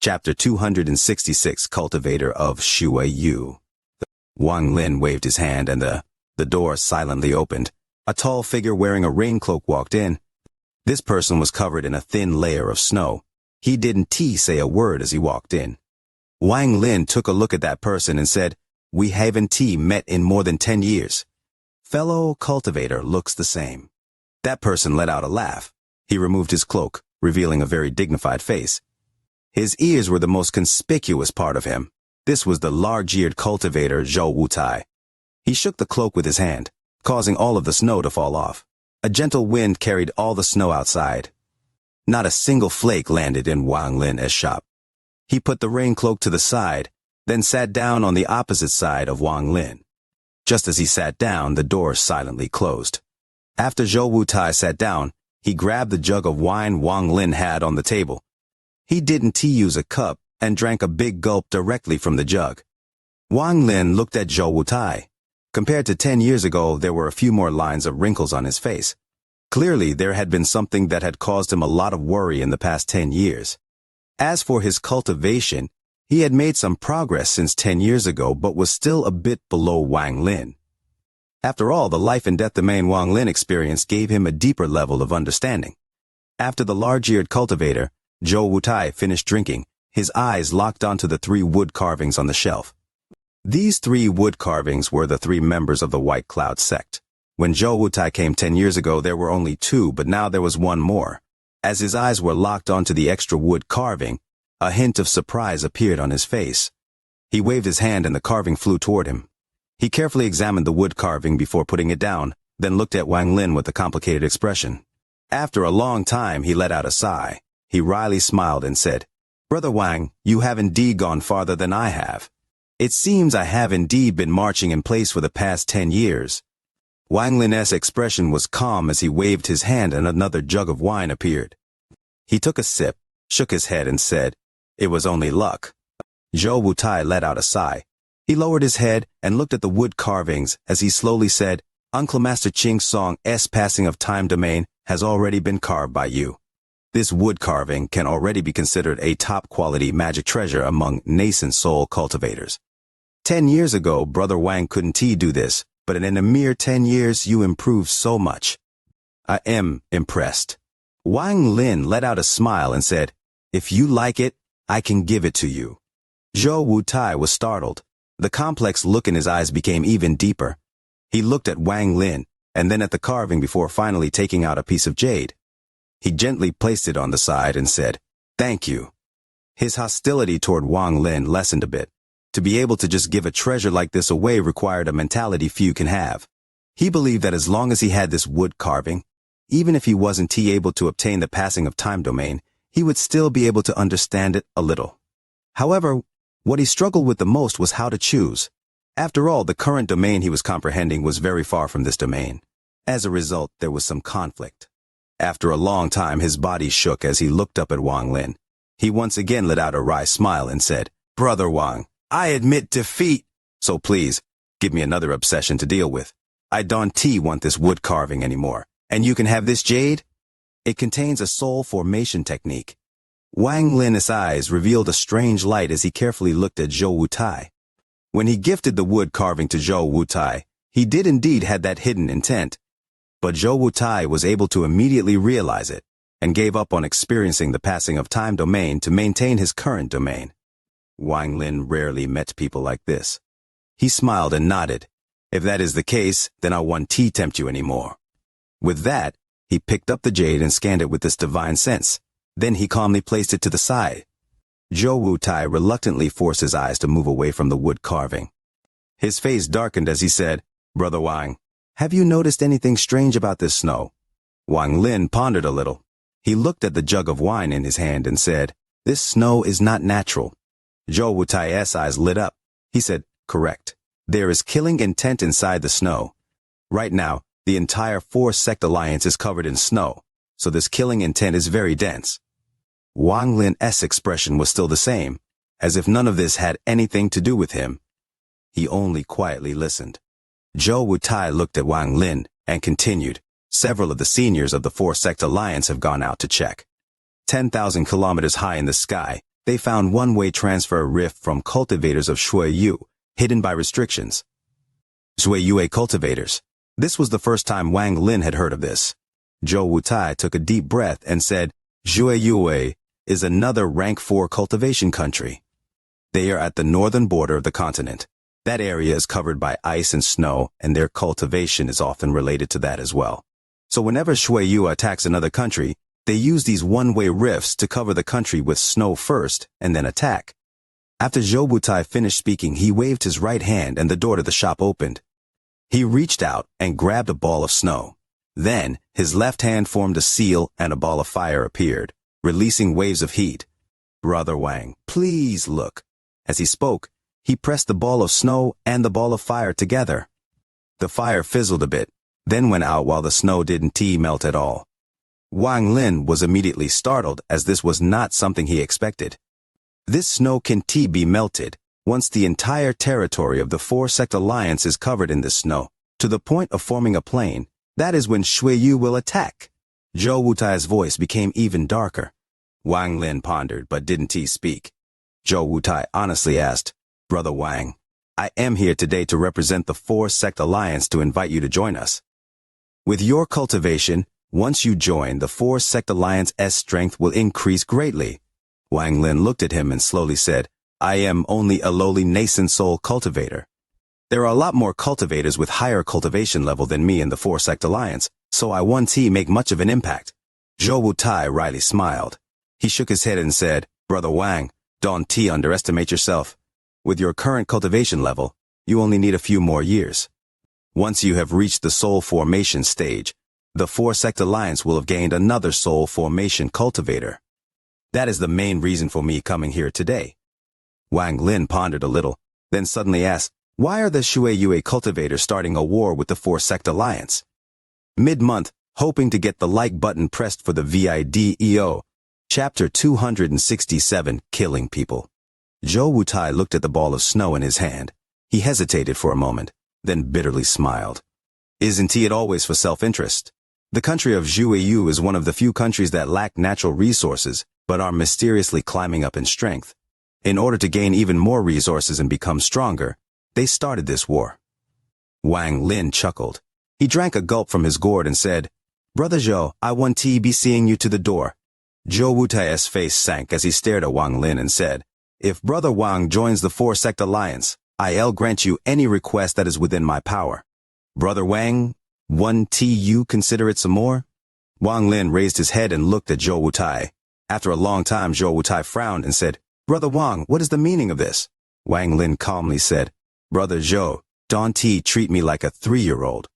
Chapter 266 Cultivator of Shui Yu. Wang Lin waved his hand and the door silently opened. A tall figure wearing a rain cloak walked in. This person was covered in a thin layer of snow. He didn't say a word as he walked in. Wang Lin took a look at that person and said, "We haven't met in more than 10 years. Fellow cultivator looks the same." That person let out a laugh. He removed his cloak, revealing a very dignified face. His ears were the most conspicuous part of him. This was the large-eared cultivator Zhou Wutai. He shook the cloak with his hand, causing all of the snow to fall off. A gentle wind carried all the snow outside. Not a single flake landed in Wang Lin's shop. He put the rain cloak to the side, then sat down on the opposite side of Wang Lin. Just as he sat down, the door silently closed. After Zhou Wutai sat down, he grabbed the jug of wine Wang Lin had on the table. He didn't use a cup and drank a big gulp directly from the jug. Wang Lin looked at Zhou Wutai. Compared to 10 years ago, there were a few more lines of wrinkles on his face. Clearly, there had been something that had caused him a lot of worry in the past 10 years. As for his cultivation, he had made some progress since 10 years ago, but was still a bit below Wang Lin. After all, the life and death domain Wang Lin experienced gave him a deeper level of understanding. After the large-eared cultivator, Zhou Wutai finished drinking, his eyes locked onto the 3 wood carvings on the shelf. These 3 wood carvings were the 3 members of the White Cloud sect. When Zhou Wutai came 10 years ago, there were only 2, but now there was 1 more. As his eyes were locked onto the extra wood carving, a hint of surprise appeared on his face. He waved his hand and the carving flew toward him. He carefully examined the wood carving before putting it down, then looked at Wang Lin with a complicated expression. After a long time, he let out a sigh. He wryly smiled and said, "Brother Wang, you have indeed gone farther than I have. It seems I have indeed been marching in place for the past 10 years. Wang Lin's expression was calm as he waved his hand and another jug of wine appeared. He took a sip, shook his head and said, "It was only luck." Zhou Wutai let out a sigh. He lowered his head and looked at the wood carvings as he slowly said, "Uncle Master Qing Song's passing of time domain has already been carved by you. This wood carving can already be considered a top-quality magic treasure among nascent soul cultivators. 10 years ago, Brother Wang couldn't do this, but in a mere 10 years you improved so much. I am impressed." Wang Lin let out a smile and said, "If you like it, I can give it to you." Zhou Wutai was startled. The complex look in his eyes became even deeper. He looked at Wang Lin, and then at the carving before finally taking out a piece of jade. He gently placed it on the side and said, "Thank you." His hostility toward Wang Lin lessened a bit. To be able to just give a treasure like this away required a mentality few can have. He believed that as long as he had this wood carving, even if he wasn't able to obtain the passing of time domain, he would still be able to understand it a little. However, what he struggled with the most was how to choose. After all, the current domain he was comprehending was very far from this domain. As a result, there was some conflict. After a long time, his body shook as he looked up at Wang Lin. He once again let out a wry smile and said, "Brother Wang, I admit defeat, so please, give me another obsession to deal with. I don't want this wood carving anymore, and you can have this jade. It contains a soul formation technique." Wang Lin's eyes revealed a strange light as he carefully looked at Zhou Wutai. When he gifted the wood carving to Zhou Wutai, he did indeed have that hidden intent. But Zhou Wutai was able to immediately realize it, and gave up on experiencing the passing of time domain to maintain his current domain. Wang Lin rarely met people like this. He smiled and nodded. "If that is the case, then I won't tempt you anymore." With that, he picked up the jade and scanned it with this divine sense. Then he calmly placed it to the side. Zhou Wutai reluctantly forced his eyes to move away from the wood carving. His face darkened as he said, "Brother Wang, have you noticed anything strange about this snow?" Wang Lin pondered a little. He looked at the jug of wine in his hand and said, "This snow is not natural." Zhou Wutai's eyes lit up. He said, "Correct. There is killing intent inside the snow. Right now, the entire 4-sect alliance is covered in snow, so this killing intent is very dense." Wang Lin's expression was still the same, as if none of this had anything to do with him. He only quietly listened. Zhou Wutai looked at Wang Lin and continued, "Several of the seniors of the 4-sect alliance have gone out to check. 10,000 kilometers high in the sky, they found one-way transfer rift from cultivators of Shuiyu, hidden by restrictions. Shuiyu cultivators. This was the first time Wang Lin had heard of this. Zhou Wutai took a deep breath and said, Shuiyu is another rank 4 cultivation country. They are at the northern border of the continent. That area is covered by ice and snow, and their cultivation is often related to that as well. So whenever Shuiyu attacks another country, they use these one-way rifts to cover the country with snow first and then attack. After Zhou Wutai finished speaking, he waved his right hand and the door to the shop opened. He reached out and grabbed a ball of snow. Then, his left hand formed a seal and a ball of fire appeared, releasing waves of heat. Brother Wang, please look. As he spoke, he pressed the ball of snow and the ball of fire together. The fire fizzled a bit, then went out while the snow didn't melt at all. Wang Lin was immediately startled as this was not something he expected. This snow can be melted once the entire territory of the 4-sect alliance is covered in this snow, to the point of forming a plain. That is when Shuiyu will attack. Zhou Wutai's voice became even darker. Wang Lin pondered but didn't speak. Zhou Wutai honestly asked, Brother Wang, I am here today to represent the 4-sect alliance to invite you to join us. With your cultivation, once you join, the 4-sect alliance's strength will increase greatly. Wang Lin looked at him and slowly said, I am only a lowly nascent soul cultivator. There are a lot more cultivators with higher cultivation level than me in the 4-sect alliance, so I won't make much of an impact. Zhou Wutai wryly smiled. He shook his head and said, Brother Wang, don't underestimate yourself. With your current cultivation level, you only need a few more years. Once you have reached the soul formation stage, the 4-sect alliance will have gained another soul formation cultivator. That is the main reason for me coming here today. Wang Lin pondered a little, then suddenly asked, why are the Shuiyu cultivators starting a war with the 4-sect alliance? Mid-month, hoping to get the like button pressed for the video. Chapter 267, Killing People. Zhou Wutai looked at the ball of snow in his hand. He hesitated for a moment, then bitterly smiled. Isn't it always for self-interest? The country of Shuiyu is one of the few countries that lack natural resources, but are mysteriously climbing up in strength. In order to gain even more resources and become stronger, they started this war. Wang Lin chuckled. He drank a gulp from his gourd and said, Brother Zhou, I want to be seeing you to the door. Zhou Wutai's face sank as he stared at Wang Lin and said, If Brother Wang joins the 4-sect alliance, I'll grant you any request that is within my power. Brother Wang, won't you consider it some more? Wang Lin raised his head and looked at Zhou Wutai. After a long time, Zhou Wutai frowned and said, Brother Wang, what is the meaning of this? Wang Lin calmly said, Brother Zhou, don't treat me like a 3-year-old.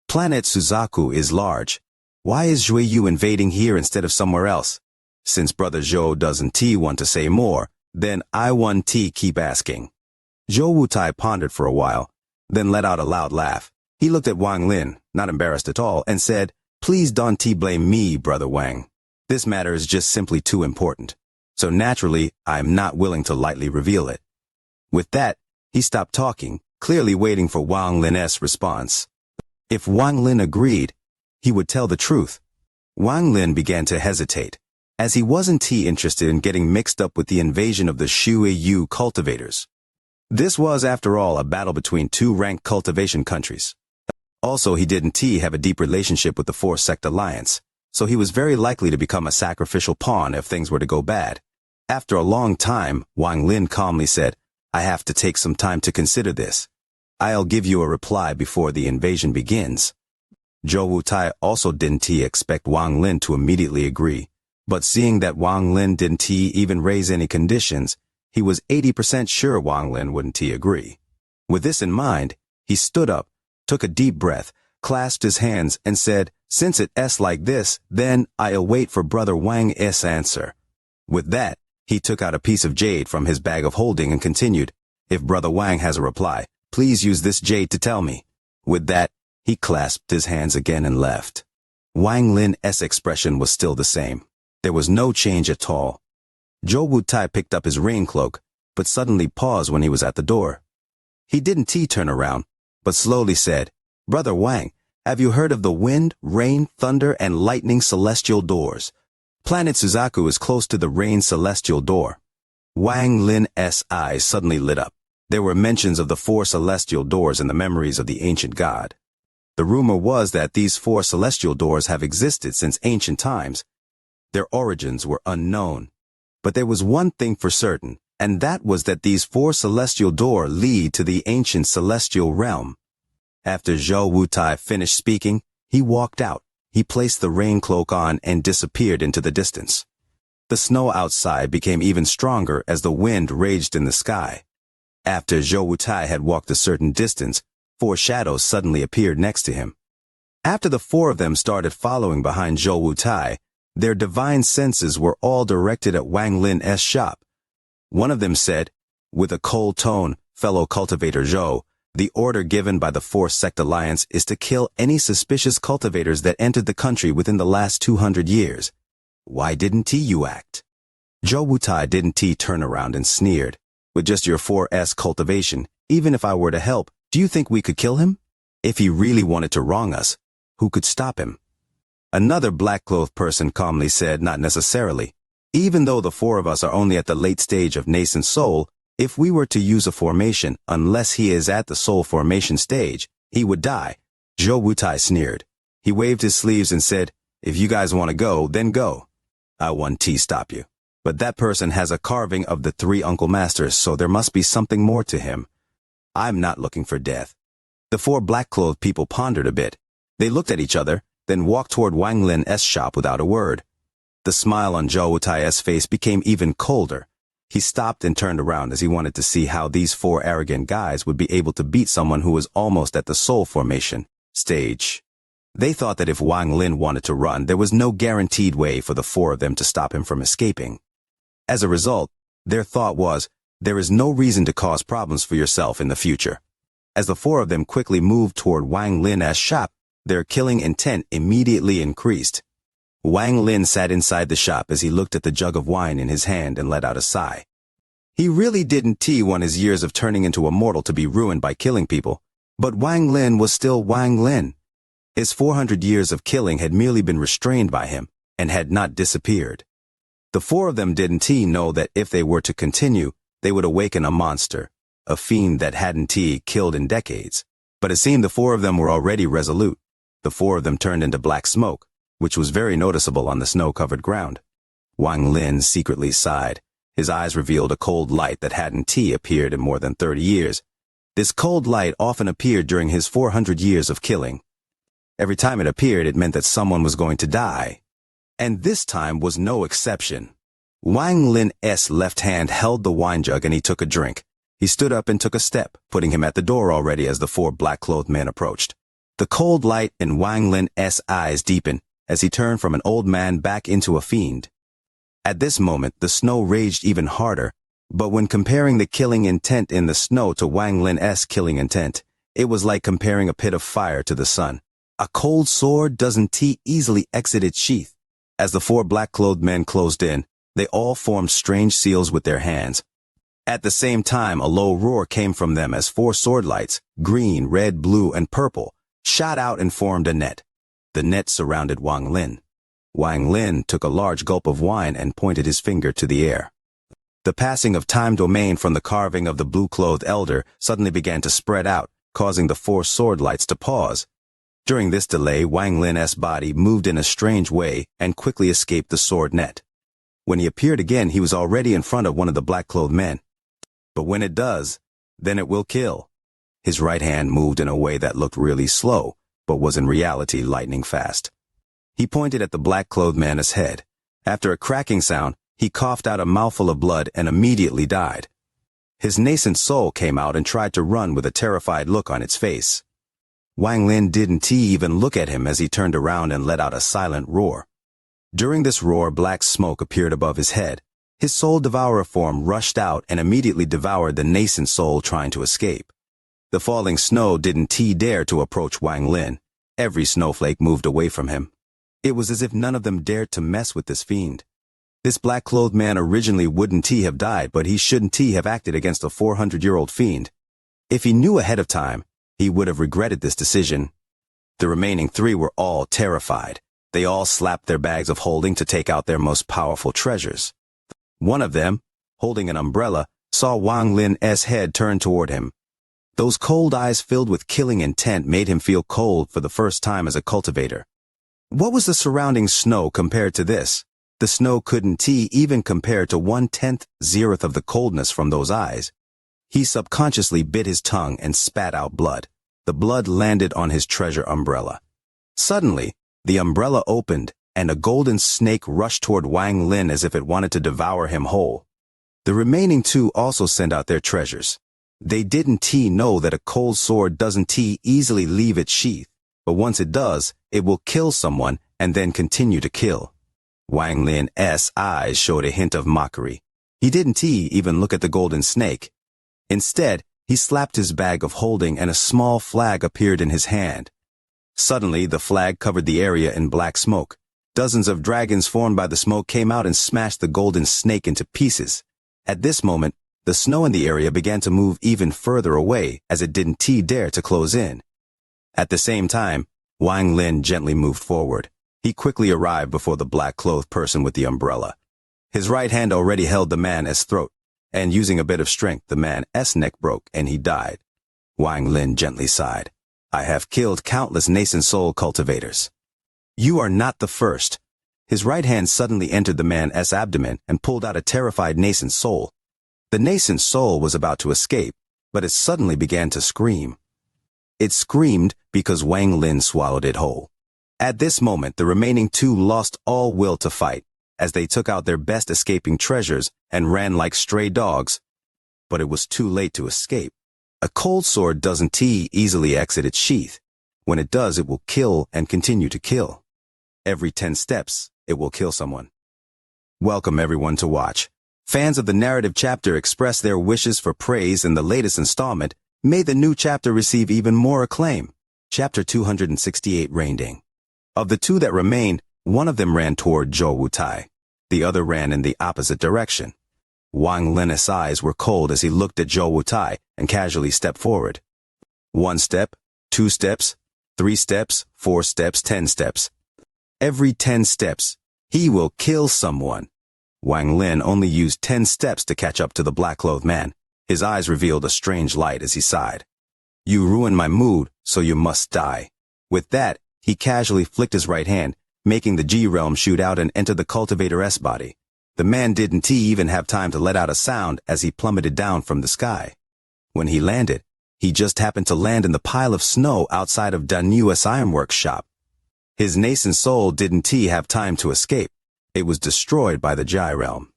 Planet Suzaku is large. Why is Shuiyu invading here instead of somewhere else? Since Brother Zhou doesn't want to say more, then I want to keep asking. Zhou Wutai pondered for a while, then let out a loud laugh. He looked at Wang Lin, not embarrassed at all, and said, Please don't blame me, Brother Wang. This matter is just simply too important. So naturally, I'm not willing to lightly reveal it. With that, he stopped talking, clearly waiting for Wang Lin's response. If Wang Lin agreed, he would tell the truth. Wang Lin began to hesitate, as he wasn't interested in getting mixed up with the invasion of the Shuiyu cultivators. This was, after all, a battle between 2 ranked cultivation countries. Also, he didn't have a deep relationship with the 4-sect alliance, so he was very likely to become a sacrificial pawn if things were to go bad. After a long time, Wang Lin calmly said, I have to take some time to consider this. I'll give you a reply before the invasion begins. Zhou Wutai also didn't expect Wang Lin to immediately agree, but seeing that Wang Lin didn't even raise any conditions, he was 80% sure Wang Lin wouldn't agree. With this in mind, he stood up, took a deep breath, clasped his hands, and said, Since it's like this, then I'll wait for Brother Wang's answer. With that, he took out a piece of jade from his bag of holding and continued, If Brother Wang has a reply, please use this jade to tell me. With that, he clasped his hands again and left. Wang Lin's expression was still the same. There was no change at all. Zhou Wutai picked up his rain cloak, but suddenly paused when he was at the door. He didn't turn around, but slowly said, Brother Wang, have you heard of the wind, rain, thunder, and lightning celestial doors? Planet Suzaku is close to the rain celestial door. Wang Lin's eyes suddenly lit up. There were mentions of the 4 celestial doors in the memories of the ancient god. The rumor was that these 4 celestial doors have existed since ancient times. Their origins were unknown. But there was one thing for certain, and that was that these 4 celestial doors lead to the ancient celestial realm. After Zhou Wutai finished speaking, he walked out. He placed the rain cloak on and disappeared into the distance. The snow outside became even stronger as the wind raged in the sky. After Zhou Wutai had walked a certain distance, 4 shadows suddenly appeared next to him. After the 4 of them started following behind Zhou Wutai, their divine senses were all directed at Wang Lin's shop. One of them said, with a cold tone, "Fellow cultivator Zhou, the order given by the 4-sect alliance is to kill any suspicious cultivators that entered the country within the last 200 years. Why didn't you act?" Zhou Wutai didn't turn around and sneered. "With just your 4S cultivation, even if I were to help, do you think we could kill him? If he really wanted to wrong us, who could stop him?" Another black-clothed person calmly said, "Not necessarily. Even though the 4 of us are only at the late stage of nascent soul, if we were to use a formation, unless he is at the soul formation stage, he would die." Zhou Wutai sneered. He waved his sleeves and said, "If you guys want to go, then go. I won't stop you. But that person has a carving of the 3 uncle masters, so there must be something more to him. I'm not looking for death." The 4 black-clothed people pondered a bit. They looked at each other, then walked toward Wang Lin's shop without a word. The smile on Zhou Wutai's face became even colder. He stopped and turned around as he wanted to see how these 4 arrogant guys would be able to beat someone who was almost at the soul formation stage. They thought that if Wang Lin wanted to run, there was no guaranteed way for the 4 of them to stop him from escaping. As a result, their thought was, there is no reason to cause problems for yourself in the future. As the 4 of them quickly moved toward Wang Lin's shop, their killing intent immediately increased. Wang Lin sat inside the shop as he looked at the jug of wine in his hand and let out a sigh. He really didn't want his years of turning into a mortal to be ruined by killing people, but Wang Lin was still Wang Lin. His 400 years of killing had merely been restrained by him and had not disappeared. The 4 of them didn't know that if they were to continue, they would awaken a monster, a fiend that hadn't killed in decades. But it seemed the 4 of them were already resolute. The 4 of them turned into black smoke, which was very noticeable on the snow-covered ground. Wang Lin secretly sighed. His eyes revealed a cold light that hadn't appeared in more than 30 years. This cold light often appeared during his 400 years of killing. Every time it appeared, it meant that someone was going to die. And this time was no exception. Wang Lin's left hand held the wine jug and he took a drink. He stood up and took a step, putting him at the door already as the 4 black-clothed men approached. The cold light in Wang Lin's eyes deepened as he turned from an old man back into a fiend. At this moment, the snow raged even harder, but when comparing the killing intent in the snow to Wang Lin's killing intent, it was like comparing a pit of fire to the sun. A cold sword doesn't easily exit its sheath. As the 4 black-clothed men closed in, they all formed strange seals with their hands. At the same time, a low roar came from them as 4 sword lights, green, red, blue, and purple, shot out and formed a net. The net surrounded Wang Lin. Wang Lin took a large gulp of wine and pointed his finger to the air. The passing of time domain from the carving of the blue-clothed elder suddenly began to spread out, causing the 4 sword lights to pause. During this delay, Wang Lin's body moved in a strange way and quickly escaped the sword net. When he appeared again, he was already in front of one of the black-clothed men. But when it does, then it will kill. His right hand moved in a way that looked really slow, but was in reality lightning fast. He pointed at the black-clothed man's head. After a cracking sound, he coughed out a mouthful of blood and immediately died. His nascent soul came out and tried to run with a terrified look on its face. Wang Lin didn't even look at him as he turned around and let out a silent roar. During this roar, black smoke appeared above his head. His soul devourer form rushed out and immediately devoured the nascent soul trying to escape. The falling snow didn't dare to approach Wang Lin. Every snowflake moved away from him. It was as if none of them dared to mess with this fiend. This black-clothed man originally wouldn't have died, but he shouldn't have acted against a 400-year-old fiend. If he knew ahead of time, he would have regretted this decision. The remaining 3 were all terrified. They all slapped their bags of holding to take out their most powerful treasures. One of them, holding an umbrella, saw Wang Lin's head turn toward him. Those cold eyes filled with killing intent made him feel cold for the first time as a cultivator. What was the surrounding snow compared to this? The snow couldn't even compare to 1/10th of the coldness from those eyes. He subconsciously bit his tongue and spat out blood. The blood landed on his treasure umbrella. Suddenly, the umbrella opened, and a golden snake rushed toward Wang Lin as if it wanted to devour him whole. The remaining two also sent out their treasures. They didn't know that a cold sword doesn't easily leave its sheath, but once it does, it will kill someone and then continue to kill. Wang Lin's eyes showed a hint of mockery. He didn't even look at the golden snake. Instead, he slapped his bag of holding and a small flag appeared in his hand. Suddenly, the flag covered the area in black smoke. Dozens of dragons formed by the smoke came out and smashed the golden snake into pieces. At this moment, the snow in the area began to move even further away as it didn't dare to close in. At the same time, Wang Lin gently moved forward. He quickly arrived before the black-clothed person with the umbrella. His right hand already held the man's throat, and using a bit of strength, the man's neck broke and he died. Wang Lin gently sighed. I have killed countless nascent soul cultivators. You are not the first. His right hand suddenly entered the man's abdomen and pulled out a terrified nascent soul. The nascent soul was about to escape, but it suddenly began to scream. It screamed because Wang Lin swallowed it whole. At this moment, the remaining two lost all will to fight, as they took out their best escaping treasures and ran like stray dogs. But it was too late to escape. A cold sword doesn't easily exit its sheath. When it does, it will kill and continue to kill. Every 10 steps, it will kill someone. Welcome everyone to watch. Fans of the narrative chapter express their wishes for praise in the latest installment. May the new chapter receive even more acclaim. Chapter 268 Rainding. Of the two that remained, one of them ran toward Zhou Wutai. The other ran in the opposite direction. Wang Lin's eyes were cold as he looked at Zhou Wutai and casually stepped forward. 1 step, 2 steps, 3 steps, 4 steps, 10 steps. Every 10 steps, he will kill someone. Wang Lin only used 10 steps to catch up to the black-clothed man. His eyes revealed a strange light as he sighed. You ruined my mood, so you must die. With that, he casually flicked his right hand, making the G-realm shoot out and enter the cultivator's body. The man didn't even have time to let out a sound as he plummeted down from the sky. When he landed, he just happened to land in the pile of snow outside of Danua's ironworks shop. His nascent soul didn't have time to escape. It was destroyed by the G-realm.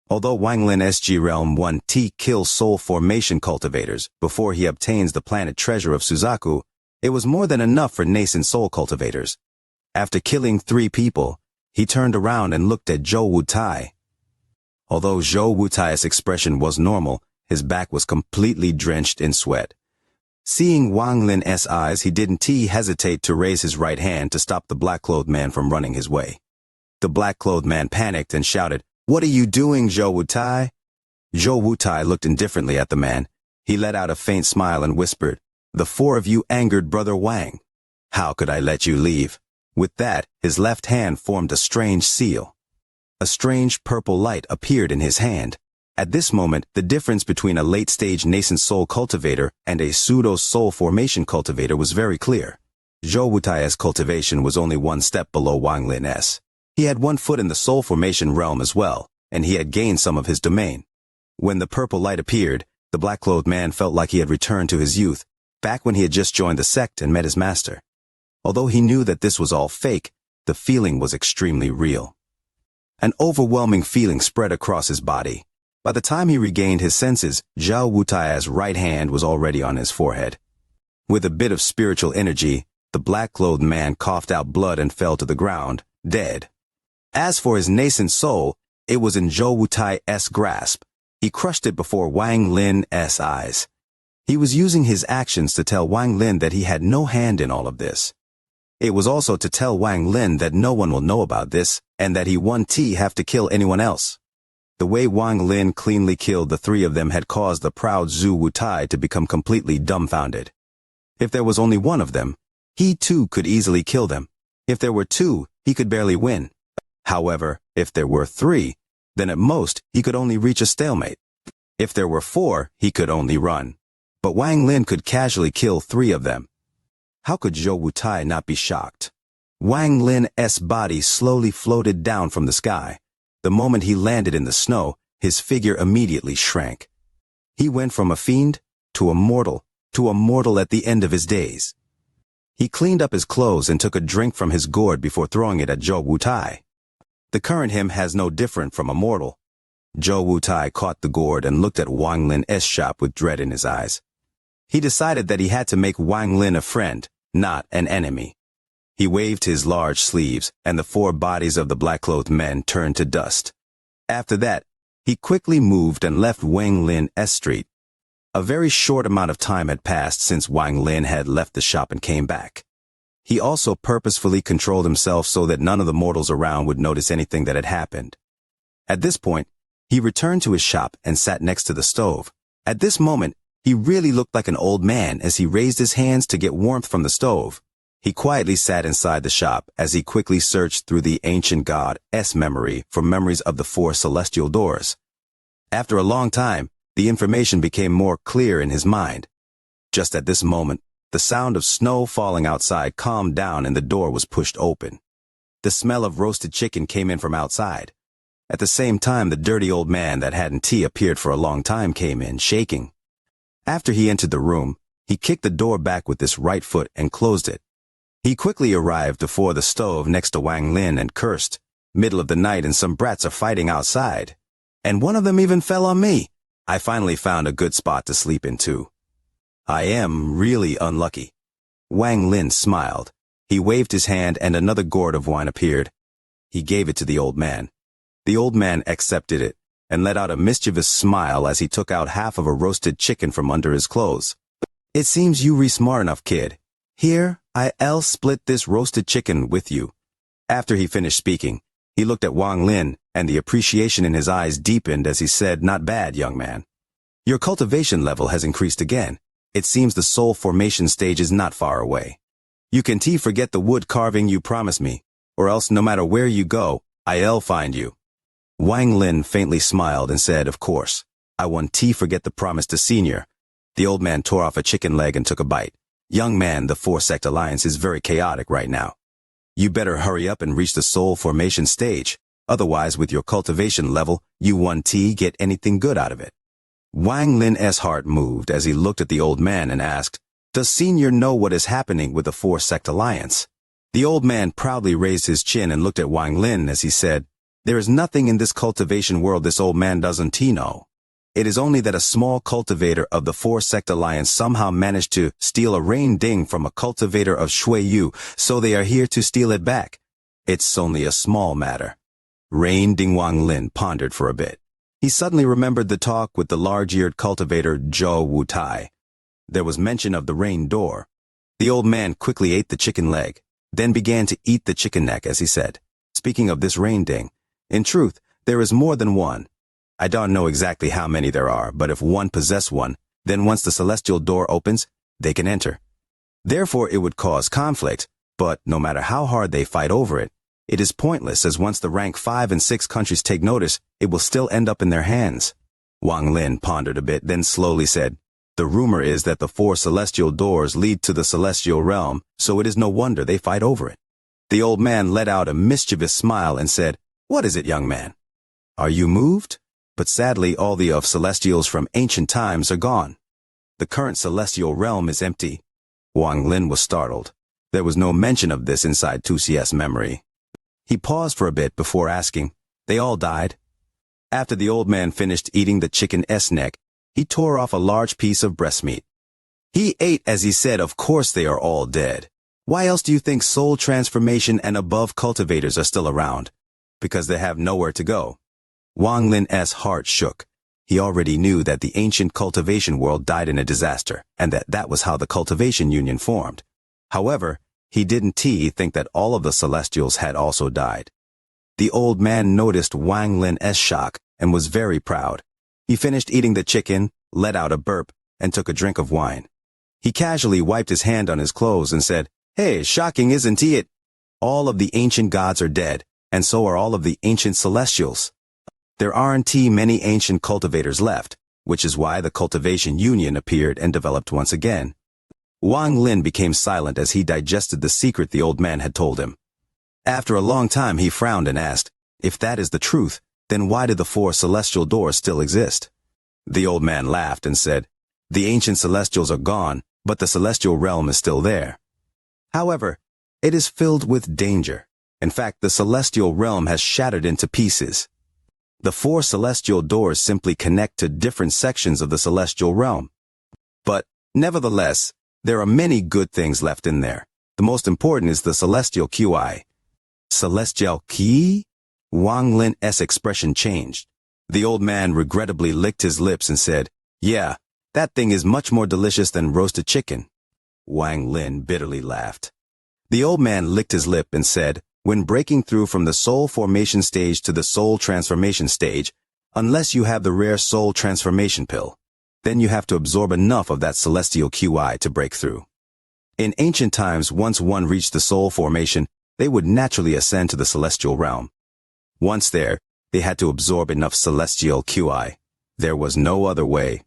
Although Wang Lin's G-realm 1 kills soul formation cultivators before he obtains the planet treasure of Suzaku, it was more than enough for nascent soul cultivators. After killing 3 people, he turned around and looked at Zhou Wutai. Although Zhou Wutai's expression was normal, his back was completely drenched in sweat. Seeing Wang Lin's eyes, he didn't hesitate to raise his right hand to stop the black-clothed man from running his way. The black-clothed man panicked and shouted, "What are you doing, Zhou Wutai?" Zhou Wutai looked indifferently at the man. He let out a faint smile and whispered, "The 4 of you angered Brother Wang. How could I let you leave?" With that, his left hand formed a strange seal. A strange purple light appeared in his hand. At this moment, the difference between a late-stage nascent soul cultivator and a pseudo-soul formation cultivator was very clear. Zhou Wutai's cultivation was only 1 step below Wang Lin's. He had 1 foot in the soul formation realm as well, and he had gained some of his domain. When the purple light appeared, the black-clothed man felt like he had returned to his youth, back when he had just joined the sect and met his master. Although he knew that this was all fake, the feeling was extremely real. An overwhelming feeling spread across his body. By the time he regained his senses, Zhou Wutai's right hand was already on his forehead. With a bit of spiritual energy, the black-clothed man coughed out blood and fell to the ground, dead. As for his nascent soul, it was in Zhou Wutai's grasp. He crushed it before Wang Lin's eyes. He was using his actions to tell Wang Lin that he had no hand in all of this. It was also to tell Wang Lin that no one will know about this, and that he won't have to kill anyone else. The way Wang Lin cleanly killed the 3 of them had caused the proud Zhou Wutai to become completely dumbfounded. If there was only 1 of them, he too could easily kill them. If there were 2, he could barely win. However, if there were 3, then at most he could only reach a stalemate. If there were 4, he could only run. But Wang Lin could casually kill 3 of them. How could Zhou Wutai not be shocked? Wang Lin's body slowly floated down from the sky. The moment he landed in the snow, his figure immediately shrank. He went from a fiend to a mortal at the end of his days. He cleaned up his clothes and took a drink from his gourd before throwing it at Zhou Wutai. The current him has no different from a mortal. Zhou Wutai caught the gourd and looked at Wang Lin's shop with dread in his eyes. He decided that he had to make Wang Lin a friend, not an enemy. He waved his large sleeves, and the 4 bodies of the black-clothed men turned to dust. After that, he quickly moved and left Wang Lin's street. A very short amount of time had passed since Wang Lin had left the shop and came back. He also purposefully controlled himself so that none of the mortals around would notice anything that had happened. At this point, he returned to his shop and sat next to the stove. At this moment, he really looked like an old man as he raised his hands to get warmth from the stove. He quietly sat inside the shop as he quickly searched through the ancient god's memory for memories of the 4 celestial doors. After a long time, the information became more clear in his mind. Just at this moment, the sound of snow falling outside calmed down and the door was pushed open. The smell of roasted chicken came in from outside. At the same time, the dirty old man that hadn't tea appeared for a long time came in, shaking. After he entered the room, he kicked the door back with his right foot and closed it. He quickly arrived before the stove next to Wang Lin and cursed. Middle of the night and some brats are fighting outside. And one of them even fell on me. I finally found a good spot to sleep in too. I am really unlucky. Wang Lin smiled. He waved his hand and another gourd of wine appeared. He gave it to the old man. The old man accepted it and let out a mischievous smile as he took out half of a roasted chicken from under his clothes. It seems you smart enough, kid. Here, I'll split this roasted chicken with you. After he finished speaking, he looked at Wang Lin, and the appreciation in his eyes deepened as he said, "Not bad, young man. Your cultivation level has increased again. It seems the soul formation stage is not far away. You can forget the wood carving you promised me, or else no matter where you go, I'll find you." Wang Lin faintly smiled and said, "Of course. I won't forget the promise to senior." The old man tore off a chicken leg and took a bite. "Young man, the 4-sect alliance is very chaotic right now. You better hurry up and reach the soul formation stage. Otherwise, with your cultivation level, you won't get anything good out of it." Wang Lin's heart moved as he looked at the old man and asked, "Does senior know what is happening with the 4-sect alliance?" The old man proudly raised his chin and looked at Wang Lin as he said, "There is nothing in this cultivation world this old man doesn't know. It is only that a small cultivator of the 4-sect alliance somehow managed to steal a rain ding from a cultivator of Shuiyu, so they are here to steal it back. It's only a small matter." Rain Ding. Wang Lin pondered for a bit. He suddenly remembered the talk with the large-eared cultivator Zhou Wutai. There was mention of the rain door. The old man quickly ate the chicken leg, then began to eat the chicken neck as he said, "Speaking of this rain ding, in truth, there is more than one. I don't know exactly how many there are, but if one possess one, then once the celestial door opens, they can enter. Therefore it would cause conflict, but no matter how hard they fight over it, it is pointless as once the rank 5 and 6 countries take notice, it will still end up in their hands." Wang Lin pondered a bit, then slowly said, "The rumor is that the 4 celestial doors lead to the celestial realm, so it is no wonder they fight over it." The old man let out a mischievous smile and said, "What is it, young man? Are you moved?" But sadly all the celestials from ancient times are gone. The current celestial realm is empty. Wang Lin was startled. There was no mention of this inside Tusi's memory. He paused for a bit before asking, "They all died?" After the old man finished eating the chicken's neck, he tore off a large piece of breast meat. He ate as he said, "Of course they are all dead. Why else do you think soul transformation and above cultivators are still around? Because they have nowhere to go." Wang Lin's heart shook. He already knew that the ancient cultivation world died in a disaster, and that was how the cultivation union formed. However, he didn't think that all of the celestials had also died. The old man noticed Wang Lin's shock and was very proud. He finished eating the chicken, let out a burp, and took a drink of wine. He casually wiped his hand on his clothes and said, "Hey, shocking, isn't it? All of the ancient gods are dead, and so are all of the ancient celestials." there aren't many ancient cultivators left, which is why the Cultivation Union appeared and developed once again. Wang Lin became silent as he digested the secret the old man had told him. After a long time he frowned and asked, if that is the truth, then why do the 4 celestial doors still exist? The old man laughed and said, the ancient celestials are gone, but the celestial realm is still there. However, it is filled with danger. In fact, the celestial realm has shattered into pieces. The 4 celestial doors simply connect to different sections of the celestial realm. But, nevertheless, there are many good things left in there. The most important is the celestial QI. Celestial Qi? Wang Lin's expression changed. The old man regrettably licked his lips and said, yeah, that thing is much more delicious than roasted chicken. Wang Lin bitterly laughed. The old man licked his lip and said, when breaking through from the soul formation stage to the soul transformation stage, unless you have the rare soul transformation pill, then you have to absorb enough of that celestial QI to break through. In ancient times, once one reached the soul formation, they would naturally ascend to the celestial realm. Once there, they had to absorb enough celestial QI. There was no other way.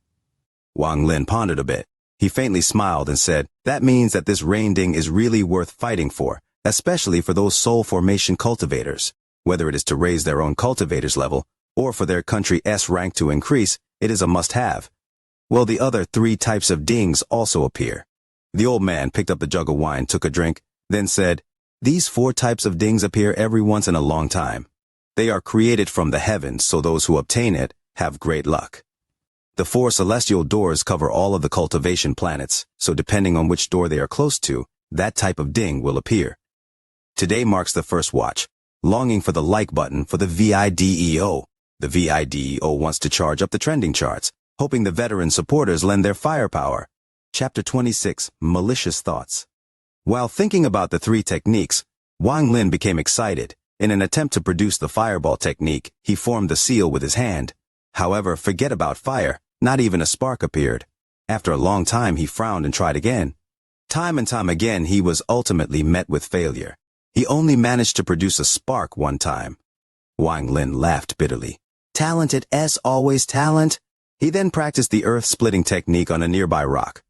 Wang Lin pondered a bit. He faintly smiled and said, that means that this rain ding is really worth fighting for, especially for those soul formation cultivators. Whether it is to raise their own cultivators level, or for their country's rank to increase, it is a must-have. Well, the other 3 types of dings also appear. The old man picked up the jug of wine, took a drink, then said, these 4 types of dings appear every once in a long time. They are created from the heavens, so those who obtain it have great luck. The 4 celestial doors cover all of the cultivation planets, so depending on which door they are close to, that type of ding will appear. Today marks the first watch, longing for the like button for the VIDEO. The VIDEO wants to charge up the trending charts, hoping the veteran supporters lend their firepower. Chapter 26, Malicious Thoughts. While thinking about the 3 techniques, Wang Lin became excited. In an attempt to produce the fireball technique, he formed the seal with his hand. However, forget about fire, not even a spark appeared. After a long time he frowned and tried again. Time and time again he was ultimately met with failure. He only managed to produce a spark one time. Wang Lin laughed bitterly. Talented as always talent. He then practiced the earth-splitting technique on a nearby rock.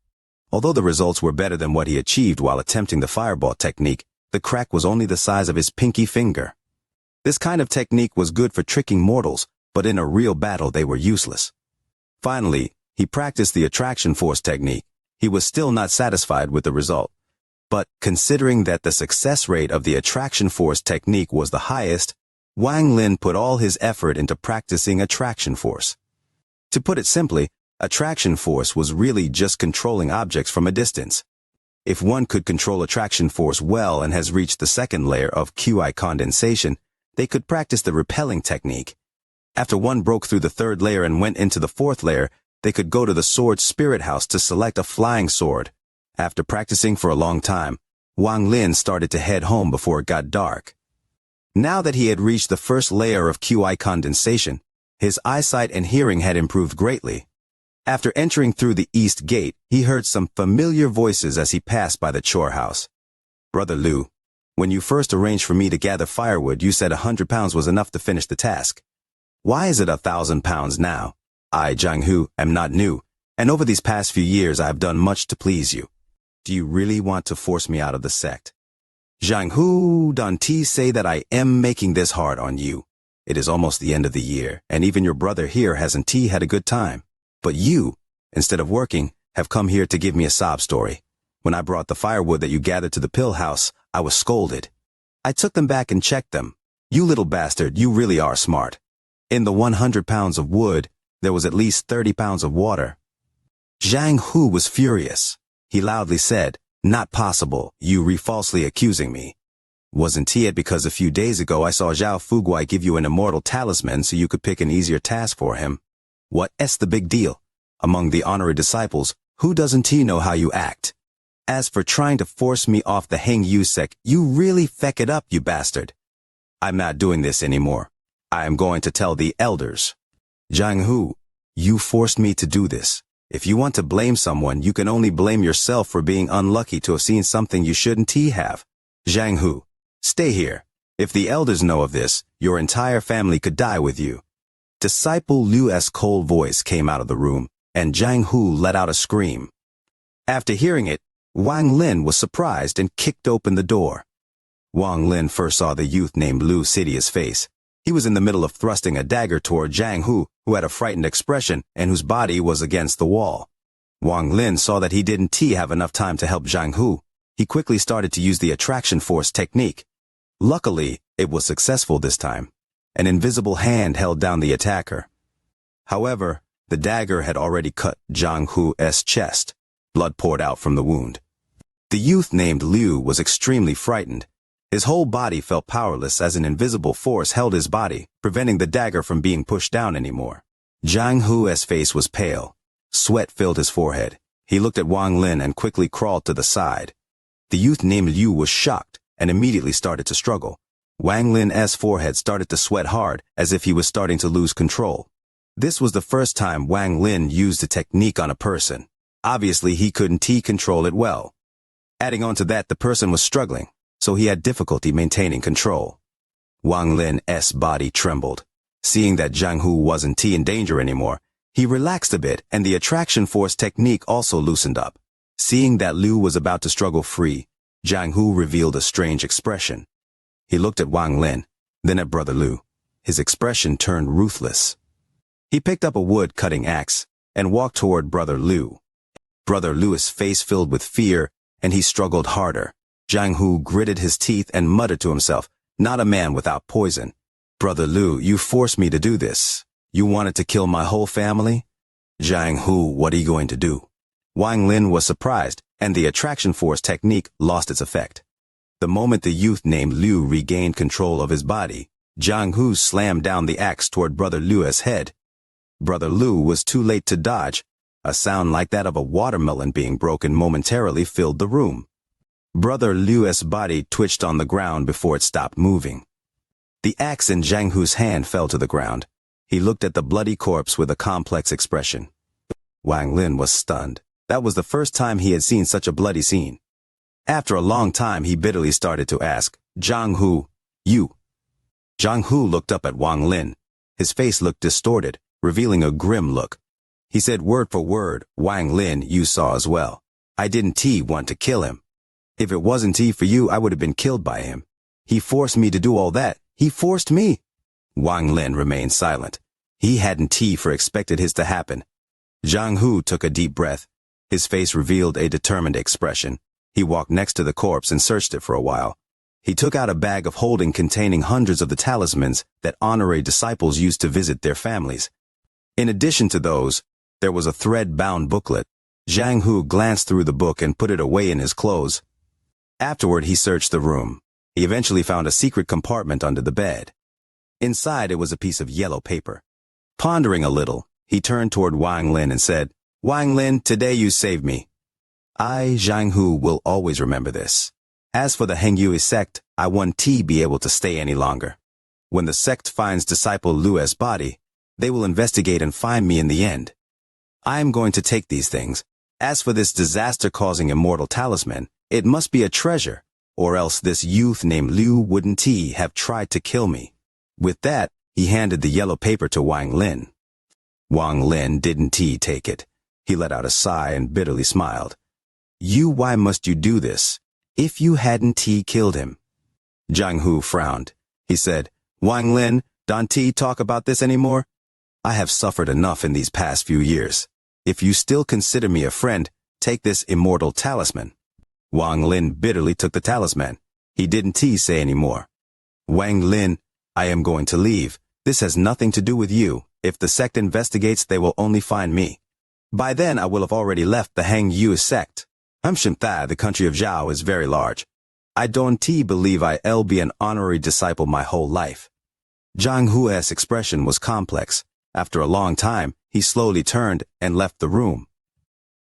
Although the results were better than what he achieved while attempting the fireball technique, the crack was only the size of his pinky finger. This kind of technique was good for tricking mortals, but in a real battle they were useless. Finally, he practiced the attraction force technique. He was still not satisfied with the result. But, considering that the success rate of the attraction force technique was the highest, Wang Lin put all his effort into practicing attraction force. To put it simply, attraction force was really just controlling objects from a distance. If one could control attraction force well and has reached the 2nd layer of QI condensation, they could practice the repelling technique. After one broke through the 3rd layer and went into the 4th layer, they could go to the sword spirit house to select a flying sword. After practicing for a long time, Wang Lin started to head home before it got dark. Now that he had reached the 1st layer of QI condensation, his eyesight and hearing had improved greatly. After entering through the east gate, he heard some familiar voices as he passed by the chore house. Brother Liu, when you first arranged for me to gather firewood, you said 100 pounds was enough to finish the task. Why is it 1,000 pounds now? I, Zhang Hu, am not new, and over these past few years I have done much to please you. Do you really want to force me out of the sect? Zhang Hu, don't say that I am making this hard on you. It is almost the end of the year, and even your brother here hasn't had a good time. But you, instead of working, have come here to give me a sob story. When I brought the firewood that you gathered to the pill house, I was scolded. I took them back and checked them. You little bastard, you really are smart. In the 100 pounds of wood, there was at least 30 pounds of water. Zhang Hu was furious. He loudly said, not possible, you falsely accusing me. Wasn't it because a few days ago I saw Zhao Fuguai give you an immortal talisman so you could pick an easier task for him? What's the big deal? Among the honorary disciples, who doesn't know how you act? As for trying to force me off the Heng Yu sect, you really feck it up, you bastard. I'm not doing this anymore. I am going to tell the elders. Zhang Hu, you forced me to do this. If you want to blame someone, you can only blame yourself for being unlucky to have seen something you shouldn't have. Zhang Hu, stay here. If the elders know of this, your entire family could die with you. Disciple Liu's cold voice came out of the room, and Zhang Hu let out a scream. After hearing it, Wang Lin was surprised and kicked open the door. Wang Lin first saw the youth named Liu Sidia's face. He was in the middle of thrusting a dagger toward Zhang Hu, who had a frightened expression and whose body was against the wall. Wang Lin saw that he didn't have enough time to help Zhang Hu. He quickly started to use the attraction force technique. Luckily, it was successful this time. An invisible hand held down the attacker. However, the dagger had already cut Zhang Hu's chest. Blood poured out from the wound. The youth named Liu was extremely frightened. His whole body felt powerless as an invisible force held his body, preventing the dagger from being pushed down anymore. Zhang Hu's face was pale. Sweat filled his forehead. He looked at Wang Lin and quickly crawled to the side. The youth named Liu was shocked and immediately started to struggle. Wang Lin's forehead started to sweat hard as if he was starting to lose control. This was the first time Wang Lin used a technique on a person. Obviously, he couldn't control it well. Adding on to that, the person was struggling, so he had difficulty maintaining control. Wang Lin's body trembled. Seeing that Zhang Hu wasn't in danger anymore, he relaxed a bit and the attraction force technique also loosened up. Seeing that Liu was about to struggle free, Zhang Hu revealed a strange expression. He looked at Wang Lin, then at Brother Liu. His expression turned ruthless. He picked up a wood-cutting axe and walked toward Brother Liu. Brother Liu's face filled with fear, and he struggled harder. Zhang Hu gritted his teeth and muttered to himself, "Not a man without poison. Brother Liu, you forced me to do this. You wanted to kill my whole family?" "Zhang Hu, what are you going to do?" Wang Lin was surprised, and the attraction force technique lost its effect. The moment the youth named Liu regained control of his body, Zhang Hu slammed down the axe toward Brother Liu's head. Brother Liu was too late to dodge. A sound like that of a watermelon being broken momentarily filled the room. Brother Liu's body twitched on the ground before it stopped moving. The axe in Zhang Hu's hand fell to the ground. He looked at the bloody corpse with a complex expression. Wang Lin was stunned. That was the first time he had seen such a bloody scene. After a long time, he bitterly started to ask, "Zhang Hu, you?" Zhang Hu looked up at Wang Lin. His face looked distorted, revealing a grim look. He said word for word, "Wang Lin, you saw as well. I didn't want to kill him. If it wasn't for you, I would have been killed by him. He forced me to do all that. He forced me." Wang Lin remained silent. He hadn't expected his to happen. Zhang Hu took a deep breath. His face revealed a determined expression. He walked next to the corpse and searched it for a while. He took out a bag of holding containing hundreds of the talismans that honorary disciples used to visit their families. In addition to those, there was a thread-bound booklet. Zhang Hu glanced through the book and put it away in his clothes. Afterward, he searched the room. He eventually found a secret compartment under the bed. Inside, it was a piece of yellow paper. Pondering a little, he turned toward Wang Lin and said, "Wang Lin, today you saved me. I, Zhang Hu, will always remember this. As for the Hengyue sect, I won't be able to stay any longer. When the sect finds disciple Liu's body, they will investigate and find me in the end. I am going to take these things. As for this disaster-causing immortal talisman, it must be a treasure, or else this youth named Liu wouldn't have tried to kill me." With that, he handed the yellow paper to Wang Lin. Wang Lin didn't take it. He let out a sigh and bitterly smiled. Why must you do this? If you hadn't killed him." Zhang Hu frowned. He said, "Wang Lin, don't talk about this anymore. I have suffered enough in these past few years. If you still consider me a friend, take this immortal talisman." Wang Lin bitterly took the talisman. He didn't say any more. "Wang Lin, I am going to leave. This has nothing to do with you. If the sect investigates, they will only find me. By then, I will have already left the Hengyue sect. Xianxia, the country of Zhao, is very large. I don't believe I'll be an honorary disciple my whole life." Zhang Hu's expression was complex. After a long time, he slowly turned and left the room.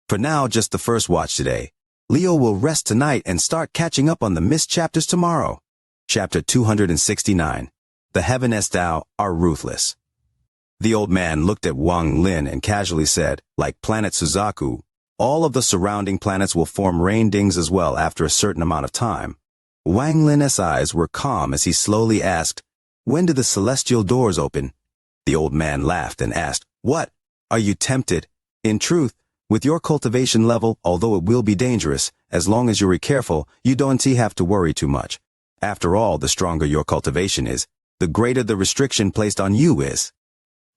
For now, just the first watch today. Leo will rest tonight and start catching up on the missed chapters tomorrow. Chapter 269. The Heaven's Tao are ruthless. The old man looked at Wang Lin and casually said, "Like planet Suzaku, all of the surrounding planets will form rain dings as well after a certain amount of time." Wang Lin's eyes were calm as he slowly asked, "When do the celestial doors open?" The old man laughed and asked, "What? Are you tempted? In truth, with your cultivation level, although it will be dangerous, as long as you're careful, you don't have to worry too much. After all, the stronger your cultivation is, the greater the restriction placed on you is."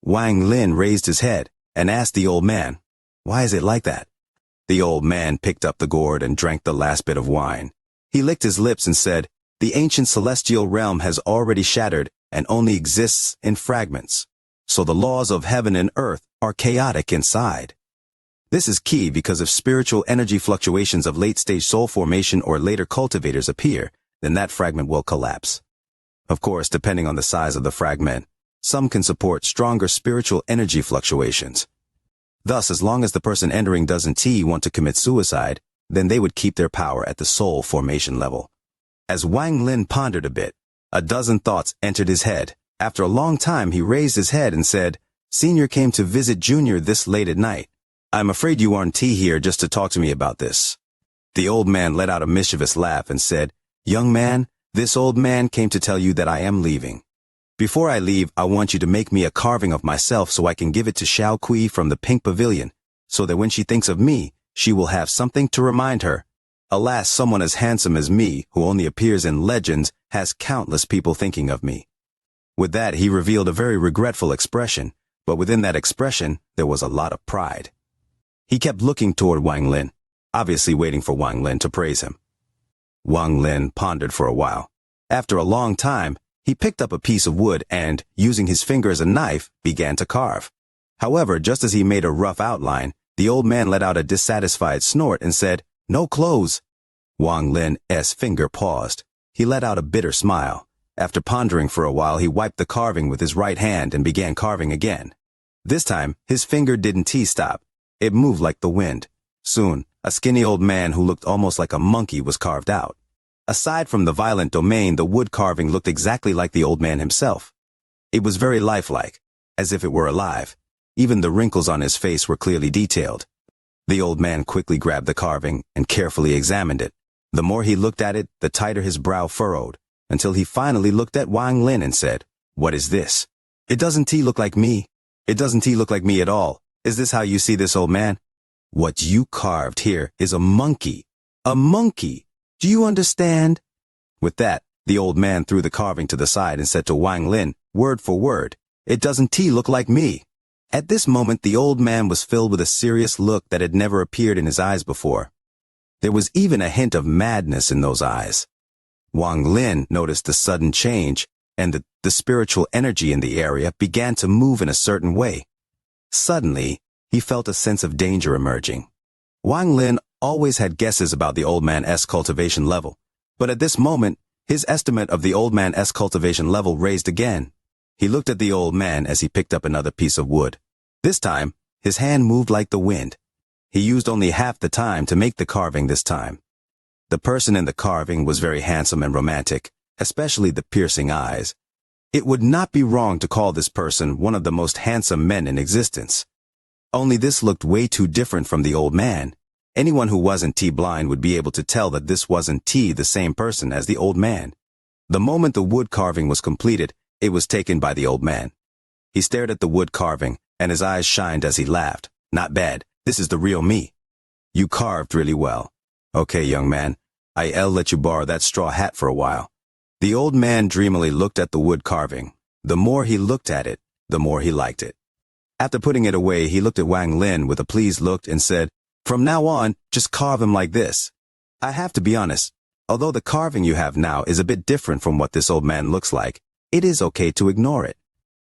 Wang Lin raised his head and asked the old man, "Why is it like that?" The old man picked up the gourd and drank the last bit of wine. He licked his lips and said, "The ancient celestial realm has already shattered and only exists in fragments. So the laws of heaven and earth are chaotic inside. This is key because if spiritual energy fluctuations of late-stage soul formation or later cultivators appear, then that fragment will collapse. Of course, depending on the size of the fragment, some can support stronger spiritual energy fluctuations. Thus, as long as the person entering doesn't want to commit suicide, then they would keep their power at the soul formation level." As Wang Lin pondered a bit, a dozen thoughts entered his head. After a long time, he raised his head and said, "Senior came to visit Junior this late at night. I'm afraid you aren't here just to talk to me about this." The old man let out a mischievous laugh and said, "Young man, this old man came to tell you that I am leaving. Before I leave, I want you to make me a carving of myself so I can give it to Xiao Kui from the Pink Pavilion, so that when she thinks of me, she will have something to remind her. Alas, someone as handsome as me, who only appears in legends, has countless people thinking of me." With that, he revealed a very regretful expression, but within that expression, there was a lot of pride. He kept looking toward Wang Lin, obviously waiting for Wang Lin to praise him. Wang Lin pondered for a while. After a long time, he picked up a piece of wood and, using his finger as a knife, began to carve. However, just as he made a rough outline, the old man let out a dissatisfied snort and said, "No clothes." Wang Lin's finger paused. He let out a bitter smile. After pondering for a while, he wiped the carving with his right hand and began carving again. This time, his finger didn't stop. It moved like the wind. Soon, a skinny old man who looked almost like a monkey was carved out. Aside from the violent domain, the wood carving looked exactly like the old man himself. It was very lifelike, as if it were alive. Even the wrinkles on his face were clearly detailed. The old man quickly grabbed the carving and carefully examined it. The more he looked at it, the tighter his brow furrowed, until he finally looked at Wang Lin and said, "What is this? It doesn't look like me. It doesn't look like me at all. Is this how you see this, old man? What you carved here is a monkey. A monkey! Do you understand?" With that, the old man threw the carving to the side and said to Wang Lin, word for word, "It doesn't look like me." At this moment, the old man was filled with a serious look that had never appeared in his eyes before. There was even a hint of madness in those eyes. Wang Lin noticed the sudden change, and the spiritual energy in the area began to move in a certain way. Suddenly, he felt a sense of danger emerging. Wang Lin always had guesses about the old man's cultivation level, but at this moment, his estimate of the old man's cultivation level raised again. He looked at the old man as he picked up another piece of wood. This time, his hand moved like the wind. He used only half the time to make the carving this time. The person in the carving was very handsome and romantic, especially the piercing eyes. It would not be wrong to call this person one of the most handsome men in existence. Only this looked way too different from the old man. Anyone who wasn't blind would be able to tell that this wasn't the same person as the old man. The moment the wood carving was completed, it was taken by the old man. He stared at the wood carving, and his eyes shined as he laughed. "Not bad. This is the real me. You carved really well. Okay, young man, I'll let you borrow that straw hat for a while." The old man dreamily looked at the wood carving. The more he looked at it, the more he liked it. After putting it away, he looked at Wang Lin with a pleased look and said, "From now on, just carve him like this. I have to be honest, although the carving you have now is a bit different from what this old man looks like, it is okay to ignore it.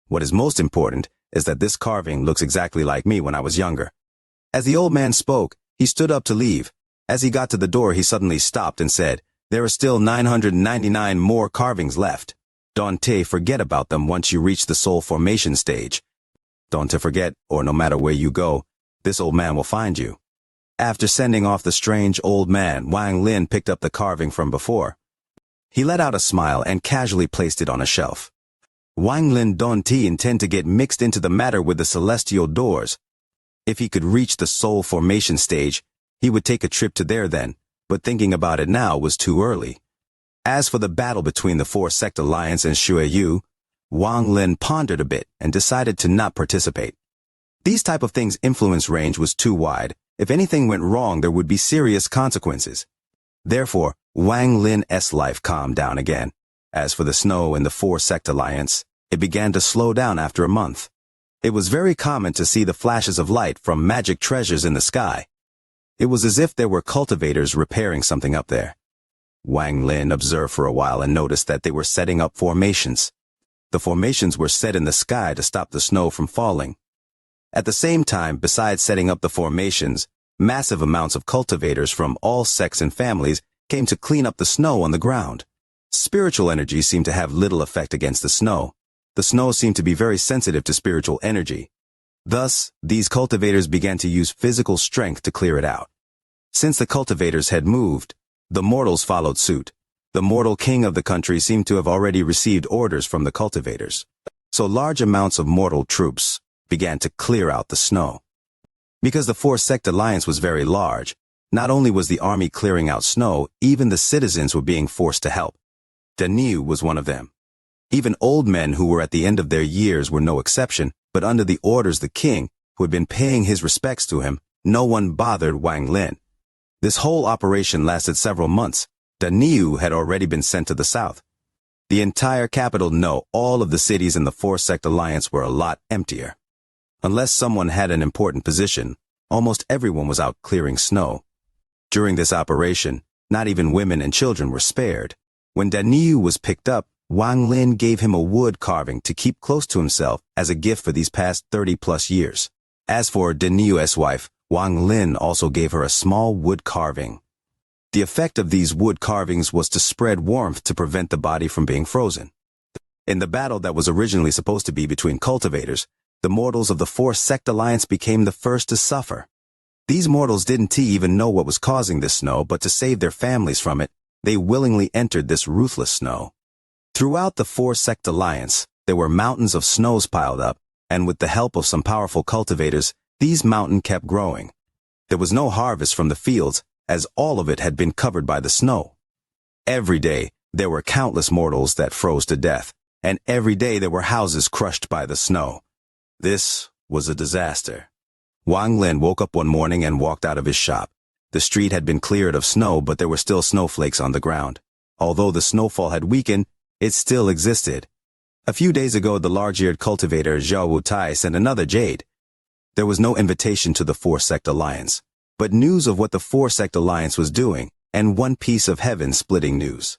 What is most important is that this carving looks exactly like me when I was younger." As the old man spoke, he stood up to leave. As he got to the door, he suddenly stopped and said, "There are still 999 more carvings left. Don't forget about them once you reach the soul formation stage. Don't forget, or no matter where you go, this old man will find you." After sending off the strange old man, Wang Lin picked up the carving from before. He let out a smile and casually placed it on a shelf. Wang Lin don't intend to get mixed into the matter with the celestial doors. If he could reach the soul formation stage, he would take a trip to there then, but thinking about it now was too early. As for the battle between the Four-Sect Alliance and Shuai Yu, Wang Lin pondered a bit and decided to not participate. These type of things' influence range was too wide. If anything went wrong, there would be serious consequences. Therefore, Wang Lin's life calmed down again. As for the snow in the four-sect alliance, it began to slow down after a month. It was very common to see the flashes of light from magic treasures in the sky. It was as if there were cultivators repairing something up there. Wang Lin observed for a while and noticed that they were setting up formations. The formations were set in the sky to stop the snow from falling. At the same time, besides setting up the formations, massive amounts of cultivators from all sects and families came to clean up the snow on the ground. Spiritual energy seemed to have little effect against the snow. The snow seemed to be very sensitive to spiritual energy. Thus, these cultivators began to use physical strength to clear it out. Since the cultivators had moved, the mortals followed suit. The mortal king of the country seemed to have already received orders from the cultivators. So large amounts of mortal troops began to clear out the snow. Because the four-sect alliance was very large, not only was the army clearing out snow, even the citizens were being forced to help. Daniu was one of them. Even old men who were at the end of their years were no exception, but under the orders the king, who had been paying his respects to him, no one bothered Wang Lin. This whole operation lasted several months. Daniu had already been sent to the south. The entire capital, no, all of the cities in the four-sect alliance were a lot emptier. Unless someone had an important position, almost everyone was out clearing snow. During this operation, not even women and children were spared. When Daniu was picked up, Wang Lin gave him a wood carving to keep close to himself as a gift for these past 30-plus years. As for Daniu's wife, Wang Lin also gave her a small wood carving. The effect of these wood carvings was to spread warmth to prevent the body from being frozen. In the battle that was originally supposed to be between cultivators, the mortals of the four-sect alliance became the first to suffer. These mortals didn't even know what was causing this snow, but to save their families from it, they willingly entered this ruthless snow. Throughout the four-sect alliance, there were mountains of snows piled up, and with the help of some powerful cultivators, these mountains kept growing. There was no harvest from the fields, as all of it had been covered by the snow. Every day, there were countless mortals that froze to death, and every day there were houses crushed by the snow. This was a disaster. Wang Lin woke up one morning and walked out of his shop. The street had been cleared of snow, but there were still snowflakes on the ground. Although the snowfall had weakened, it still existed. A few days ago, the large-eared cultivator Zhao Wutai sent another jade. There was no invitation to the four-sect alliance, but news of what the four-sect alliance was doing, and one piece of heaven-splitting news.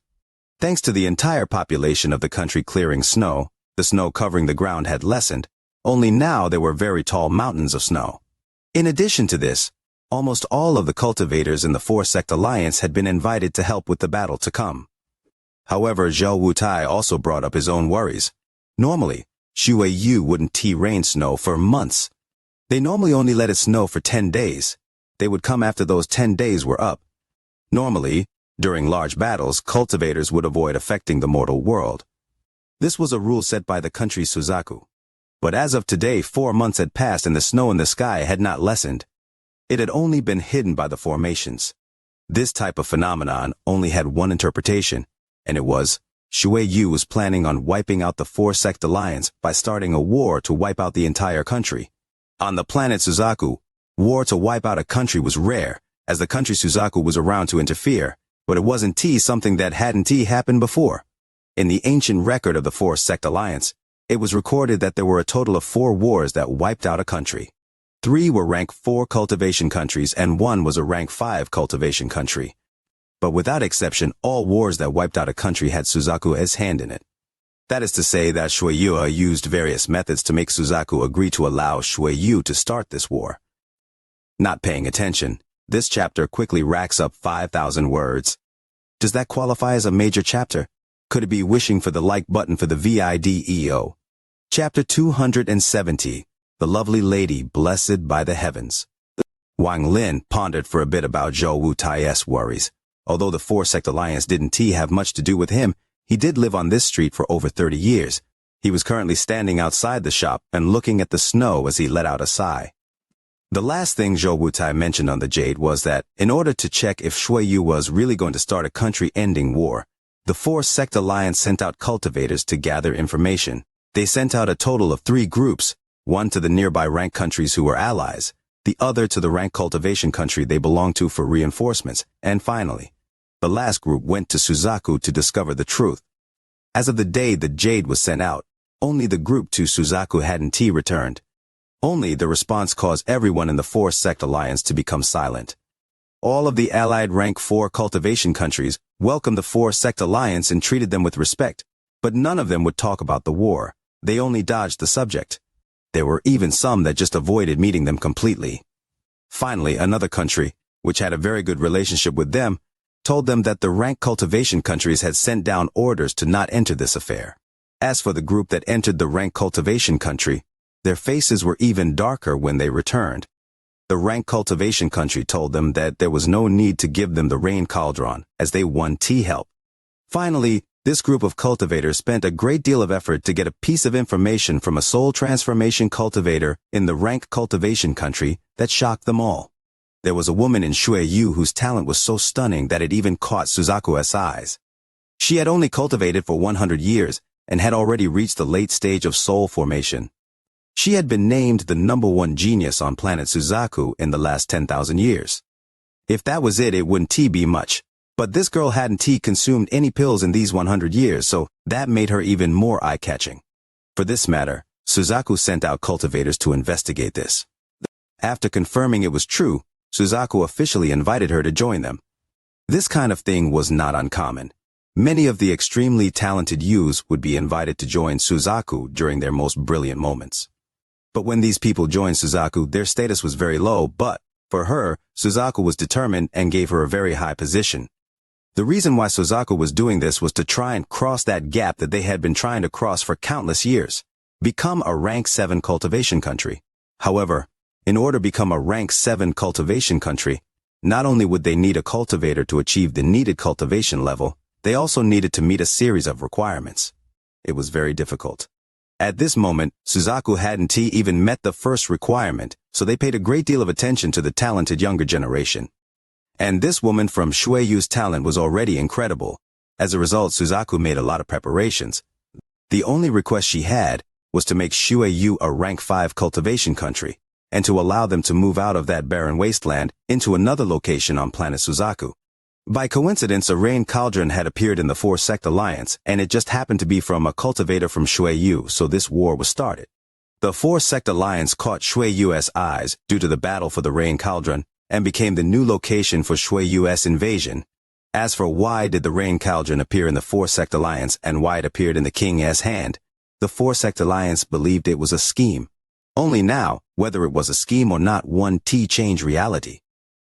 Thanks to the entire population of the country clearing snow, the snow covering the ground had lessened. Only now there were very tall mountains of snow. In addition to this, almost all of the cultivators in the four-sect alliance had been invited to help with the battle to come. However, Zhao Wutai also brought up his own worries. Normally, Shui Yu wouldn't rain snow for months. They normally only let it snow for 10 days. They would come after those 10 days were up. Normally, during large battles, cultivators would avoid affecting the mortal world. This was a rule set by the country Suzaku. But as of today, 4 months had passed and the snow in the sky had not lessened. It had only been hidden by the formations. This type of phenomenon only had one interpretation, and it was, Shui Yu was planning on wiping out the four-sect alliance by starting a war to wipe out the entire country. On the planet Suzaku, war to wipe out a country was rare, as the country Suzaku was around to interfere, but it wasn't something that hadn't happened before. In the ancient record of the four-sect alliance, it was recorded that there were a total of 4 wars that wiped out a country. 3 were rank 4 cultivation countries and 1 was a rank 5 cultivation country. But without exception, all wars that wiped out a country had Suzaku's hand in it. That is to say that Shui Yu used various methods to make Suzaku agree to allow Shui Yu to start this war. Not paying attention, this chapter quickly racks up 5,000 words. Does that qualify as a major chapter? Could it be wishing for the like button for the video? Chapter 270, The Lovely Lady Blessed by the Heavens. Wang Lin pondered for a bit about Zhou Wutai's worries. Although the four-sect alliance didn't have much to do with him, he did live on this street for over 30 years. He was currently standing outside the shop and looking at the snow as he let out a sigh. The last thing Zhou Wutai mentioned on the jade was that, in order to check if Shui Yu was really going to start a country-ending war, the four-sect alliance sent out cultivators to gather information. They sent out a total of 3 groups, one to the nearby rank countries who were allies, the other to the rank cultivation country they belonged to for reinforcements, and finally, the last group went to Suzaku to discover the truth. As of the day the jade was sent out, only the group to Suzaku hadn't returned. Only the response caused everyone in the 4-sect alliance to become silent. All of the allied rank 4 cultivation countries welcomed the 4-sect alliance and treated them with respect, but none of them would talk about the war. They only dodged the subject. There were even some that just avoided meeting them completely. Finally, another country, which had a very good relationship with them, told them that the rank cultivation countries had sent down orders to not enter this affair. As for the group that entered the rank cultivation country, their faces were even darker when they returned. The rank cultivation country told them that there was no need to give them the rain cauldron, as they won tea help. Finally, this group of cultivators spent a great deal of effort to get a piece of information from a soul transformation cultivator in the rank cultivation country that shocked them all. There was a woman in Shuiyu whose talent was so stunning that it even caught Suzaku's eyes. She had only cultivated for 100 years and had already reached the late stage of soul formation. She had been named the #1 genius on planet Suzaku in the last 10,000 years. If that was it wouldn't be much. But this girl hadn't consumed any pills in these 100 years, so that made her even more eye-catching. For this matter, Suzaku sent out cultivators to investigate this. After confirming it was true, Suzaku officially invited her to join them. This kind of thing was not uncommon. Many of the extremely talented youths would be invited to join Suzaku during their most brilliant moments. But when these people joined Suzaku, their status was very low, but, for her, Suzaku was determined and gave her a very high position. The reason why Suzaku was doing this was to try and cross that gap that they had been trying to cross for countless years. Become a rank 7 cultivation country. However, in order to become a rank 7 cultivation country, not only would they need a cultivator to achieve the needed cultivation level, they also needed to meet a series of requirements. It was very difficult. At this moment, Suzaku hadn't even met the first requirement, so they paid a great deal of attention to the talented younger generation. And this woman from Shuiyu's talent was already incredible. As a result, Suzaku made a lot of preparations. The only request she had was to make Shuiyu a rank 5 cultivation country, and to allow them to move out of that barren wasteland into another location on planet Suzaku. By coincidence, a rain cauldron had appeared in the 4-sect alliance, and it just happened to be from a cultivator from Shuiyu, so this war was started. The 4-sect alliance caught Shuiyu's eyes due to the battle for the rain cauldron, and became the new location for Shuiyu's invasion. As for why did the rain cauldron appear in the 4-sect alliance and why it appeared in the king's hand, the 4-sect alliance believed it was a scheme. Only now, whether it was a scheme or not, one changed reality.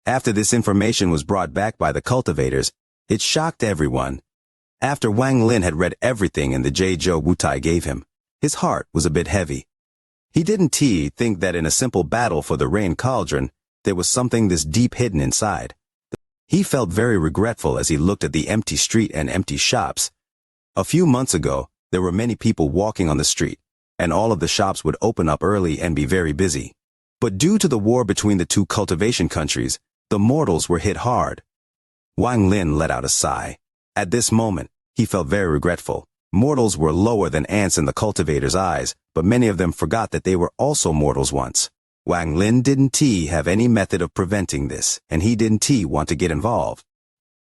After this information was brought back by the cultivators, it shocked everyone. After Wang Lin had read everything in the Jeizhou Wutai gave him, his heart was a bit heavy. He didn't think that in a simple battle for the rain cauldron, there was something this deep hidden inside. He felt very regretful as he looked at the empty street and empty shops. A few months ago, there were many people walking on the street, and all of the shops would open up early and be very busy. But due to the war between the 2 cultivation countries, the mortals were hit hard. Wang Lin let out a sigh. At this moment, he felt very regretful. Mortals were lower than ants in the cultivators' eyes, but many of them forgot that they were also mortals once. Wang Lin didn't have any method of preventing this, and he didn't want to get involved.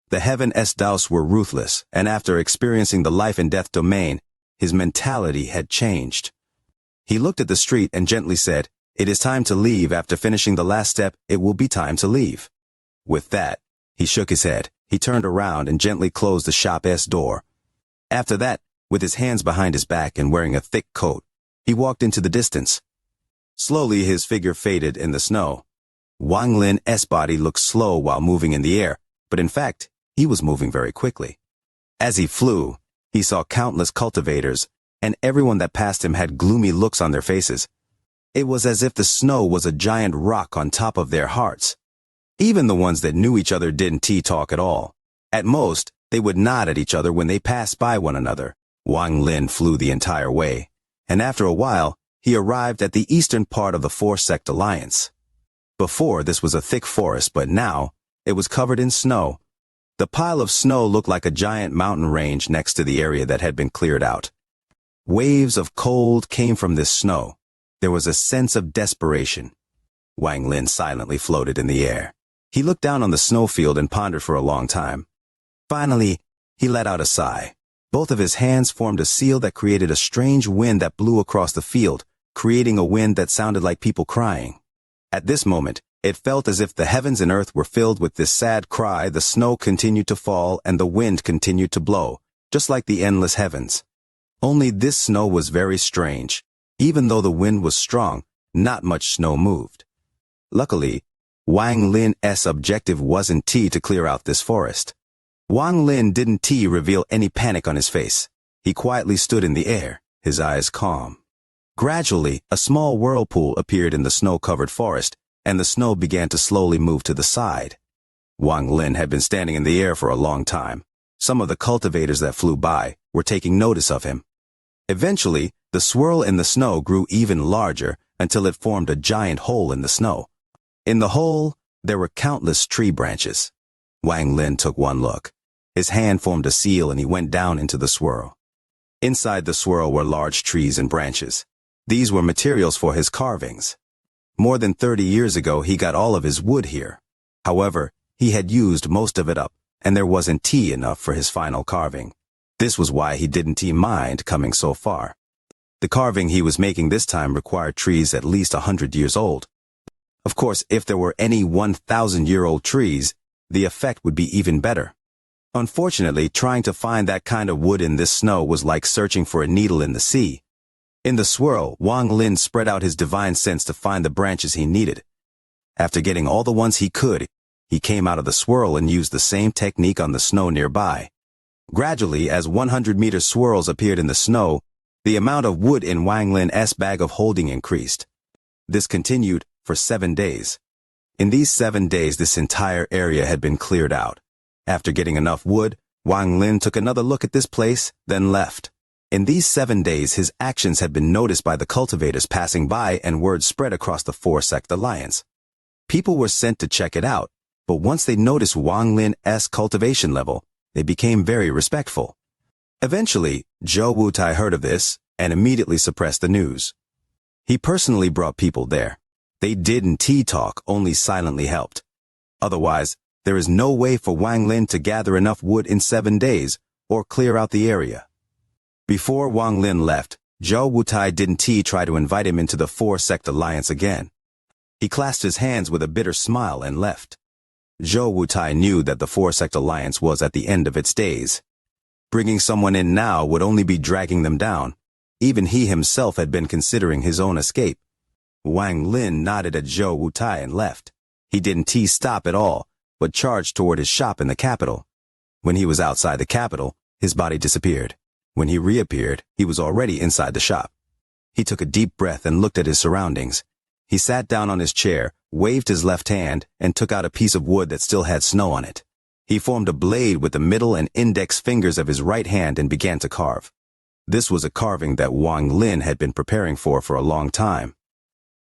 The Heaven's Daos were ruthless, and after experiencing the life and death domain, his mentality had changed. He looked at the street and gently said, "It is time to leave. After finishing the last step, it will be time to leave." With that, he shook his head. He turned around and gently closed the shop's door. After that, with his hands behind his back and wearing a thick coat, he walked into the distance. Slowly, his figure faded in the snow. Wang Lin's body looked slow while moving in the air, but in fact, he was moving very quickly. As he flew, he saw countless cultivators, and everyone that passed him had gloomy looks on their faces. It was as if the snow was a giant rock on top of their hearts. Even the ones that knew each other didn't talk at all. At most, they would nod at each other when they passed by one another. Wang Lin flew the entire way, and after a while, he arrived at the eastern part of the 4-sect alliance. Before, this was a thick forest, but now, it was covered in snow. The pile of snow looked like a giant mountain range next to the area that had been cleared out. Waves of cold came from this snow. There was a sense of desperation. Wang Lin silently floated in the air. He looked down on the snowfield and pondered for a long time. Finally, he let out a sigh. Both of his hands formed a seal that created a strange wind that blew across the field, creating a wind that sounded like people crying. At this moment, it felt as if the heavens and earth were filled with this sad cry. The snow continued to fall and the wind continued to blow, just like the endless heavens. Only this snow was very strange. Even though the wind was strong, not much snow moved. Luckily, Wang Lin's objective wasn't to clear out this forest. Wang Lin didn't reveal any panic on his face. He quietly stood in the air, his eyes calm. Gradually, a small whirlpool appeared in the snow-covered forest, and the snow began to slowly move to the side. Wang Lin had been standing in the air for a long time. Some of the cultivators that flew by were taking notice of him. Eventually, the swirl in the snow grew even larger until it formed a giant hole in the snow. In the hole, there were countless tree branches. Wang Lin took one look. His hand formed a seal and he went down into the swirl. Inside the swirl were large trees and branches. These were materials for his carvings. More than 30 years ago, he got all of his wood here. However, he had used most of it up, and there wasn't enough for his final carving. This was why he didn't mind coming so far. The carving he was making this time required trees at least 100 years old. Of course, if there were any 1,000-year-old trees, the effect would be even better. Unfortunately, trying to find that kind of wood in this snow was like searching for a needle in the sea. In the swirl, Wang Lin spread out his divine sense to find the branches he needed. After getting all the ones he could, he came out of the swirl and used the same technique on the snow nearby. Gradually, as 100-meter swirls appeared in the snow, the amount of wood in Wang Lin's bag of holding increased. This continued for 7 days. In these 7 days, this entire area had been cleared out. After getting enough wood, Wang Lin took another look at this place, then left. In these 7 days, his actions had been noticed by the cultivators passing by and word spread across the four-sect alliance. People were sent to check it out, but once they noticed Wang Lin's cultivation level, they became very respectful. Eventually, Zhou Wutai heard of this and immediately suppressed the news. He personally brought people there. They didn't talk, only silently helped. Otherwise, there is no way for Wang Lin to gather enough wood in 7 days or clear out the area. Before Wang Lin left, Zhou Wutai didn't try to invite him into the four-sect alliance again. He clasped his hands with a bitter smile and left. Zhou Wutai knew that the four-sect alliance was at the end of its days. Bringing someone in now would only be dragging them down. Even he himself had been considering his own escape. Wang Lin nodded at Zhou Wutai and left. He didn't stop at all, but charged toward his shop in the capital. When he was outside the capital, his body disappeared. When he reappeared, he was already inside the shop. He took a deep breath and looked at his surroundings. He sat down on his chair, waved his left hand, and took out a piece of wood that still had snow on it. He formed a blade with the middle and index fingers of his right hand and began to carve. This was a carving that Wang Lin had been preparing for a long time.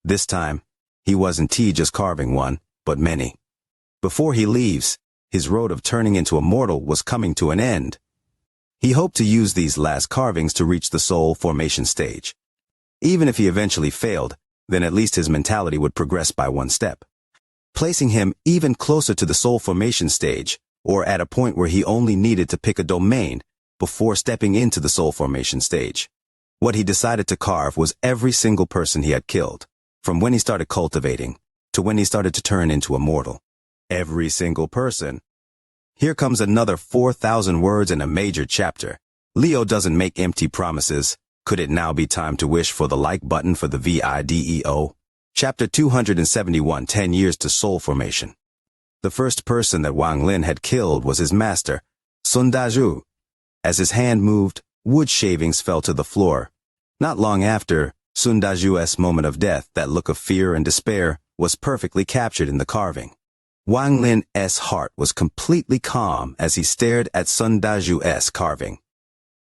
This time, he wasn't just carving one, but many. Before he leaves, his road of turning into a mortal was coming to an end. He hoped to use these last carvings to reach the soul formation stage. Even if he eventually failed, then at least his mentality would progress by one step, placing him even closer to the soul formation stage, or at a point where he only needed to pick a domain before stepping into the soul formation stage. What he decided to carve was every single person he had killed, from when he started cultivating to when he started to turn into a mortal. Every single person. Here comes another 4,000 words in a major chapter. Leo doesn't make empty promises. Could it now be time to wish for the like button for the video? Chapter 271, 10 Years to Soul Formation. The first person that Wang Lin had killed was his master, Sun Dazhu. As his hand moved, wood shavings fell to the floor. Not long after, Sun Dazhu's moment of death, that look of fear and despair, was perfectly captured in the carving. Wang Lin's heart was completely calm as he stared at Sun Dazhu's carving.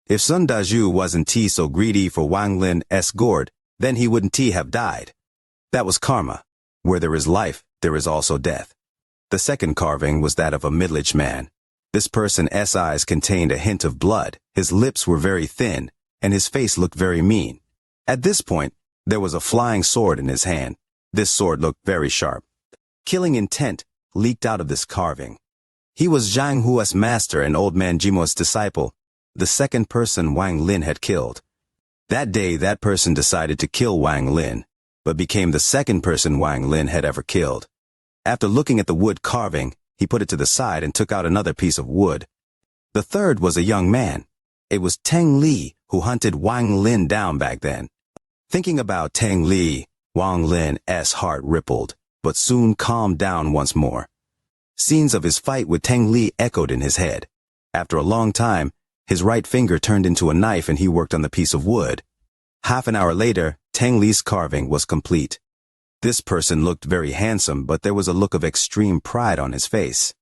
If Sun Dazhu wasn't so greedy for Wang Lin's gourd, then he wouldn't have died. That was karma. Where there is life, there is also death. The second carving was that of a middle-aged man. This person's eyes contained a hint of blood, his lips were very thin, and his face looked very mean. At this point, there was a flying sword in his hand. This sword looked very sharp. Killing intent leaked out of this carving. He was Zhang Hua's master and old man Jimo's disciple, the second person Wang Lin had killed. That day, that person decided to kill Wang Lin, but became the second person Wang Lin had ever killed. After looking at the wood carving, he put it to the side and took out another piece of wood. The third was a young man. It was Teng Li, who hunted Wang Lin down back then. Thinking about Teng Li, Wang Lin's heart rippled, but soon calmed down once more. Scenes of his fight with Teng Li echoed in his head. After a long time, his right finger turned into a knife and he worked on the piece of wood. Half an hour later, Teng Li's carving was complete. This person looked very handsome, but there was a look of extreme pride on his face.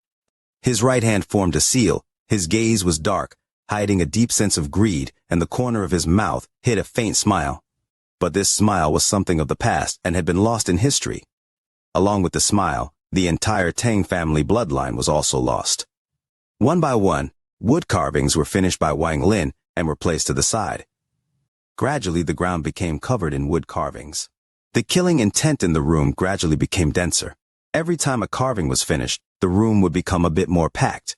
His right hand formed a seal, his gaze was dark, hiding a deep sense of greed, and the corner of his mouth hid a faint smile. But this smile was something of the past and had been lost in history. Along with the smile, the entire Tang family bloodline was also lost. One by one, wood carvings were finished by Wang Lin and were placed to the side. Gradually, the ground became covered in wood carvings. The killing intent in the room gradually became denser. Every time a carving was finished, the room would become a bit more packed.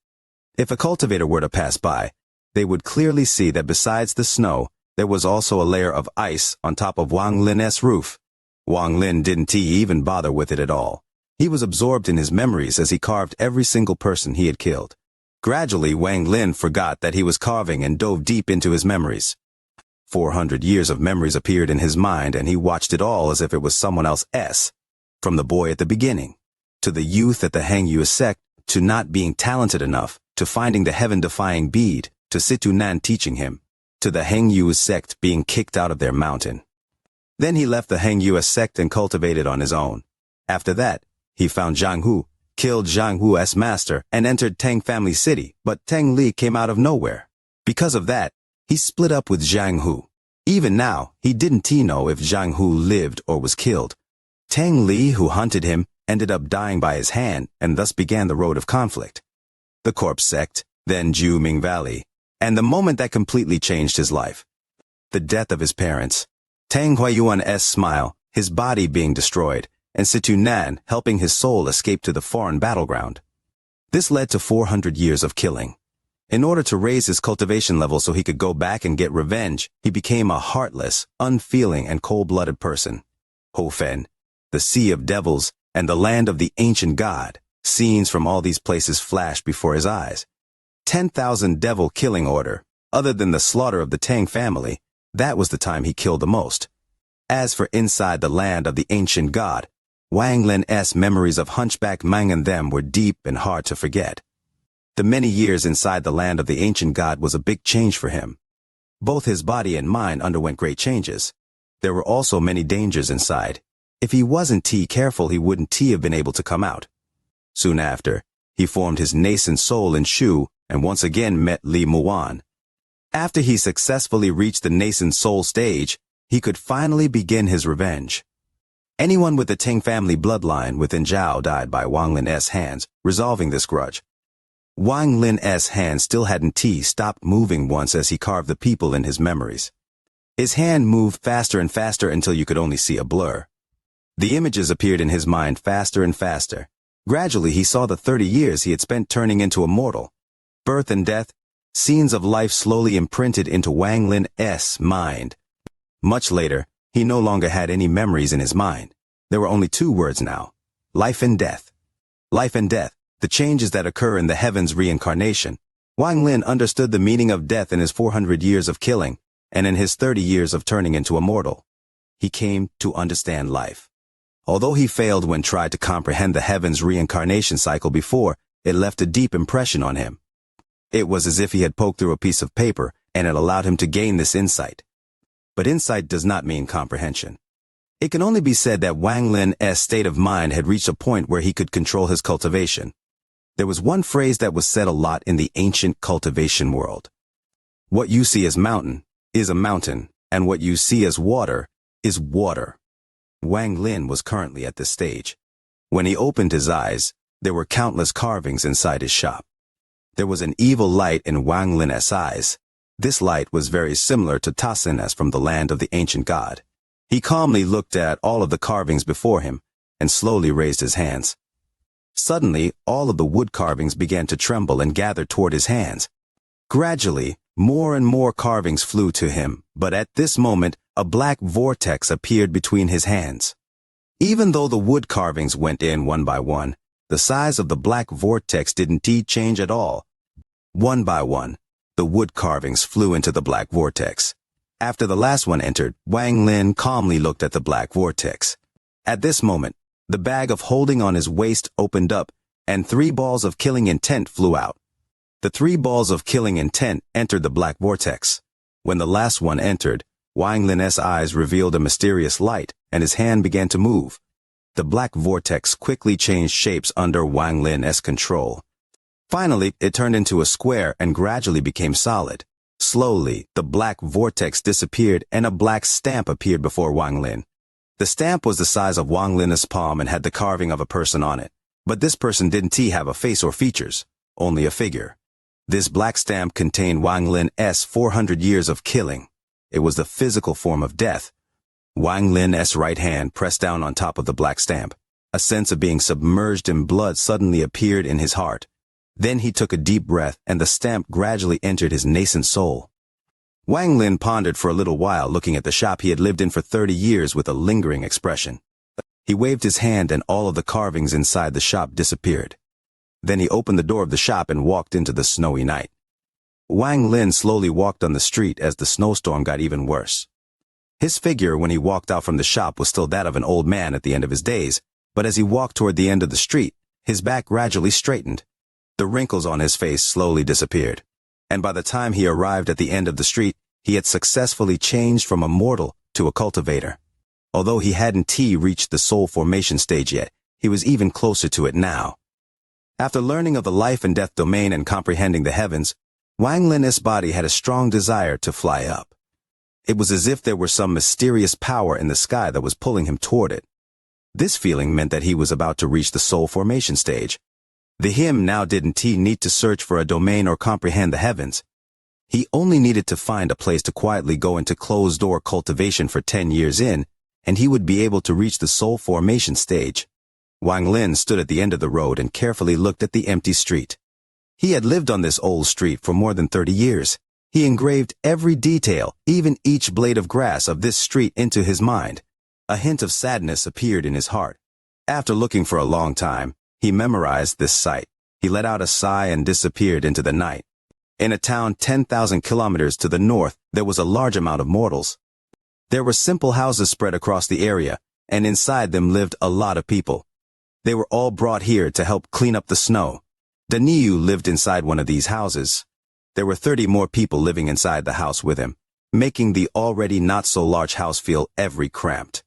If a cultivator were to pass by, they would clearly see that besides the snow, there was also a layer of ice on top of Wang Lin's roof. Wang Lin didn't even bother with it at all. He was absorbed in his memories as he carved every single person he had killed. Gradually, Wang Lin forgot that he was carving and dove deep into his memories. 400 years of memories appeared in his mind, and he watched it all as if it was someone else's. From the boy at the beginning, to the youth at the Hangyu sect, to not being talented enough, to finding the heaven-defying bead, to Situ Nan teaching him, to the Hangyu sect being kicked out of their mountain. Then he left the Hangyu sect and cultivated on his own. After that, he found Zhang Hu, killed Zhang Hu's master, and entered Tang family city, but Teng Li came out of nowhere. Because of that, he split up with Zhang Hu. Even now, he didn't know if Zhang Hu lived or was killed. Teng Li, who hunted him, ended up dying by his hand, and thus began the road of conflict. The corpse sect, then Juming Valley, and the moment that completely changed his life. The death of his parents, Tang Huayuan's smile, his body being destroyed, and Situ Nan helping his soul escape to the foreign battleground. This led to 400 years of killing. In order to raise his cultivation level so he could go back and get revenge, he became a heartless, unfeeling, and cold-blooded person. Hofen, the Sea of Devils, and the land of the ancient god, scenes from all these places flashed before his eyes. 10,000 devil killing order. Other than the slaughter of the Tang family, that was the time he killed the most. As for inside the land of the ancient god, Wang Lin's memories of Hunchback Mang and them were deep and hard to forget. The many years inside the land of the ancient god was a big change for him. Both his body and mind underwent great changes. There were also many dangers inside. If he wasn't careful, he wouldn't have been able to come out. Soon after, he formed his nascent soul in Shu and once again met Li Muan. After he successfully reached the nascent soul stage, he could finally begin his revenge. Anyone with the Tang family bloodline within Zhao died by Wang Lin's hands, resolving this grudge. Wang Lin's hand still hadn't stopped moving once as he carved the people in his memories. His hand moved faster and faster until you could only see a blur. The images appeared in his mind faster and faster. Gradually, he saw the 30 years he had spent turning into a mortal. Birth and death, scenes of life slowly imprinted into Wang Lin's mind. Much later, he no longer had any memories in his mind. There were only two words now: life and death. Life and death, the changes that occur in the heavens' reincarnation. Wang Lin understood the meaning of death in his 400 years of killing, and in his 30 years of turning into a mortal. He came to understand life. Although he failed when tried to comprehend the heavens' reincarnation cycle before, it left a deep impression on him. It was as if he had poked through a piece of paper, and it allowed him to gain this insight. But insight does not mean comprehension. It can only be said that Wang Lin's state of mind had reached a point where he could control his cultivation. There was one phrase that was said a lot in the ancient cultivation world. What you see as mountain is a mountain, and what you see as water is water. Wang Lin was currently at this stage. When he opened his eyes, there were countless carvings inside his shop. There was an evil light in Wang Lin's eyes. This light was very similar to Tasin as from the land of the ancient god. He calmly looked at all of the carvings before him and slowly raised his hands. Suddenly, all of the wood carvings began to tremble and gather toward his hands. Gradually, more and more carvings flew to him, but at this moment, a black vortex appeared between his hands. Even though the wood carvings went in one by one, the size of the black vortex didn't change at all. One by one, the wood carvings flew into the black vortex. After the last one entered, Wang Lin calmly looked at the black vortex. At this moment, the bag of holding on his waist opened up, and 3 balls of killing intent flew out. The 3 balls of killing intent entered the black vortex. When the last one entered, Wang Lin's eyes revealed a mysterious light, and his hand began to move. The black vortex quickly changed shapes under Wang Lin's control. Finally, it turned into a square and gradually became solid. Slowly, the black vortex disappeared and a black stamp appeared before Wang Lin. The stamp was the size of Wang Lin's palm and had the carving of a person on it. But this person didn't have a face or features, only a figure. This black stamp contained Wang Lin's 400 years of killing. It was the physical form of death. Wang Lin's right hand pressed down on top of the black stamp. A sense of being submerged in blood suddenly appeared in his heart. Then he took a deep breath and the stamp gradually entered his nascent soul. Wang Lin pondered for a little while, looking at the shop he had lived in for 30 years with a lingering expression. He waved his hand and all of the carvings inside the shop disappeared. Then he opened the door of the shop and walked into the snowy night. Wang Lin slowly walked on the street as the snowstorm got even worse. His figure when he walked out from the shop was still that of an old man at the end of his days, but as he walked toward the end of the street, his back gradually straightened. The wrinkles on his face slowly disappeared. And by the time he arrived at the end of the street, he had successfully changed from a mortal to a cultivator. Although he hadn't reached the soul formation stage yet, he was even closer to it now. After learning of the life and death domain and comprehending the heavens, Wang Lin's body had a strong desire to fly up. It was as if there were some mysterious power in the sky that was pulling him toward it. This feeling meant that he was about to reach the soul formation stage. The him now didn't need to search for a domain or comprehend the heavens. He only needed to find a place to quietly go into closed-door cultivation for 10 years in, and he would be able to reach the soul formation stage. Wang Lin stood at the end of the road and carefully looked at the empty street. He had lived on this old street for more than 30 years. He engraved every detail, even each blade of grass of this street into his mind. A hint of sadness appeared in his heart. After looking for a long time, he memorized this sight. He let out a sigh and disappeared into the night. In a town 10,000 kilometers to the north, there was a large amount of mortals. There were simple houses spread across the area, and inside them lived a lot of people. They were all brought here to help clean up the snow. Daniyu lived inside one of these houses. There were 30 more people living inside the house with him, making the already not so large house feel every cramped.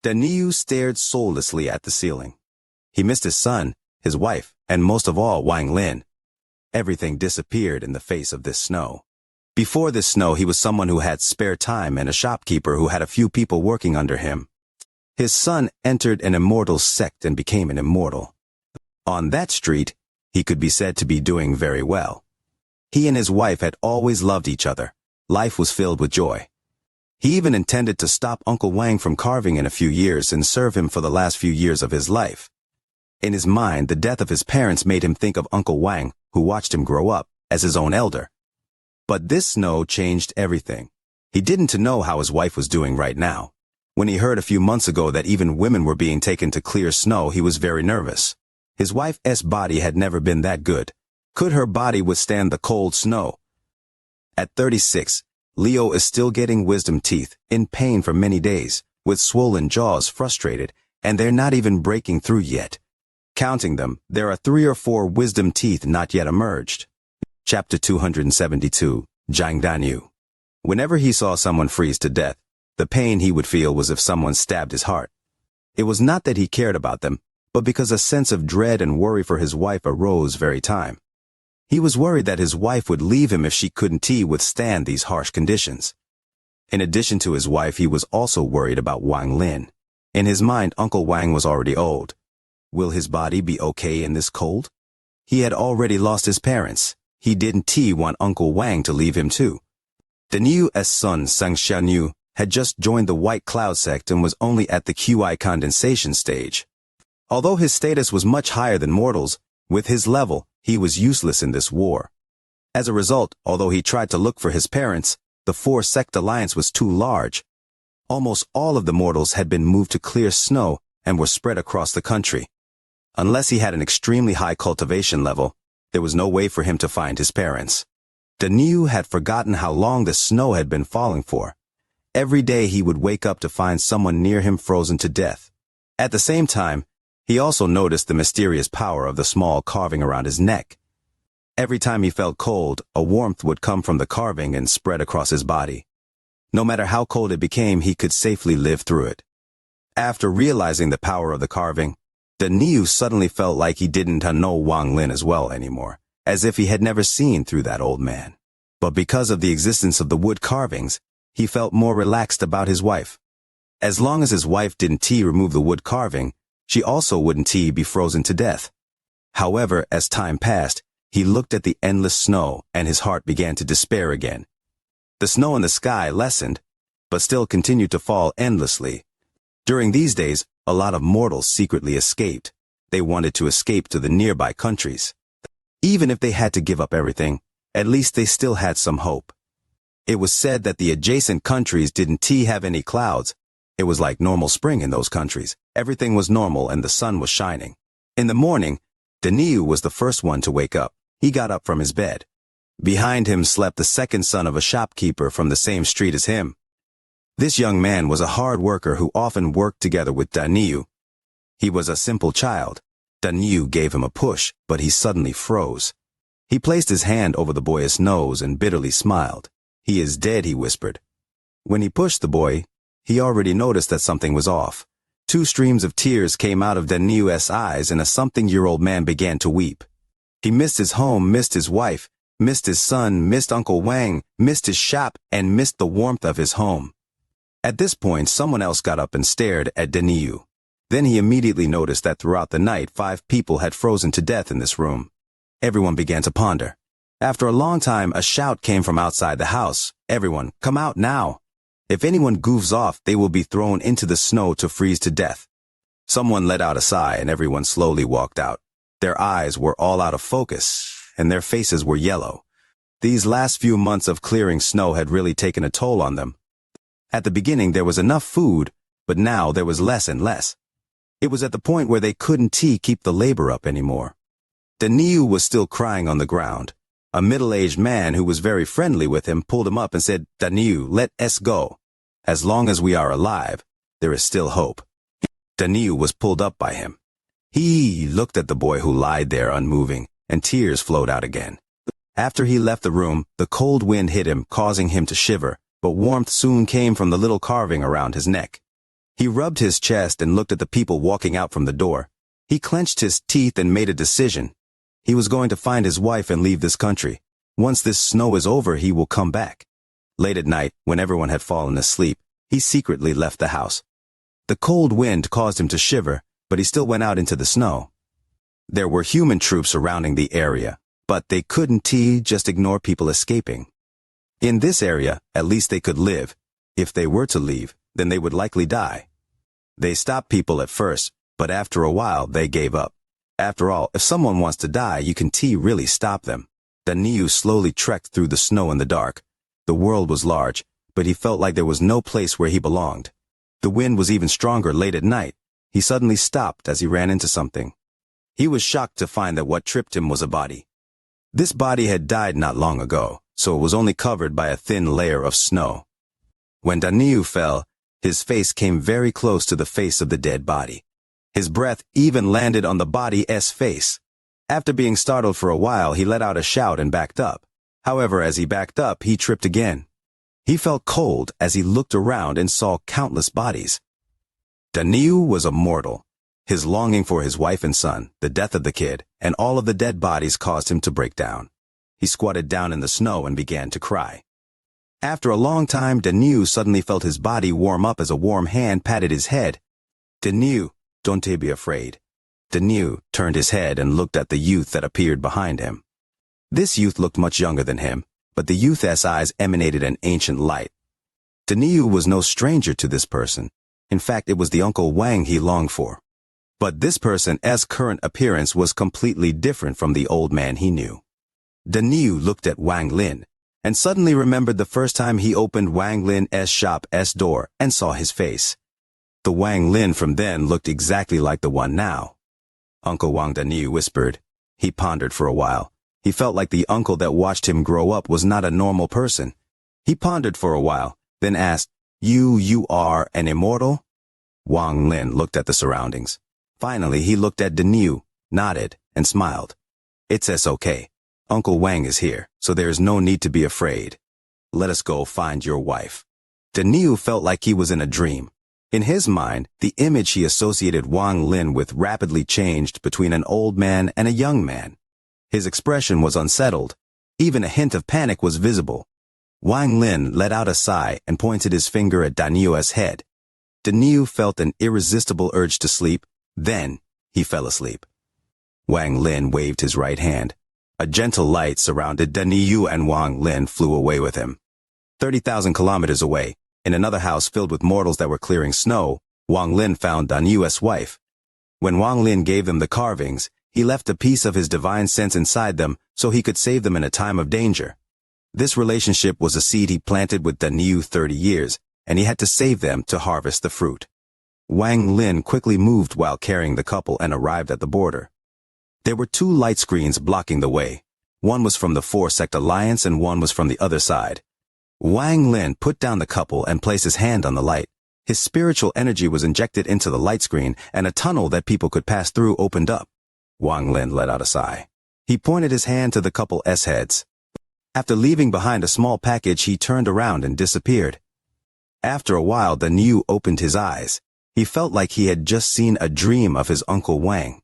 Daniyu stared soullessly at the ceiling. He missed his son, his wife, and most of all Wang Lin. Everything disappeared in the face of this snow. Before this snow, he was someone who had spare time and a shopkeeper who had a few people working under him. His son entered an immortal sect and became an immortal. On that street, he could be said to be doing very well. He and his wife had always loved each other. Life was filled with joy. He even intended to stop Uncle Wang from carving in a few years and serve him for the last few years of his life. In his mind, the death of his parents made him think of Uncle Wang, who watched him grow up, as his own elder. But this snow changed everything. He didn't know how his wife was doing right now. When he heard a few months ago that even women were being taken to clear snow, he was very nervous. His wife's body had never been that good. Could her body withstand the cold snow? At 36, Leo is still getting wisdom teeth, in pain for many days, with swollen jaws, frustrated, and they're not even breaking through yet. Counting them, there are 3 or 4 wisdom teeth not yet emerged. Chapter 272, Jiangdanyu. Whenever he saw someone freeze to death, the pain he would feel was if someone stabbed his heart. It was not that he cared about them, but because a sense of dread and worry for his wife arose very time. He was worried that his wife would leave him if she couldn't withstand these harsh conditions. In addition to his wife, he was also worried about Wang Lin. In his mind, Uncle Wang was already old. Will his body be okay in this cold? He had already lost his parents. He didn't want Uncle Wang to leave him too. Daniu's son Xianxia had just joined the White Cloud sect and was only at the QI condensation stage. Although his status was much higher than mortals, with his level, he was useless in this war. As a result, although he tried to look for his parents, the four-sect alliance was too large. Almost all of the mortals had been moved to clear snow and were spread across the country. Unless he had an extremely high cultivation level, there was no way for him to find his parents. Daniu had forgotten how long the snow had been falling for. Every day he would wake up to find someone near him frozen to death. At the same time, he also noticed the mysterious power of the small carving around his neck. Every time he felt cold, a warmth would come from the carving and spread across his body. No matter how cold it became, he could safely live through it. After realizing the power of the carving, Daniu suddenly felt like he didn't know Wang Lin as well anymore, as if he had never seen through that old man. But because of the existence of the wood carvings, he felt more relaxed about his wife. As long as his wife didn't remove the wood carving, she also wouldn't be frozen to death. However, as time passed, he looked at the endless snow and his heart began to despair again. The snow in the sky lessened, but still continued to fall endlessly. During these days, a lot of mortals secretly escaped. They wanted to escape to the nearby countries. Even if they had to give up everything, at least they still had some hope. It was said that the adjacent countries didn't have any clouds. It was like normal spring in those countries. Everything was normal and the sun was shining. In the morning, Daniu was the first one to wake up. He got up from his bed. Behind him slept the second son of a shopkeeper from the same street as him. This young man was a hard worker who often worked together with Daniu. He was a simple child. Daniu gave him a push, but he suddenly froze. He placed his hand over the boy's nose and bitterly smiled. "He is dead," he whispered. When he pushed the boy, he already noticed that something was off. 2 streams of tears came out of Daniu's eyes and a something-year-old man began to weep. He missed his home, missed his wife, missed his son, missed Uncle Wang, missed his shop, and missed the warmth of his home. At this point, someone else got up and stared at Daniu. Then he immediately noticed that throughout the night, 5 people had frozen to death in this room. Everyone began to ponder. After a long time, a shout came from outside the house. "Everyone, come out now. If anyone goofs off, they will be thrown into the snow to freeze to death." Someone let out a sigh and everyone slowly walked out. Their eyes were all out of focus, and their faces were yellow. These last few months of clearing snow had really taken a toll on them. At the beginning there was enough food, but now there was less and less. It was at the point where they couldn't keep the labor up anymore. Daniu was still crying on the ground. A middle-aged man who was very friendly with him pulled him up and said, "Daniu, let us go. As long as we are alive, there is still hope." Daniu was pulled up by him. He looked at the boy who lied there unmoving, and tears flowed out again. After he left the room, the cold wind hit him, causing him to shiver, but warmth soon came from the little carving around his neck. He rubbed his chest and looked at the people walking out from the door. He clenched his teeth and made a decision. He was going to find his wife and leave this country. Once this snow is over, he will come back. Late at night, when everyone had fallen asleep, he secretly left the house. The cold wind caused him to shiver, but he still went out into the snow. There were human troops surrounding the area, but they couldn't just ignore people escaping. In this area, at least they could live. If they were to leave, then they would likely die. They stopped people at first, but after a while they gave up. After all, if someone wants to die, you can really stop them. Daniu slowly trekked through the snow in the dark. The world was large, but he felt like there was no place where he belonged. The wind was even stronger late at night. He suddenly stopped as he ran into something. He was shocked to find that what tripped him was a body. This body had died not long ago, so it was only covered by a thin layer of snow. When Daniu fell, his face came very close to the face of the dead body. His breath even landed on the body's face. After being startled for a while, he let out a shout and backed up. However, as he backed up, he tripped again. He felt cold as he looked around and saw countless bodies. Daniu was a mortal. His longing for his wife and son, the death of the kid, and all of the dead bodies caused him to break down. He squatted down in the snow and began to cry. After a long time, Daniu suddenly felt his body warm up as a warm hand patted his head. "Daniu, don't be afraid." Daniu turned his head and looked at the youth that appeared behind him. This youth looked much younger than him, but the youth's eyes emanated an ancient light. Daniu was no stranger to this person. In fact, it was the Uncle Wang he longed for. But this person's current appearance was completely different from the old man he knew. Daniu looked at Wang Lin, and suddenly remembered the first time he opened Wang Lin's shop's door and saw his face. The Wang Lin from then looked exactly like the one now. Uncle Wang, Daniu whispered. He pondered for a while. He felt like the uncle that watched him grow up was not a normal person. He pondered for a while, then asked, You are an immortal? Wang Lin looked at the surroundings. Finally, he looked at Daniu, nodded, and smiled. It's okay. Uncle Wang is here, so there is no need to be afraid. Let us go find your wife. Daniu felt like he was in a dream. In his mind, the image he associated Wang Lin with rapidly changed between an old man and a young man. His expression was unsettled. Even a hint of panic was visible. Wang Lin let out a sigh and pointed his finger at Daniu's head. Daniu felt an irresistible urge to sleep. Then, he fell asleep. Wang Lin waved his right hand. A gentle light surrounded Daniu and Wang Lin flew away with him. 30,000 kilometers away, in another house filled with mortals that were clearing snow, Wang Lin found Daniu's wife. When Wang Lin gave them the carvings, he left a piece of his divine sense inside them so he could save them in a time of danger. This relationship was a seed he planted with Daniu 30 years, and he had to save them to harvest the fruit. Wang Lin quickly moved while carrying the couple and arrived at the border. There were 2 light screens blocking the way. One was from the 4-sect alliance and one was from the other side. Wang Lin put down the couple and placed his hand on the light. His spiritual energy was injected into the light screen, and a tunnel that people could pass through opened up. Wang Lin let out a sigh. He pointed his hand to the couple's heads. After leaving behind a small package, he turned around and disappeared. After a while, Daniu opened his eyes. He felt like he had just seen a dream of his Uncle Wang.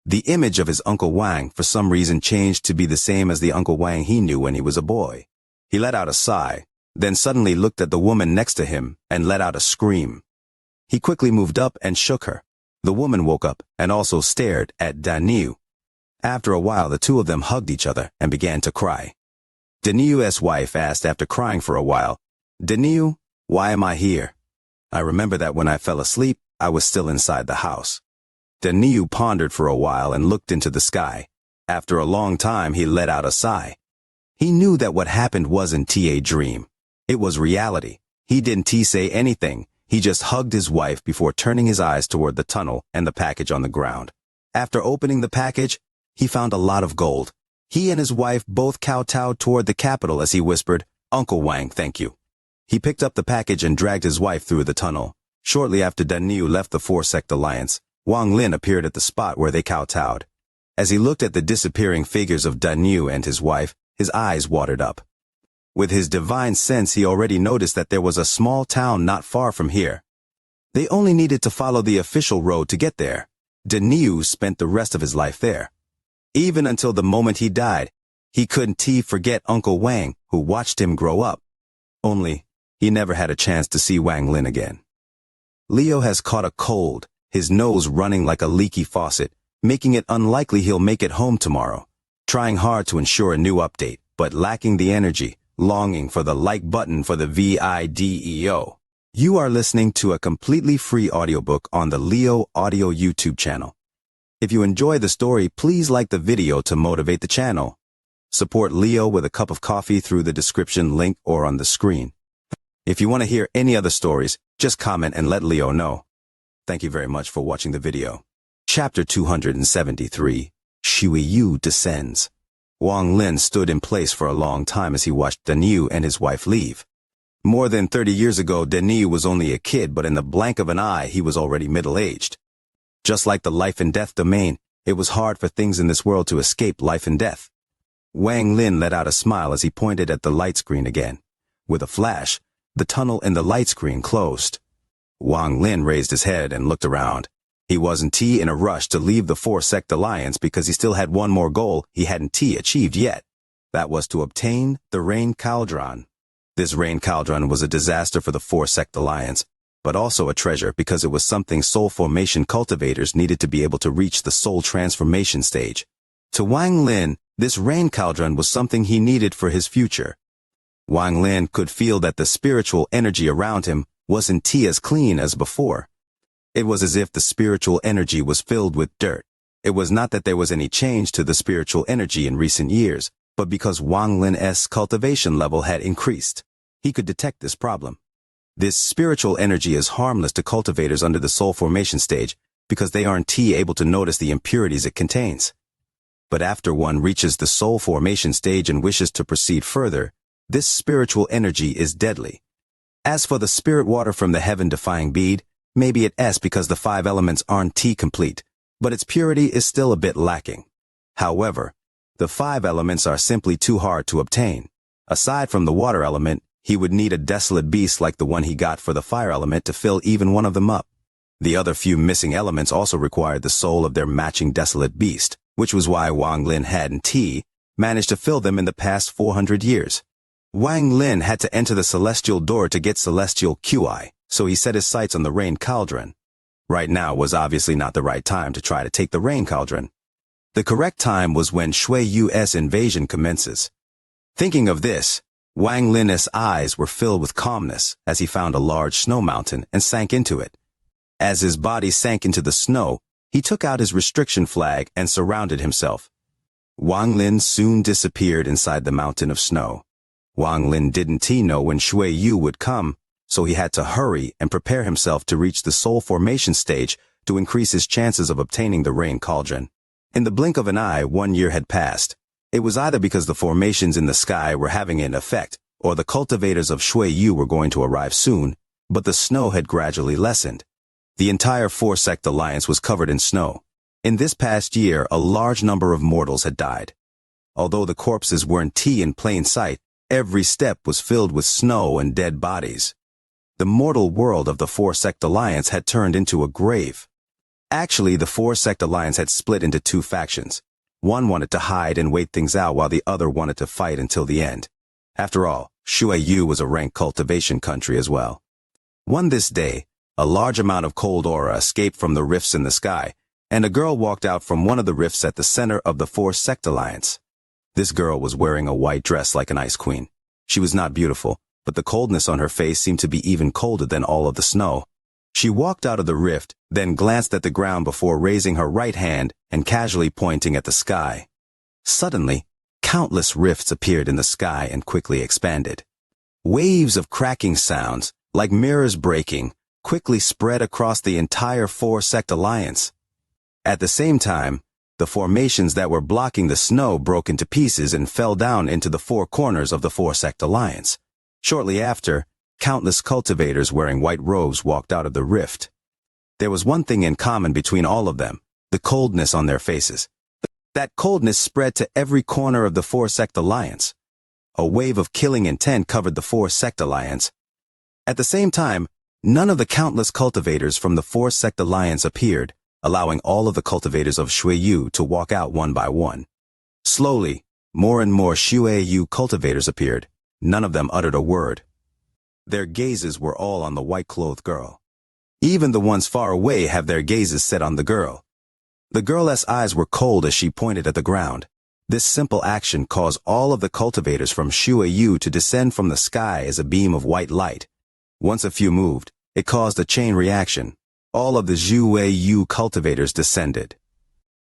The image of his Uncle Wang for some reason changed to be the same as the Uncle Wang he knew when he was a boy. He let out a sigh, then suddenly looked at the woman next to him and let out a scream. He quickly moved up and shook her. The woman woke up and also stared at Daniu. After a while, the two of them hugged each other and began to cry. Daniu's wife asked after crying for a while, Daniu, why am I here? I remember that when I fell asleep, I was still inside the house. Daniu pondered for a while and looked into the sky. After a long time, he let out a sigh. He knew that what happened wasn't a dream. It was reality. He didn't say anything. He just hugged his wife before turning his eyes toward the tunnel and the package on the ground. After opening the package, he found a lot of gold. He and his wife both kowtowed toward the capital as he whispered, Uncle Wang, thank you. He picked up the package and dragged his wife through the tunnel. Shortly after Daniu left the 4-sect alliance, Wang Lin appeared at the spot where they kowtowed. As he looked at the disappearing figures of Daniu and his wife, his eyes watered up. With his divine sense, he already noticed that there was a small town not far from here. They only needed to follow the official road to get there. Daniu spent the rest of his life there. Even until the moment he died, he couldn't forget Uncle Wang, who watched him grow up. Only, he never had a chance to see Wang Lin again. Leo has caught a cold, his nose running like a leaky faucet, making it unlikely he'll make it home tomorrow. Trying hard to ensure a new update, but lacking the energy, longing for the like button for the video. You are listening to a completely free audiobook on the Leo Audio YouTube channel. If you enjoy the story, please like the video to motivate the channel. Support Leo with a cup of coffee through the description link or on the screen. If you want to hear any other stories, just comment and let Leo know. Thank you very much for watching the video. Chapter 273, Shui Yu Descends. Wang Lin stood in place for a long time as he watched Daniu and his wife leave. More than 30 years ago, Daniu was only a kid, but in the blink of an eye, he was already middle-aged. Just like the life and death domain, it was hard for things in this world to escape life and death. Wang Lin let out a smile as he pointed at the light screen again. With a flash, the tunnel in the light screen closed. Wang Lin raised his head and looked around. He wasn't in a rush to leave the 4-sect alliance because he still had one more goal he hadn't achieved yet. That was to obtain the Rain Cauldron. This Rain Cauldron was a disaster for the 4-sect alliance, but also a treasure because it was something soul formation cultivators needed to be able to reach the soul transformation stage. To Wang Lin, this Rain Cauldron was something he needed for his future, Wang Lin could feel that the spiritual energy around him wasn't as clean as before. It was as if the spiritual energy was filled with dirt. It was not that there was any change to the spiritual energy in recent years, but because Wang Lin's cultivation level had increased. He could detect this problem. This spiritual energy is harmless to cultivators under the soul formation stage because they aren't able to notice the impurities it contains. But after one reaches the soul formation stage and wishes to proceed further, this spiritual energy is deadly. As for the spirit water from the heaven-defying bead, maybe it's because the 5 elements aren't complete, but its purity is still a bit lacking. However, the 5 elements are simply too hard to obtain. Aside from the water element, he would need a desolate beast like the one he got for the fire element to fill even one of them up. The other few missing elements also required the soul of their matching desolate beast, which was why Wang Lin hadn't managed to fill them in the past 400 years. Wang Lin had to enter the celestial door to get celestial QI, so he set his sights on the rain cauldron. Right now was obviously not the right time to try to take the rain cauldron. The correct time was when Shui Yu's invasion commences. Thinking of this, Wang Lin's eyes were filled with calmness as he found a large snow mountain and sank into it. As his body sank into the snow, he took out his restriction flag and surrounded himself. Wang Lin soon disappeared inside the mountain of snow. Wang Lin didn't know when Shui Yu would come, so he had to hurry and prepare himself to reach the soul formation stage to increase his chances of obtaining the rain cauldron. In the blink of an eye, 1 year had passed. It was either because the formations in the sky were having an effect, or the cultivators of Shui Yu were going to arrive soon, but the snow had gradually lessened. The entire 4-sect alliance was covered in snow. In this past year, a large number of mortals had died. Although the corpses weren't in plain sight, every step was filled with snow and dead bodies. The mortal world of the 4-sect alliance had turned into a grave. Actually, the 4-sect alliance had split into 2 factions. One wanted to hide and wait things out while the other wanted to fight until the end. After all, Shui Yu was a rank cultivation country as well. This day, a large amount of cold aura escaped from the rifts in the sky, and a girl walked out from one of the rifts at the center of the 4-sect alliance. This girl was wearing a white dress like an ice queen. She was not beautiful, but the coldness on her face seemed to be even colder than all of the snow. She walked out of the rift, then glanced at the ground before raising her right hand and casually pointing at the sky. Suddenly, countless rifts appeared in the sky and quickly expanded. Waves of cracking sounds, like mirrors breaking, quickly spread across the entire 4-sect alliance. At the same time, the formations that were blocking the snow broke into pieces and fell down into the 4 corners of the 4-sect alliance. Shortly after, countless cultivators wearing white robes walked out of the rift. There was one thing in common between all of them, the coldness on their faces. That coldness spread to every corner of the 4-sect alliance. A wave of killing intent covered the 4-sect alliance. At the same time, none of the countless cultivators from the 4-sect alliance appeared, allowing all of the cultivators of Shui Yu to walk out one by one. Slowly, more and more Shui Yu cultivators appeared. None of them uttered a word. Their gazes were all on the white-clothed girl. Even the ones far away have their gazes set on the girl. The girl's eyes were cold as she pointed at the ground. This simple action caused all of the cultivators from Shui Yu to descend from the sky as a beam of white light. Once a few moved, it caused a chain reaction. All of the Shui Yu cultivators descended.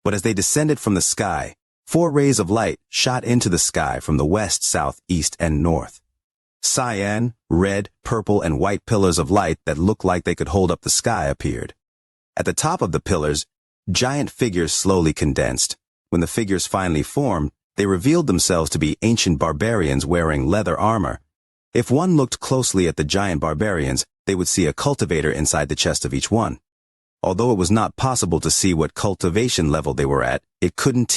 But as they descended from the sky, 4 rays of light shot into the sky from the west, south, east, and north. Cyan, red, purple, and white pillars of light that looked like they could hold up the sky appeared. At the top of the pillars, giant figures slowly condensed. When the figures finally formed, they revealed themselves to be ancient barbarians wearing leather armor. If one looked closely at the giant barbarians, they would see a cultivator inside the chest of each one. Although it was not possible to see what cultivation level they were at, it couldn't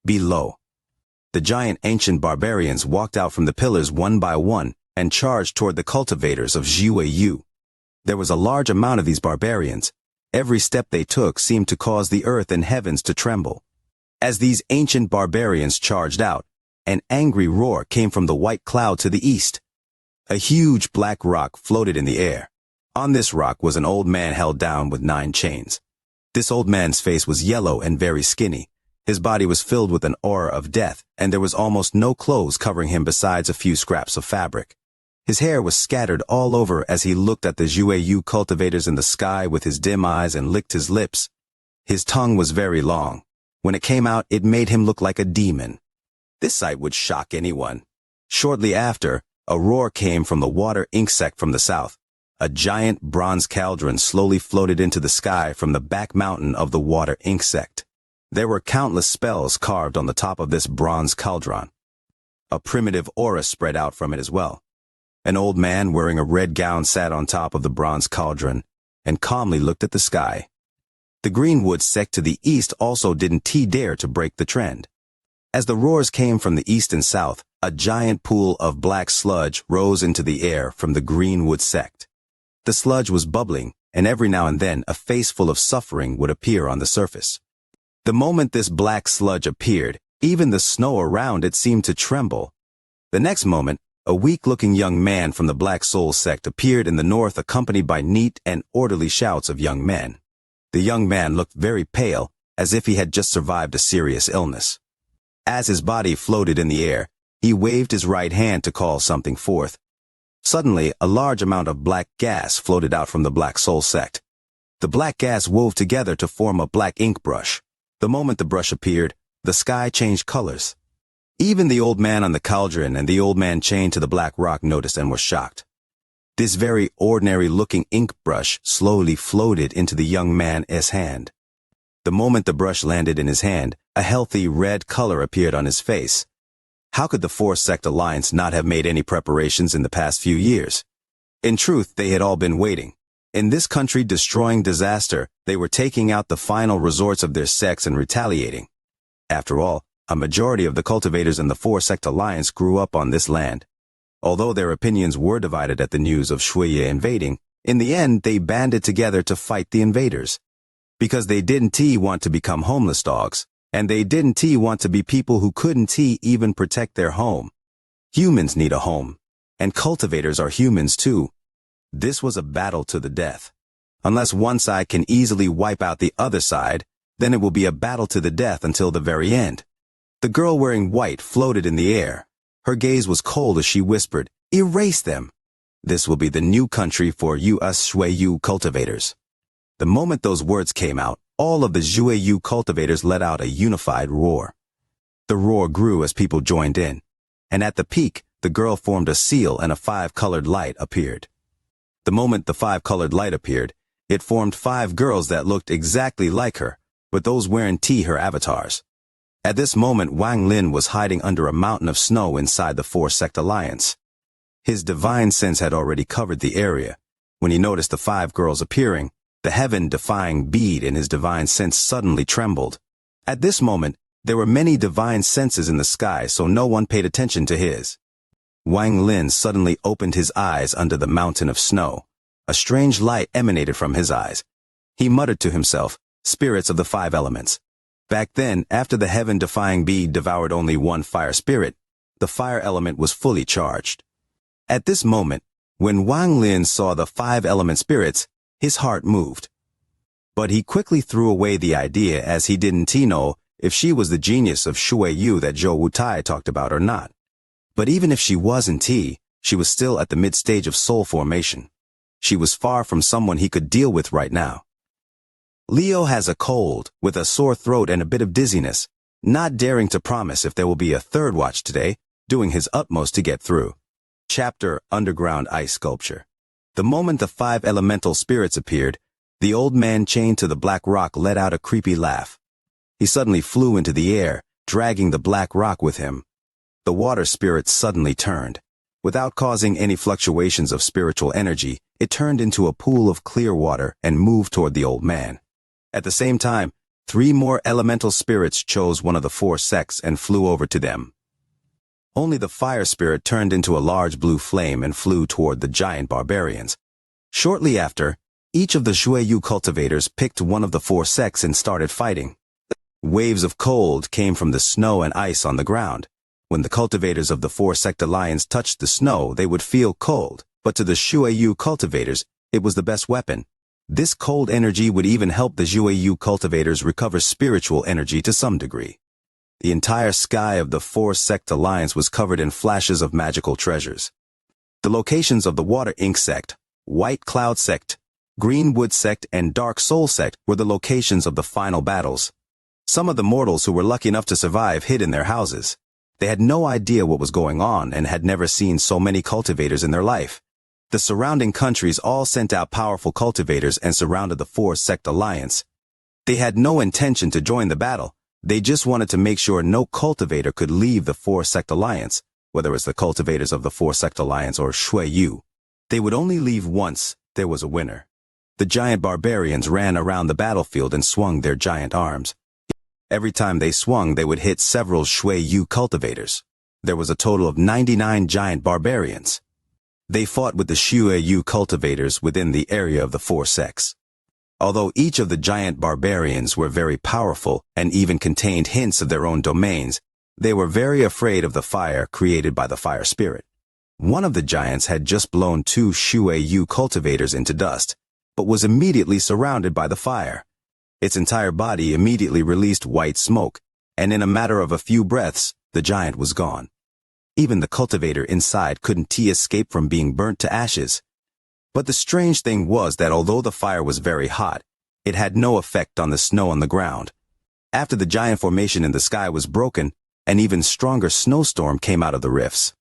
be low. The giant ancient barbarians walked out from the pillars one by one and charged toward the cultivators of Shui Yu. There was a large amount of these barbarians. Every step they took seemed to cause the earth and heavens to tremble. As these ancient barbarians charged out, an angry roar came from the white cloud to the east. A huge black rock floated in the air. On this rock was an old man held down with 9 chains. This old man's face was yellow and very skinny. His body was filled with an aura of death, and there was almost no clothes covering him besides a few scraps of fabric. His hair was scattered all over as he looked at the Xueyu cultivators in the sky with his dim eyes and licked his lips. His tongue was very long. When it came out, it made him look like a demon. This sight would shock anyone. Shortly after, a roar came from the water insect from the south. A giant bronze cauldron slowly floated into the sky from the back mountain of the water insect. There were countless spells carved on the top of this bronze cauldron. A primitive aura spread out from it as well. An old man wearing a red gown sat on top of the bronze cauldron and calmly looked at the sky. The greenwood sect to the east also didn't dare to break the trend. As the roars came from the east and south, a giant pool of black sludge rose into the air from the greenwood sect. The sludge was bubbling, and every now and then a face full of suffering would appear on the surface. The moment this black sludge appeared, even the snow around it seemed to tremble. The next moment, a weak-looking young man from the Black Soul sect appeared in the north accompanied by neat and orderly shouts of young men. The young man looked very pale, as if he had just survived a serious illness. As his body floated in the air, he waved his right hand to call something forth. Suddenly, a large amount of black gas floated out from the Black Soul sect. The black gas wove together to form a black ink brush. The moment the brush appeared, the sky changed colors. Even the old man on the cauldron and the old man chained to the black rock noticed and were shocked. This very ordinary-looking ink brush slowly floated into the young man's hand. The moment the brush landed in his hand, a healthy red color appeared on his face. How could the Four-Sect Alliance not have made any preparations in the past few years? In truth, they had all been waiting. In this country-destroying disaster, they were taking out the final resorts of their sects and retaliating. After all, a majority of the cultivators in the Four-Sect Alliance grew up on this land. Although their opinions were divided at the news of Shuye invading, in the end they banded together to fight the invaders. Because they didn't want to become homeless dogs, and they didn't want to be people who couldn't even protect their home. Humans need a home, and cultivators are humans too. This was a battle to the death. Unless one side can easily wipe out the other side, then it will be a battle to the death until the very end. The girl wearing white floated in the air. Her gaze was cold as she whispered, "Erase them. This will be the new country for us Xueyu cultivators." The moment those words came out, all of the Xueyu cultivators let out a unified roar. The roar grew as people joined in, and at the peak, the girl formed a seal and a 5-colored light appeared. The moment the 5-colored light appeared, it formed 5 girls that looked exactly like her, but those weren't her avatars. At this moment, Wang Lin was hiding under a mountain of snow inside the Four-Sect Alliance. His divine sense had already covered the area. When he noticed the 5 girls appearing, the heaven-defying bead in his divine sense suddenly trembled. At this moment, there were many divine senses in the sky, so no one paid attention to his. Wang Lin suddenly opened his eyes under the mountain of snow. A strange light emanated from his eyes. He muttered to himself, "Spirits of the 5 elements." Back then, after the heaven-defying bead devoured only one fire spirit, the fire element was fully charged. At this moment, when Wang Lin saw the 5 element spirits, his heart moved. But he quickly threw away the idea as he didn't know if she was the genius of Xueyu that Zhou Wutai talked about or not. But even if she wasn't she was still at the mid-stage of soul formation. She was far from someone he could deal with right now. Leo has a cold, with a sore throat and a bit of dizziness, not daring to promise if there will be a third watch today, doing his utmost to get through. Chapter Underground Ice Sculpture. The moment the 5 elemental spirits appeared, the old man chained to the black rock let out a creepy laugh. He suddenly flew into the air, dragging the black rock with him. The water spirit suddenly turned. Without causing any fluctuations of spiritual energy, it turned into a pool of clear water and moved toward the old man. At the same time, 3 more elemental spirits chose one of the 4 sects and flew over to them. Only the fire spirit turned into a large blue flame and flew toward the giant barbarians. Shortly after, each of the Xueyu cultivators picked one of the 4 sects and started fighting. Waves of cold came from the snow and ice on the ground. When the cultivators of the Four-Sect Alliance touched the snow, they would feel cold, but to the Xueyu cultivators, it was the best weapon. This cold energy would even help the Xueyu cultivators recover spiritual energy to some degree. The entire sky of the four-sect alliance was covered in flashes of magical treasures. The locations of the Water Ink sect, White Cloud sect, Green Wood sect, and Dark Soul sect were the locations of the final battles. Some of the mortals who were lucky enough to survive hid in their houses. They had no idea what was going on and had never seen so many cultivators in their life. The surrounding countries all sent out powerful cultivators and surrounded the four-sect alliance. They had no intention to join the battle. They just wanted to make sure no cultivator could leave the four-sect alliance, whether it's the cultivators of the four-sect alliance or Xueyu. They would only leave once there was a winner. The giant barbarians ran around the battlefield and swung their giant arms. Every time they swung, they would hit several Xueyu cultivators. There was a total of 99 giant barbarians. They fought with the Xueyu cultivators within the area of the four sects. Although each of the giant barbarians were very powerful and even contained hints of their own domains, they were very afraid of the fire created by the fire spirit. One of the giants had just blown 2 Xueyu cultivators into dust, but was immediately surrounded by the fire. Its entire body immediately released white smoke, and in a matter of a few breaths, the giant was gone. Even the cultivator inside couldn't escape from being burnt to ashes. But the strange thing was that although the fire was very hot, it had no effect on the snow on the ground. After the giant formation in the sky was broken, an even stronger snowstorm came out of the rifts.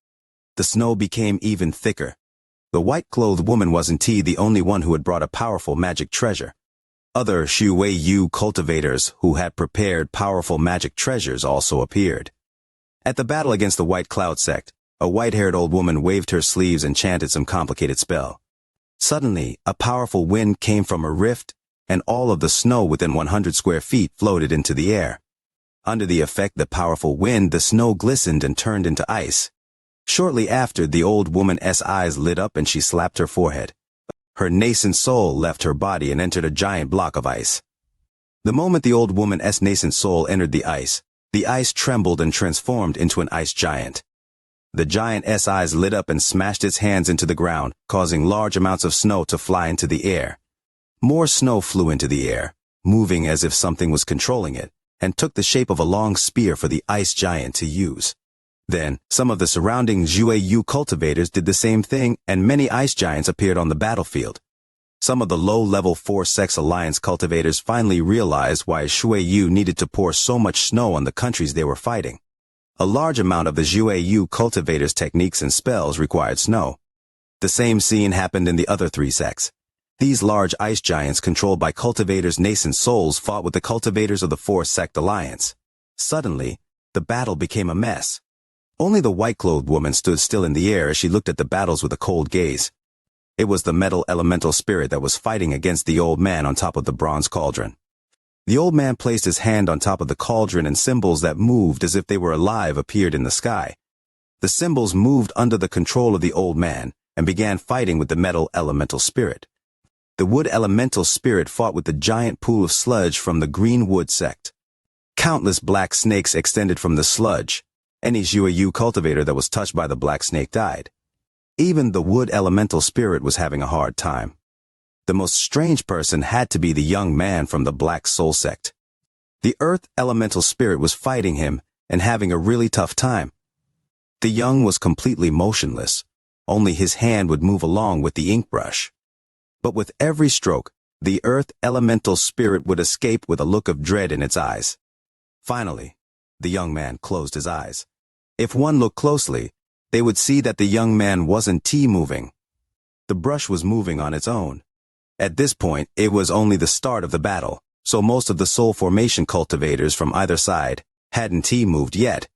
The snow became even thicker. The white-clothed woman wasn't the only one who had brought a powerful magic treasure. Other Xueyu cultivators who had prepared powerful magic treasures also appeared. At the battle against the White Cloud sect, a white-haired old woman waved her sleeves and chanted some complicated spell. Suddenly, a powerful wind came from a rift, and all of the snow within 100 square feet floated into the air. Under the effect of the powerful wind, the snow glistened and turned into ice. Shortly after, the old woman's eyes lit up and she slapped her forehead. Her nascent soul left her body and entered a giant block of ice. The moment the old woman's nascent soul entered the ice trembled and transformed into an ice giant. The giant's eyes lit up and smashed its hands into the ground, causing large amounts of snow to fly into the air. More snow flew into the air, moving as if something was controlling it, and took the shape of a long spear for the ice giant to use. Then, some of the surrounding Xueyu cultivators did the same thing, and many ice giants appeared on the battlefield. Some of the low-level four-sex alliance cultivators finally realized why Xueyu needed to pour so much snow on the countries they were fighting. A large amount of the Xueyu cultivators' techniques and spells required snow. The same scene happened in the other 3 sects. These large ice giants controlled by cultivators' nascent souls fought with the cultivators of the four-sect alliance. Suddenly, the battle became a mess. Only the white-clothed woman stood still in the air as she looked at the battles with a cold gaze. It was the metal elemental spirit that was fighting against the old man on top of the bronze cauldron. The old man placed his hand on top of the cauldron and symbols that moved as if they were alive appeared in the sky. The symbols moved under the control of the old man and began fighting with the metal elemental spirit. The wood elemental spirit fought with the giant pool of sludge from the green wood sect. Countless black snakes extended from the sludge. Any Xueyu cultivator that was touched by the black snake died. Even the wood elemental spirit was having a hard time. The most strange person had to be the young man from the Black Soul sect. The earth elemental spirit was fighting him and having a really tough time. The young was completely motionless. Only his hand would move along with the ink brush. But with every stroke, the earth elemental spirit would escape with a look of dread in its eyes. Finally, the young man closed his eyes. If one looked closely, they would see that the young man wasn't moving. The brush was moving on its own. At this point, it was only the start of the battle, so most of the soul formation cultivators from either side hadn't moved yet.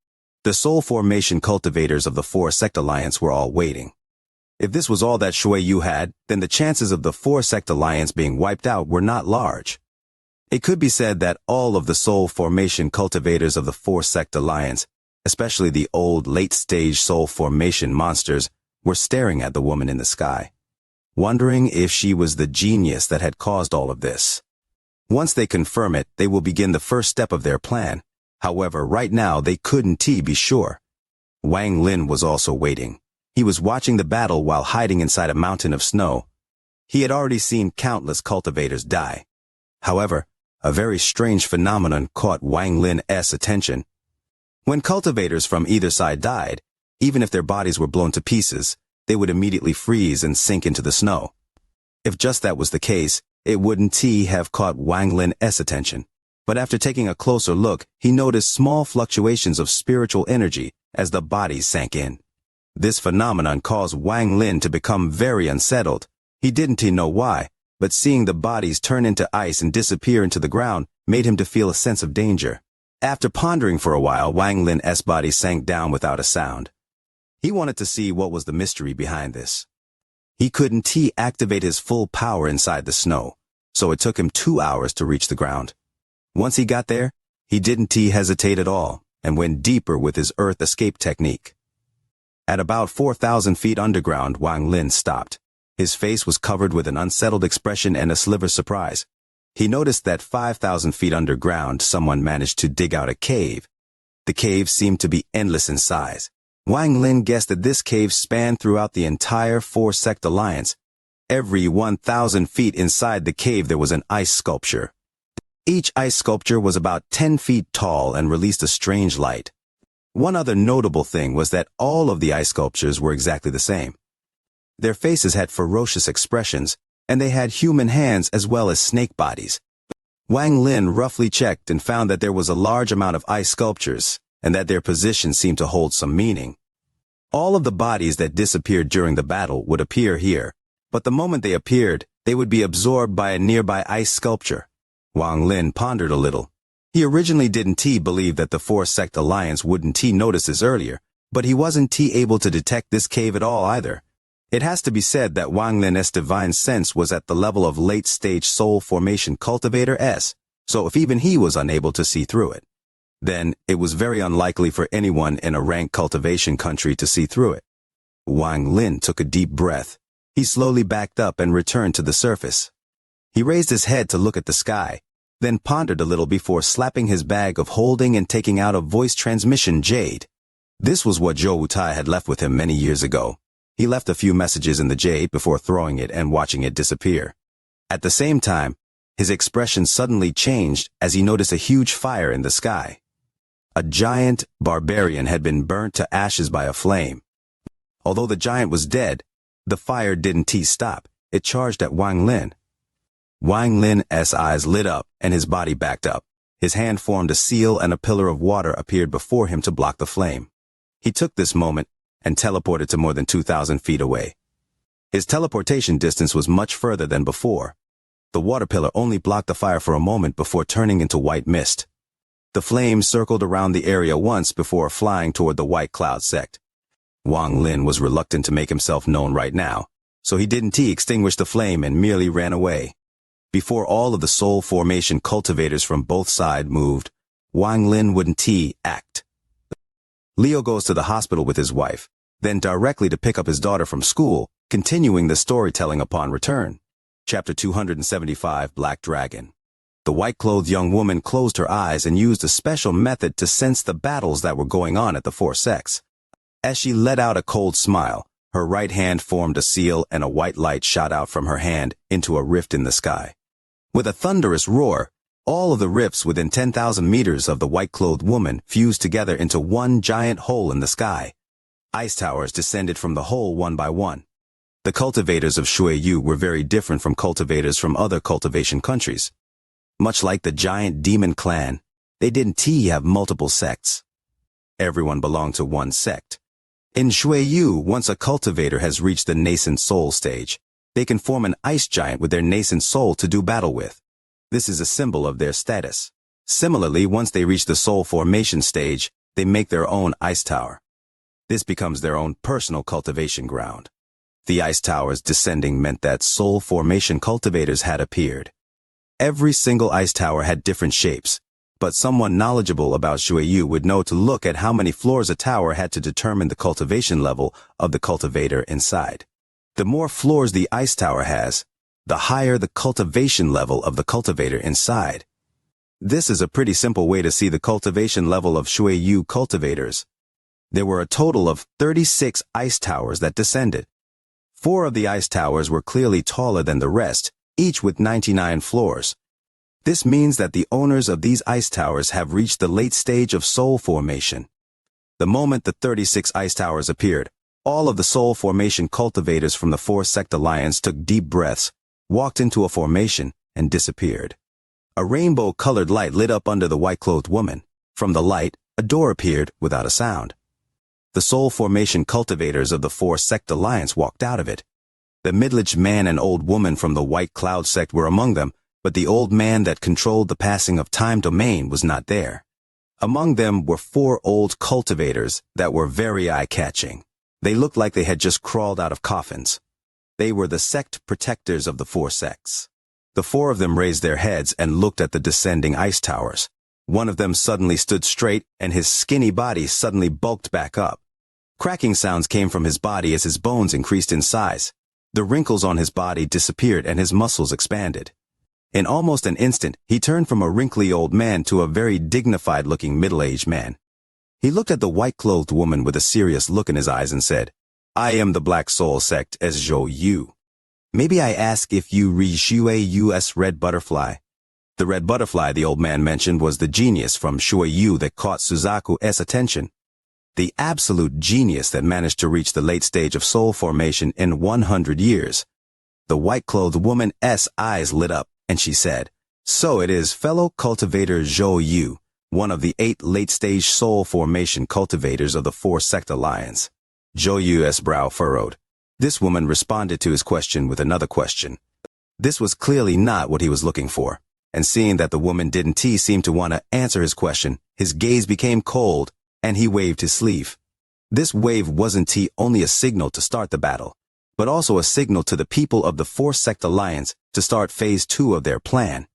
The soul formation cultivators of the four-sect alliance were all waiting. If this was all that Xueyu had, then the chances of the four-sect alliance being wiped out were not large. It could be said that all of the soul formation cultivators of the four-sect alliance, especially the old late-stage soul formation monsters, were staring at the woman in the sky, wondering if she was the genius that had caused all of this. Once they confirm it, they will begin the first step of their plan. However, right now they couldn't be sure. Wang Lin was also waiting. He was watching the battle while hiding inside a mountain of snow. He had already seen countless cultivators die. However, a very strange phenomenon caught Wang Lin's attention. When cultivators from either side died, even if their bodies were blown to pieces, they would immediately freeze and sink into the snow. If just that was the case, it wouldn't have caught Wang Lin's attention. But after taking a closer look, he noticed small fluctuations of spiritual energy as the bodies sank in. This phenomenon caused Wang Lin to become very unsettled. He didn't know why, but seeing the bodies turn into ice and disappear into the ground made him to feel a sense of danger. After pondering for a while, Wang Lin's body sank down without a sound. He wanted to see what was the mystery behind this. He couldn't activate his full power inside the snow, so it took him 2 hours to reach the ground. Once he got there, he didn't hesitate at all and went deeper with his earth escape technique. At about 4,000 feet underground, Wang Lin stopped. His face was covered with an unsettled expression and a sliver of surprise. He noticed that 5,000 feet underground, someone managed to dig out a cave. The cave seemed to be endless in size. Wang Lin guessed that this cave spanned throughout the entire four-sect alliance. Every 1,000 feet inside the cave there was an ice sculpture. Each ice sculpture was about 10 feet tall and released a strange light. One other notable thing was that all of the ice sculptures were exactly the same. Their faces had ferocious expressions, and they had human hands as well as snake bodies. Wang Lin roughly checked and found that there was a large amount of ice sculptures, and that their position seemed to hold some meaning. All of the bodies that disappeared during the battle would appear here, but the moment they appeared, they would be absorbed by a nearby ice sculpture. Wang Lin pondered a little. He originally didn't believe that the four-sect alliance wouldn't notice this earlier, but he wasn't able to detect this cave at all either. It has to be said that Wang Lin's divine sense was at the level of late-stage soul formation cultivator S, so if even he was unable to see through it, then it was very unlikely for anyone in a rank cultivation country to see through it. Wang Lin took a deep breath. He slowly backed up and returned to the surface. He raised his head to look at the sky, then pondered a little before slapping his bag of holding and taking out a voice transmission jade. This was what Zhou Wutai had left with him many years ago. He left a few messages in the jade before throwing it and watching it disappear. At the same time, his expression suddenly changed as he noticed a huge fire in the sky. A giant barbarian had been burnt to ashes by a flame. Although the giant was dead, the fire didn't stop. It charged at Wang Lin. Wang Lin's eyes lit up and his body backed up. His hand formed a seal and a pillar of water appeared before him to block the flame. He took this moment and teleported to more than 2,000 feet away. His teleportation distance was much further than before. The water pillar only blocked the fire for a moment before turning into white mist. The flames circled around the area once before flying toward the white cloud sect. Wang Lin was reluctant to make himself known right now, so he didn't extinguish the flame and merely ran away. Before all of the soul formation cultivators from both sides moved, Wang Lin wouldn't act. Leo goes to the hospital with his wife, then directly to pick up his daughter from school, continuing the storytelling upon return. Chapter 275, Black Dragon. The white-clothed young woman closed her eyes and used a special method to sense the battles that were going on at the four sects. As she let out a cold smile, her right hand formed a seal and a white light shot out from her hand into a rift in the sky. With a thunderous roar, all of the rifts within 10,000 meters of the white-clothed woman fused together into one giant hole in the sky. Ice towers descended from the hole one by one. The cultivators of Shuiyu were very different from cultivators from other cultivation countries. Much like the giant demon clan, they didn't have multiple sects. Everyone belonged to one sect. In Shuiyu, once a cultivator has reached the nascent soul stage, they can form an ice giant with their nascent soul to do battle with. This is a symbol of their status. Similarly, once they reach the soul formation stage, they make their own ice tower. This becomes their own personal cultivation ground. The ice towers descending meant that soul formation cultivators had appeared. Every single ice tower had different shapes, but someone knowledgeable about Shuiyu would know to look at how many floors a tower had to determine the cultivation level of the cultivator inside. The more floors the ice tower has, the higher the cultivation level of the cultivator inside. This is a pretty simple way to see the cultivation level of Shuiyu cultivators. There were a total of 36 ice towers that descended. 4 of the ice towers were clearly taller than the rest, each with 99 floors. This means that the owners of these ice towers have reached the late stage of soul formation. The moment the 36 ice towers appeared, all of the soul formation cultivators from the 4-sect alliance took deep breaths, walked into a formation, and disappeared. A rainbow-colored light lit up under the white-clothed woman. From the light, a door appeared without a sound. The soul formation cultivators of the 4-sect alliance walked out of it. The middle-aged man and old woman from the White Cloud sect were among them, but the old man that controlled the passing of time domain was not there. Among them were 4 old cultivators that were very eye-catching. They looked like they had just crawled out of coffins. They were the sect protectors of the 4 sects. The 4 of them raised their heads and looked at the descending ice towers. One of them suddenly stood straight, and his skinny body suddenly bulked back up. Cracking sounds came from his body as his bones increased in size. The wrinkles on his body disappeared and his muscles expanded. In almost an instant, he turned from a wrinkly old man to a very dignified-looking middle-aged man. He looked at the white-clothed woman with a serious look in his eyes and said, "I am the Black Soul Sect as Zhou Yu. Maybe I ask if you read Shui Yu's Red Butterfly?" The red butterfly the old man mentioned was the genius from Shui Yu that caught Suzaku's attention. The absolute genius that managed to reach the late stage of soul formation in 100 years. The white-clothed woman's eyes lit up, and she said, "So it is fellow cultivator Zhou Yu, one of the 8 late-stage soul formation cultivators of the 4-sect alliance." Zhou Yu's brow furrowed. This woman responded to his question with another question. This was clearly not what he was looking for, and seeing that the woman didn't seem to want to answer his question, his gaze became cold, and he waved his sleeve. This wave wasn't only a signal to start the battle, but also a signal to the people of the 4-sect alliance to start phase 2 of their plan.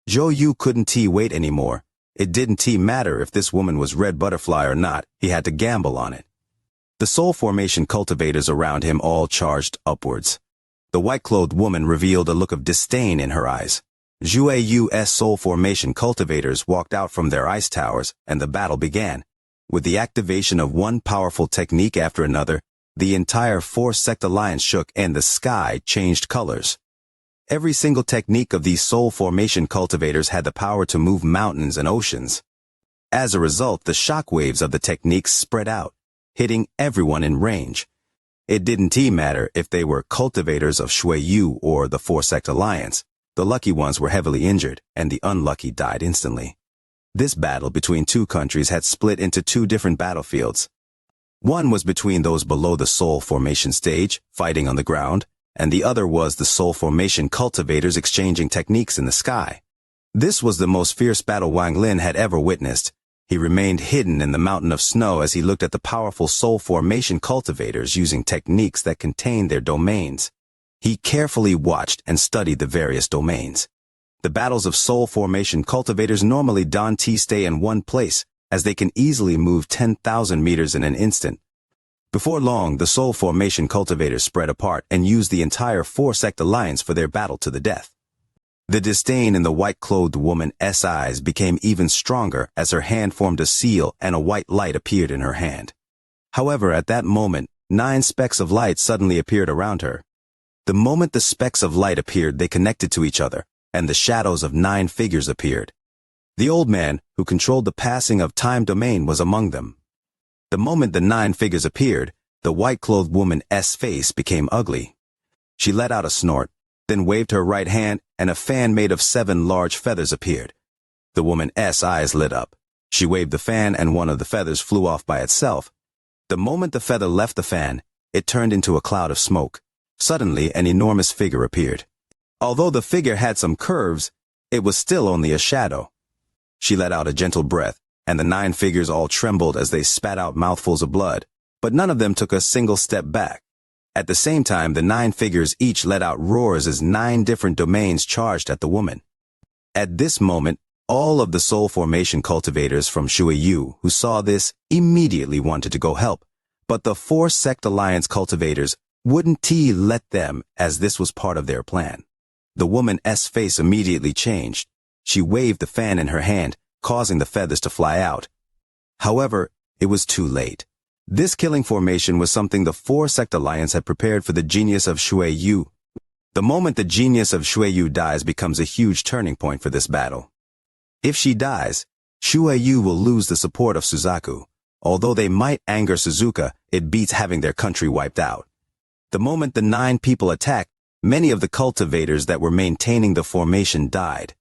Zhou Yu couldn't wait anymore. It didn't matter if this woman was Red Butterfly or not, he had to gamble on it. The soul formation cultivators around him all charged upwards. The white-clothed woman revealed a look of disdain in her eyes. Zhou Yu's soul formation cultivators walked out from their ice towers, and the battle began. With the activation of one powerful technique after another, the entire 4-sect alliance shook and the sky changed colors. Every single technique of these soul formation cultivators had the power to move mountains and oceans. As a result, the shockwaves of the techniques spread out, hitting everyone in range. It didn't matter if they were cultivators of Shui Yu or the 4-sect alliance. The lucky ones were heavily injured, and the unlucky died instantly. This battle between 2 countries had split into 2 different battlefields. One was between those below the soul formation stage, fighting on the ground, and the other was the soul formation cultivators exchanging techniques in the sky. This was the most fierce battle Wang Lin had ever witnessed. He remained hidden in the mountain of snow as he looked at the powerful soul formation cultivators using techniques that contained their domains. He carefully watched and studied the various domains. The battles of soul formation cultivators normally don't stay in one place, as they can easily move 10,000 meters in an instant. Before long, the soul formation cultivators spread apart and used the entire 4-sect alliance for their battle to the death. The disdain in the white-clothed woman's eyes became even stronger as her hand formed a seal and a white light appeared in her hand. However, at that moment, 9 specks of light suddenly appeared around her. The moment the specks of light appeared, they connected to each other, and the shadows of 9 figures appeared. The old man, who controlled the passing of time domain, was among them. The moment the 9 figures appeared, the white-clothed woman's face became ugly. She let out a snort, then waved her right hand, and a fan made of 7 large feathers appeared. The woman's eyes lit up. She waved the fan, and one of the feathers flew off by itself. The moment the feather left the fan, it turned into a cloud of smoke. Suddenly, an enormous figure appeared. Although the figure had some curves, it was still only a shadow. She let out a gentle breath, and the 9 figures all trembled as they spat out mouthfuls of blood, but none of them took a single step back. At the same time, the 9 figures each let out roars as 9 different domains charged at the woman. At this moment, all of the soul formation cultivators from Shui Yu who saw this immediately wanted to go help, but the 4-sect alliance cultivators wouldn't let them, as this was part of their plan. The woman's face immediately changed. She waved the fan in her hand, causing the feathers to fly out. However, it was too late. This killing formation was something the Four-Sect Alliance had prepared for the genius of Shui Yu. The moment the genius of Shui Yu dies becomes a huge turning point for this battle. If she dies, Shui Yu will lose the support of Suzaku. Although they might anger Suzuka, it beats having their country wiped out. The moment the 9 people attacked, many of the cultivators that were maintaining the formation died.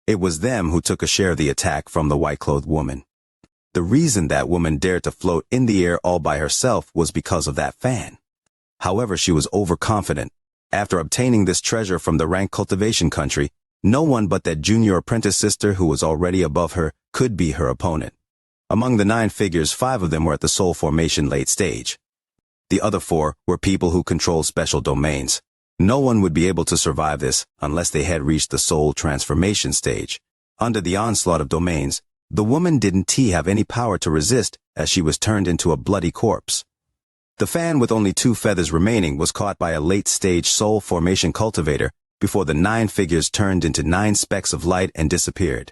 It was them who took a share of the attack from the white-clothed woman. The reason that woman dared to float in the air all by herself was because of that fan. However, she was overconfident. After obtaining this treasure from the rank cultivation country, no one but that junior apprentice sister who was already above her could be her opponent. Among the 9 figures, 5 of them were at the soul formation late stage. The other 4 were people who controlled special domains. No one would be able to survive this unless they had reached the soul transformation stage. Under the onslaught of domains, the woman didn't have any power to resist as she was turned into a bloody corpse. The fan with only 2 feathers remaining was caught by a late-stage soul formation cultivator before the 9 figures turned into 9 specks of light and disappeared.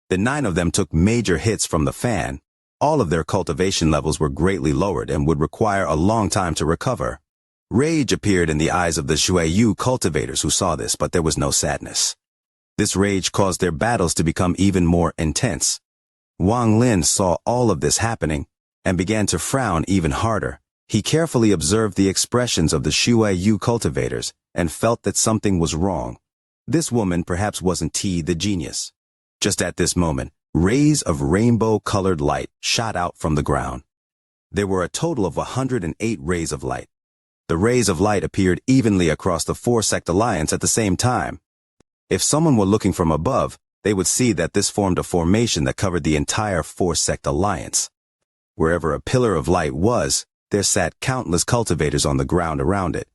The 9 of them took major hits from the fan. All of their cultivation levels were greatly lowered and would require a long time to recover. Rage appeared in the eyes of the Shui Yu cultivators who saw this, but there was no sadness. This rage caused their battles to become even more intense. Wang Lin saw all of this happening and began to frown even harder. He carefully observed the expressions of the Shui Yu cultivators and felt that something was wrong. This woman perhaps wasn't the genius. Just at this moment, rays of rainbow-colored light shot out from the ground. There were a total of 108 rays of light. The rays of light appeared evenly across the Four-Sect Alliance at the same time. If someone were looking from above, they would see that this formed a formation that covered the entire Four-Sect Alliance. Wherever a pillar of light was, there sat countless cultivators on the ground around it.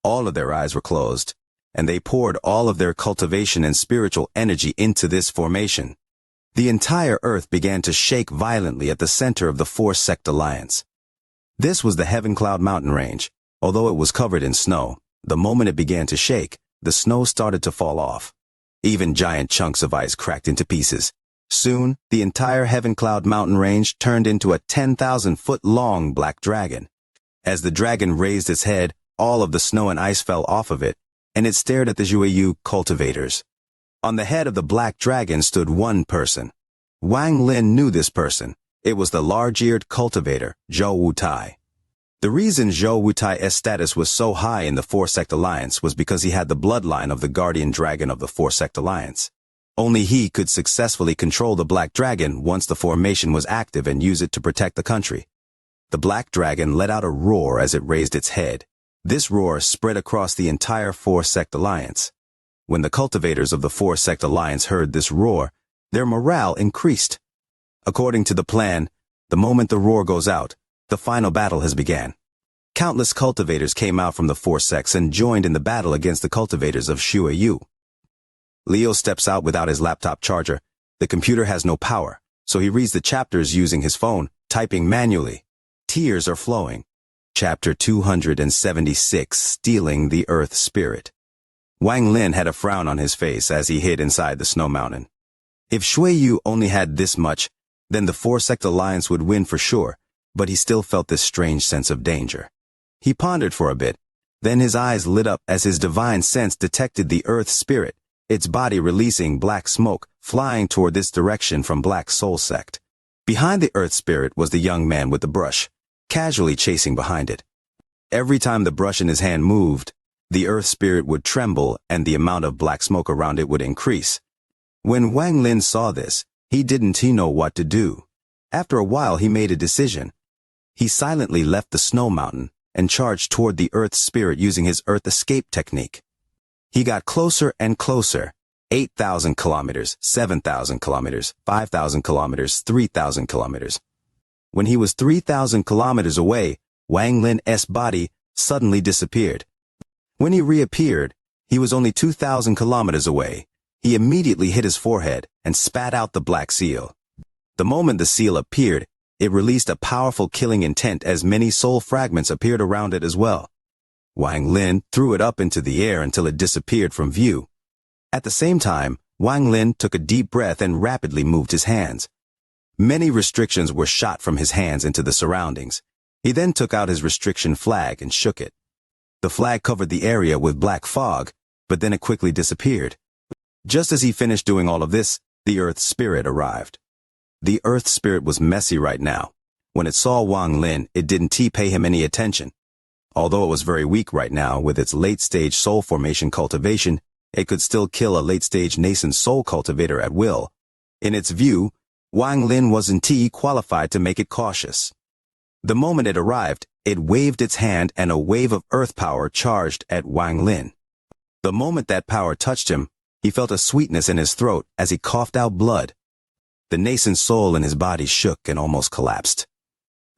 All of their eyes were closed, and they poured all of their cultivation and spiritual energy into this formation. The entire earth began to shake violently at the center of the Four-Sect Alliance. This was the Heaven Cloud mountain range. Although it was covered in snow, the moment it began to shake, the snow started to fall off. Even giant chunks of ice cracked into pieces. Soon, the entire Heaven Cloud mountain range turned into a 10,000-foot-long black dragon. As the dragon raised its head, all of the snow and ice fell off of it, and it stared at the Shui Yu cultivators. On the head of the black dragon stood one person. Wang Lin knew this person. It was the large-eared cultivator, Zhou Wutai. The reason Zhou Wutai's status was so high in the Four-Sect Alliance was because he had the bloodline of the guardian dragon of the Four-Sect Alliance. Only he could successfully control the black dragon once the formation was active and use it to protect the country. The black dragon let out a roar as it raised its head. This roar spread across the entire Four-Sect Alliance. When the cultivators of the Four-Sect Alliance heard this roar, their morale increased. According to the plan, the moment the roar goes out, the final battle has begun. Countless cultivators came out from the four sects and joined in the battle against the cultivators of Shui Yu. Leo steps out without his laptop charger. The computer has no power, so he reads the chapters using his phone, typing manually. Tears are flowing. Chapter 276, Stealing the Earth Spirit. Wang Lin had a frown on his face as he hid inside the snow mountain. If Shui Yu only had this much, then the Four-Sect Alliance would win for sure, but he still felt this strange sense of danger. He pondered for a bit, then his eyes lit up as his divine sense detected the Earth Spirit, its body releasing black smoke, flying toward this direction from Black Soul Sect. Behind the Earth Spirit was the young man with the brush, casually chasing behind it. Every time the brush in his hand moved, the Earth Spirit would tremble and the amount of black smoke around it would increase. When Wang Lin saw this, he didn't know what to do. After a while, he made a decision. He silently left the snow mountain and charged toward the Earth Spirit using his Earth Escape technique. He got closer and closer. 8,000 kilometers, 7,000 kilometers, 5,000 kilometers, 3,000 kilometers. When he was 3,000 kilometers away, Wang Lin's body suddenly disappeared. When he reappeared, he was only 2,000 kilometers away. He immediately hit his forehead and spat out the black seal. The moment the seal appeared, it released a powerful killing intent as many soul fragments appeared around it as well. Wang Lin threw it up into the air until it disappeared from view. At the same time, Wang Lin took a deep breath and rapidly moved his hands. Many restrictions were shot from his hands into the surroundings. He then took out his restriction flag and shook it. The flag covered the area with black fog, but then it quickly disappeared. Just as he finished doing all of this, the Earth Spirit arrived. The Earth Spirit was messy right now. When it saw Wang Lin, it didn't pay him any attention. Although it was very weak right now with its late-stage soul formation cultivation, it could still kill a late-stage nascent soul cultivator at will. In its view, Wang Lin wasn't qualified to make it cautious. The moment it arrived, it waved its hand and a wave of earth power charged at Wang Lin. The moment that power touched him, he felt a sweetness in his throat as he coughed out blood. The nascent soul in his body shook and almost collapsed.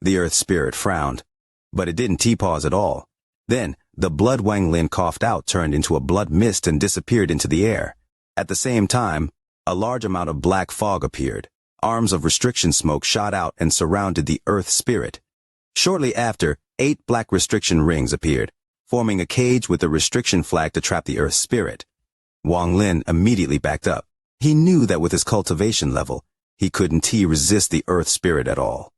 The Earth Spirit frowned, but it didn't pause at all. Then, the blood Wang Lin coughed out turned into a blood mist and disappeared into the air. At the same time, a large amount of black fog appeared. Arms of restriction smoke shot out and surrounded the Earth Spirit. Shortly after, 8 black restriction rings appeared, forming a cage with a restriction flag to trap the Earth Spirit. Wang Lin immediately backed up. He knew that with his cultivation level, he couldn't resist the Earth Spirit at all.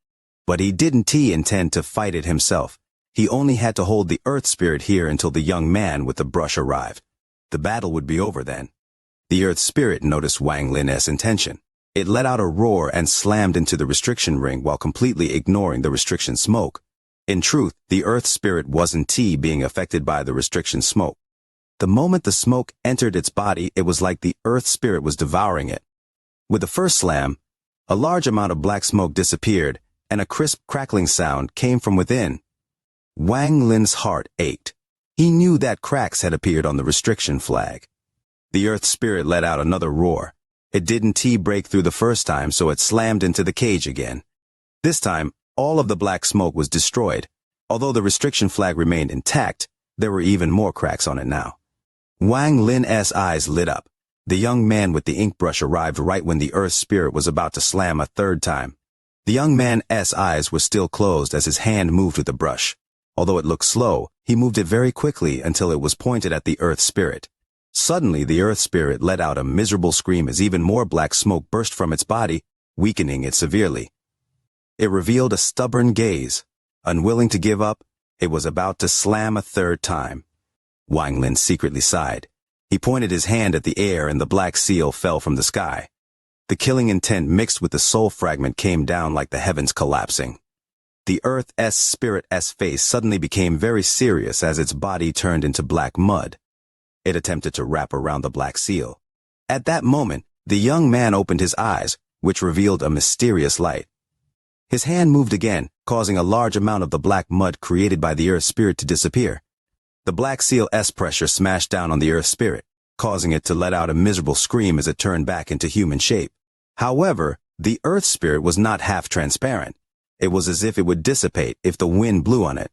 But he didn't intend to fight it himself. He only had to hold the Earth Spirit here until the young man with the brush arrived. The battle would be over then. The Earth Spirit noticed Wang Lin's intention. It let out a roar and slammed into the restriction ring while completely ignoring the restriction smoke. In truth, the Earth Spirit wasn't being affected by the restriction smoke. The moment the smoke entered its body, it was like the Earth Spirit was devouring it. With the first slam, a large amount of black smoke disappeared, and a crisp crackling sound came from within. Wang Lin's heart ached. He knew that cracks had appeared on the restriction flag. The Earth Spirit let out another roar. It didn't break through the first time, so it slammed into the cage again. This time, all of the black smoke was destroyed. Although the restriction flag remained intact, there were even more cracks on it now. Wang Lin's eyes lit up. The young man with the ink brush arrived right when the Earth Spirit was about to slam a third time. The young man's eyes were still closed as his hand moved with the brush. Although it looked slow, he moved it very quickly until it was pointed at the Earth Spirit. Suddenly, the Earth Spirit let out a miserable scream as even more black smoke burst from its body, weakening it severely. It revealed a stubborn gaze. Unwilling to give up, it was about to slam a third time. Wang Lin secretly sighed. He pointed his hand at the air and the black seal fell from the sky. The killing intent mixed with the soul fragment came down like the heavens collapsing. The Earth's Spirit's face suddenly became very serious as its body turned into black mud. It attempted to wrap around the black seal. At that moment, the young man opened his eyes, which revealed a mysterious light. His hand moved again, causing a large amount of the black mud created by the Earth Spirit to disappear. The black seal's pressure smashed down on the Earth Spirit, causing it to let out a miserable scream as it turned back into human shape. However, the Earth Spirit was not half transparent. It was as if it would dissipate if the wind blew on it.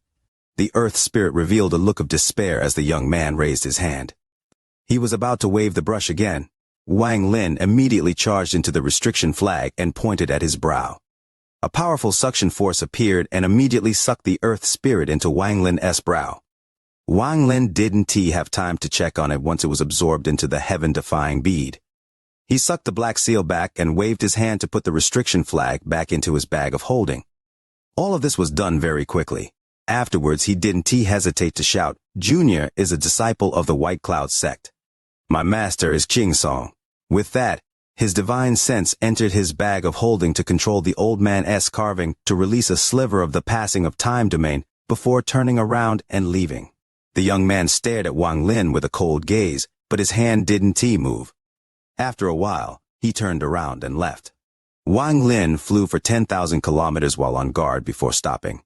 The Earth Spirit revealed a look of despair as the young man raised his hand. He was about to wave the brush again. Wang Lin immediately charged into the restriction flag and pointed at his brow. A powerful suction force appeared and immediately sucked the Earth Spirit into Wang Lin's brow. Wang Lin didn't have time to check on it once it was absorbed into the heaven-defying bead. He sucked the black seal back and waved his hand to put the restriction flag back into his bag of holding. All of this was done very quickly. Afterwards, he didn't hesitate to shout, "Junior is a disciple of the White Cloud sect. My master is Xianxia." With that, his divine sense entered his bag of holding to control the old man's carving to release a sliver of the passing of time domain before turning around and leaving. The young man stared at Wang Lin with a cold gaze, but his hand didn't move. After a while, he turned around and left. Wang Lin flew for 10,000 kilometers while on guard before stopping.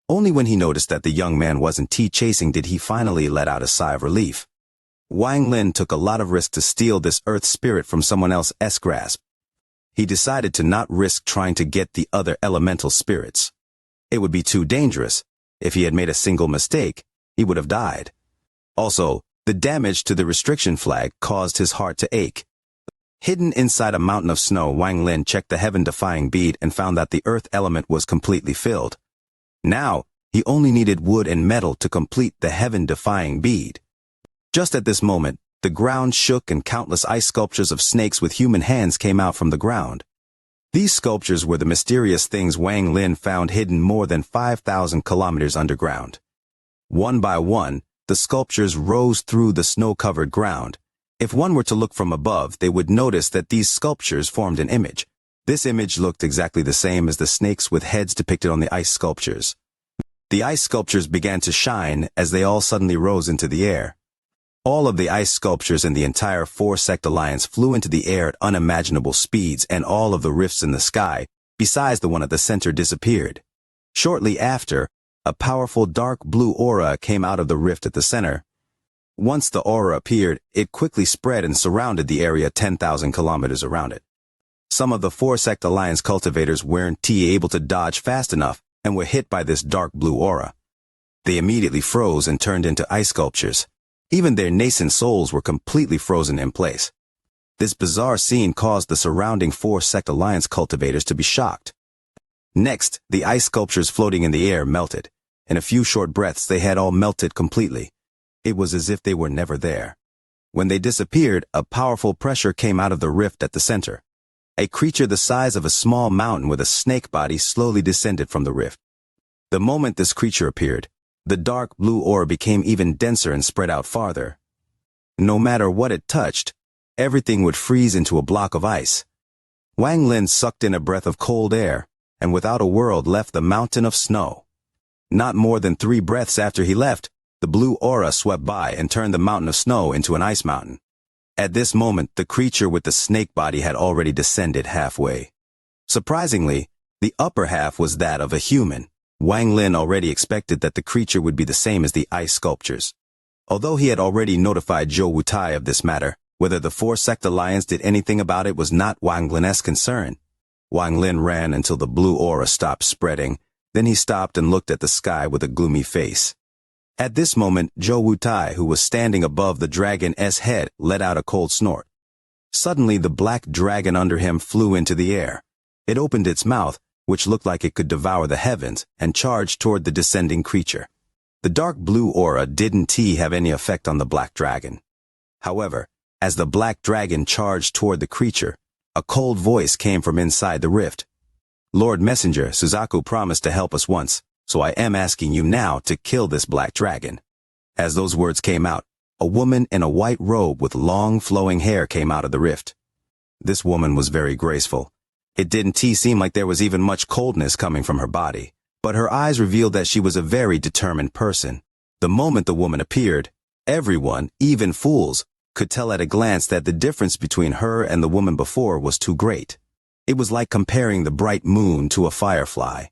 Only when he noticed that the young man wasn't chasing did he finally let out a sigh of relief. Wang Lin took a lot of risk to steal this Earth Spirit from someone else's grasp. He decided to not risk trying to get the other elemental spirits. It would be too dangerous. If he had made a single mistake, he would have died. Also, the damage to the restriction flag caused his heart to ache. Hidden inside a mountain of snow, Wang Lin checked the heaven-defying bead and found that the earth element was completely filled. Now, he only needed wood and metal to complete the heaven-defying bead. Just at this moment, the ground shook and countless ice sculptures of snakes with human hands came out from the ground. These sculptures were the mysterious things Wang Lin found hidden more than 5,000 kilometers underground. One by one, the sculptures rose through the snow-covered ground. If one were to look from above, they would notice that these sculptures formed an image. This image looked exactly the same as the snakes with heads depicted on the ice sculptures. The ice sculptures began to shine as they all suddenly rose into the air. All of the ice sculptures in the entire four-sect alliance flew into the air at unimaginable speeds, and all of the rifts in the sky, besides the one at the center, disappeared. Shortly after, a powerful dark blue aura came out of the rift at the center. Once the aura appeared, it quickly spread and surrounded the area 10,000 kilometers around it. Some of the four-sect alliance cultivators weren't able to dodge fast enough and were hit by this dark blue aura. They immediately froze and turned into ice sculptures. Even their nascent souls were completely frozen in place. This bizarre scene caused the surrounding four-sect alliance cultivators to be shocked. Next, the ice sculptures floating in the air melted. In a few short breaths, they had all melted completely. It was as if they were never there. When they disappeared, a powerful pressure came out of the rift at the center. A creature the size of a small mountain with a snake body slowly descended from the rift. The moment this creature appeared, the dark blue aura became even denser and spread out farther. No matter what it touched, everything would freeze into a block of ice. Wang Lin sucked in a breath of cold air, and without a word left the mountain of snow. Not more than 3 breaths after he left, the blue aura swept by and turned the mountain of snow into an ice mountain. At this moment, the creature with the snake body had already descended halfway. Surprisingly, the upper half was that of a human. Wang Lin already expected that the creature would be the same as the ice sculptures. Although he had already notified Zhou Wutai of this matter, whether the four-sect alliance did anything about it was not Wang Lin's concern. Wang Lin ran until the blue aura stopped spreading, then he stopped and looked at the sky with a gloomy face. At this moment, Zhou Wutai, who was standing above the dragon's head, let out a cold snort. Suddenly, the black dragon under him flew into the air. It opened its mouth, which looked like it could devour the heavens, and charged toward the descending creature. The dark blue aura didn't have any effect on the black dragon. However, as the black dragon charged toward the creature, a cold voice came from inside the rift. "Lord Messenger, Suzaku promised to help us once, so I am asking you now to kill this black dragon." As those words came out, a woman in a white robe with long flowing hair came out of the rift. This woman was very graceful. It didn't seem like there was even much coldness coming from her body, but her eyes revealed that she was a very determined person. The moment the woman appeared, everyone, even fools, could tell at a glance that the difference between her and the woman before was too great. It was like comparing the bright moon to a firefly.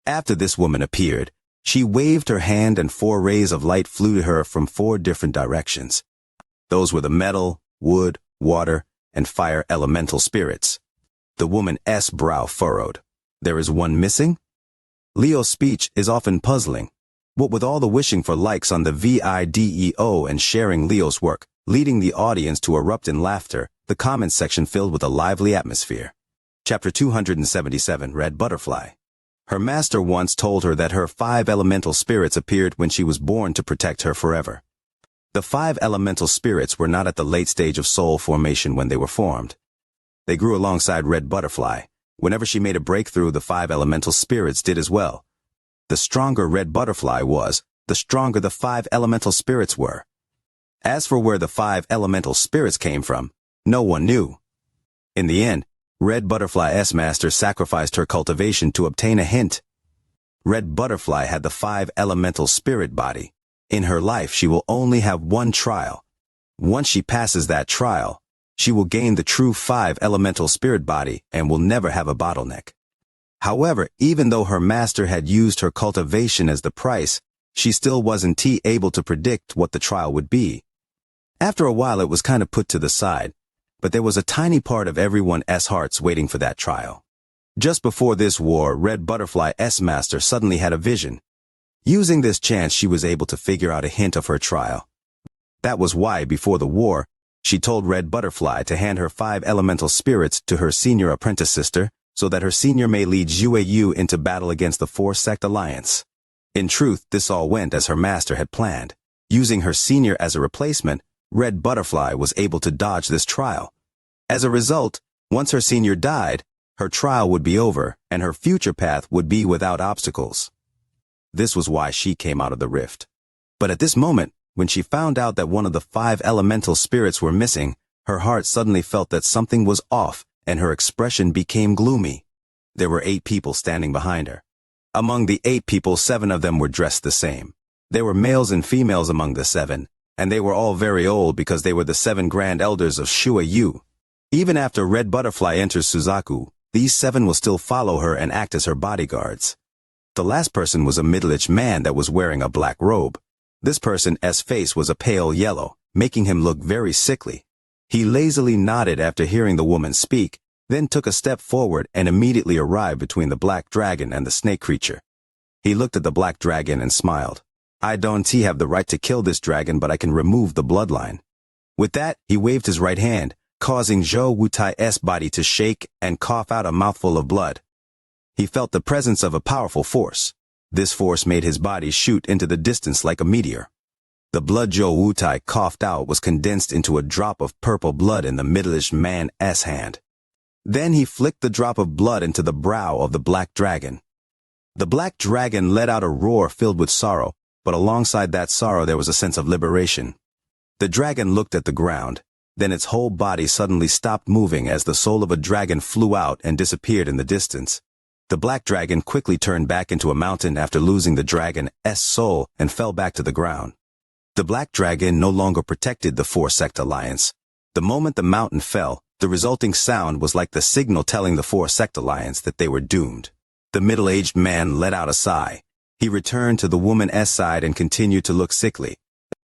After this woman appeared, she waved her hand and 4 rays of light flew to her from 4 different directions. Those were the metal, wood, water, and fire elemental spirits. The woman's brow furrowed. There is one missing? Leo's speech is often puzzling. What with all the wishing for likes on the video and sharing Leo's work, leading the audience to erupt in laughter, the comments section filled with a lively atmosphere. Chapter 277, Red Butterfly. Her master once told her that her 5 elemental spirits appeared when she was born to protect her forever. The 5 elemental spirits were not at the late stage of soul formation when they were formed. They grew alongside Red Butterfly. Whenever she made a breakthrough, the 5 elemental spirits did as well. The stronger Red Butterfly was, the stronger the 5 elemental spirits were. As for where the 5 elemental spirits came from, no one knew. In the end, Red Butterfly's master sacrificed her cultivation to obtain a hint. Red Butterfly had the 5 elemental spirit body. In her life, she will only have one trial. Once she passes that trial, she will gain the true 5 elemental spirit body and will never have a bottleneck. However, even though her master had used her cultivation as the price, she still wasn't able to predict what the trial would be. After a while, it was kind of put to the side, but there was a tiny part of everyone's hearts waiting for that trial. Just before this war, Red Butterfly's master suddenly had a vision. Using this chance, she was able to figure out a hint of her trial. That was why, before the war, she told Red Butterfly to hand her 5 elemental spirits to her senior apprentice sister, so that her senior may lead Zhueyu into battle against the four-sect alliance. In truth, this all went as her master had planned. Using her senior as a replacement, Red Butterfly was able to dodge this trial. As a result, once her senior died, Her trial would be over, and her future path would be without obstacles. This was why she came out of the rift. But at this moment, when she found out that one of the 5 elemental spirits were missing, her heart suddenly felt that something was off, and her expression became gloomy. There were 8 people standing behind her. Among the 8 people, 7 of them were dressed the same. There were males and females among the 7, and they were all very old because they were the 7 grand elders of Shuai. Even after Red Butterfly enters Suzaku, these 7 will still follow her and act as her bodyguards. The last person was a middle-aged man that was wearing a black robe. This person's face was a pale yellow, making him look very sickly. He lazily nodded after hearing the woman speak, then took a step forward and immediately arrived between the black dragon and the snake creature. He looked at the black dragon and smiled. I don't have the right to kill this dragon, but I can remove the bloodline. With that, he waved his right hand, causing Zhou Wutai's body to shake and cough out a mouthful of blood. He felt the presence of a powerful force. This force made his body shoot into the distance like a meteor. The blood Zhou Wutai coughed out was condensed into a drop of purple blood in the middle-aged man's hand. Then he flicked the drop of blood into the brow of the black dragon. The black dragon let out a roar filled with sorrow, but alongside that sorrow there was a sense of liberation. The dragon looked at the ground, then its whole body suddenly stopped moving as the soul of a dragon flew out and disappeared in the distance. The black dragon quickly turned back into a mountain after losing the dragon's soul and fell back to the ground. The black dragon no longer protected the 4-sect alliance. The moment the mountain fell, the resulting sound was like the signal telling the 4-sect alliance that they were doomed. The middle-aged man let out a sigh. He returned to the woman's side and continued to look sickly.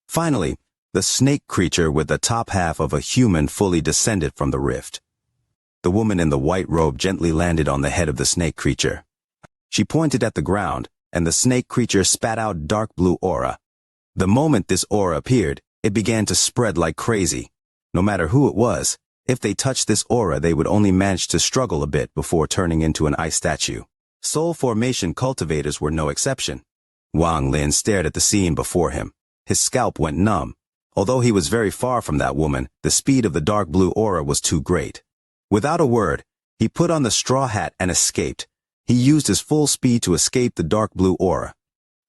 Finally, the snake creature with the top half of a human fully descended from the rift. The woman in the white robe gently landed on the head of the snake creature. She pointed at the ground, and the snake creature spat out dark blue aura. The moment this aura appeared, it began to spread like crazy. No matter who it was, if they touched this aura, they would only manage to struggle a bit before turning into an ice statue. Soul formation cultivators were no exception. Wang Lin stared at the scene before him. His scalp went numb. Although he was very far from that woman, the speed of the dark blue aura was too great. Without a word, he put on the straw hat and escaped. He used his full speed to escape the dark blue aura.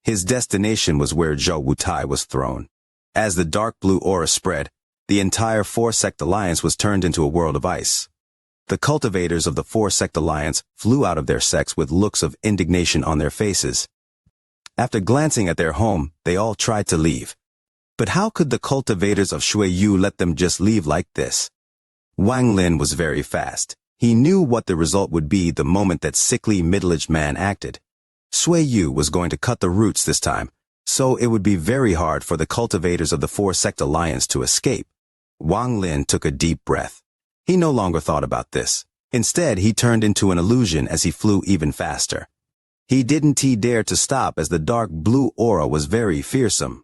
His destination was where Zhou Wutai was thrown. As the dark blue aura spread, the entire 4-sect alliance was turned into a world of ice. The cultivators of the 4-sect alliance flew out of their sects with looks of indignation on their faces. After glancing at their home, they all tried to leave. But how could the cultivators of Shuai let them just leave like this? Wang Lin was very fast. He knew what the result would be the moment that sickly middle-aged man acted. Shuai was going to cut the roots this time, so it would be very hard for the cultivators of the 4-sect alliance to escape. Wang Lin took a deep breath. He no longer thought about this. Instead, he turned into an illusion as he flew even faster. He didn't dare to stop as the dark blue aura was very fearsome.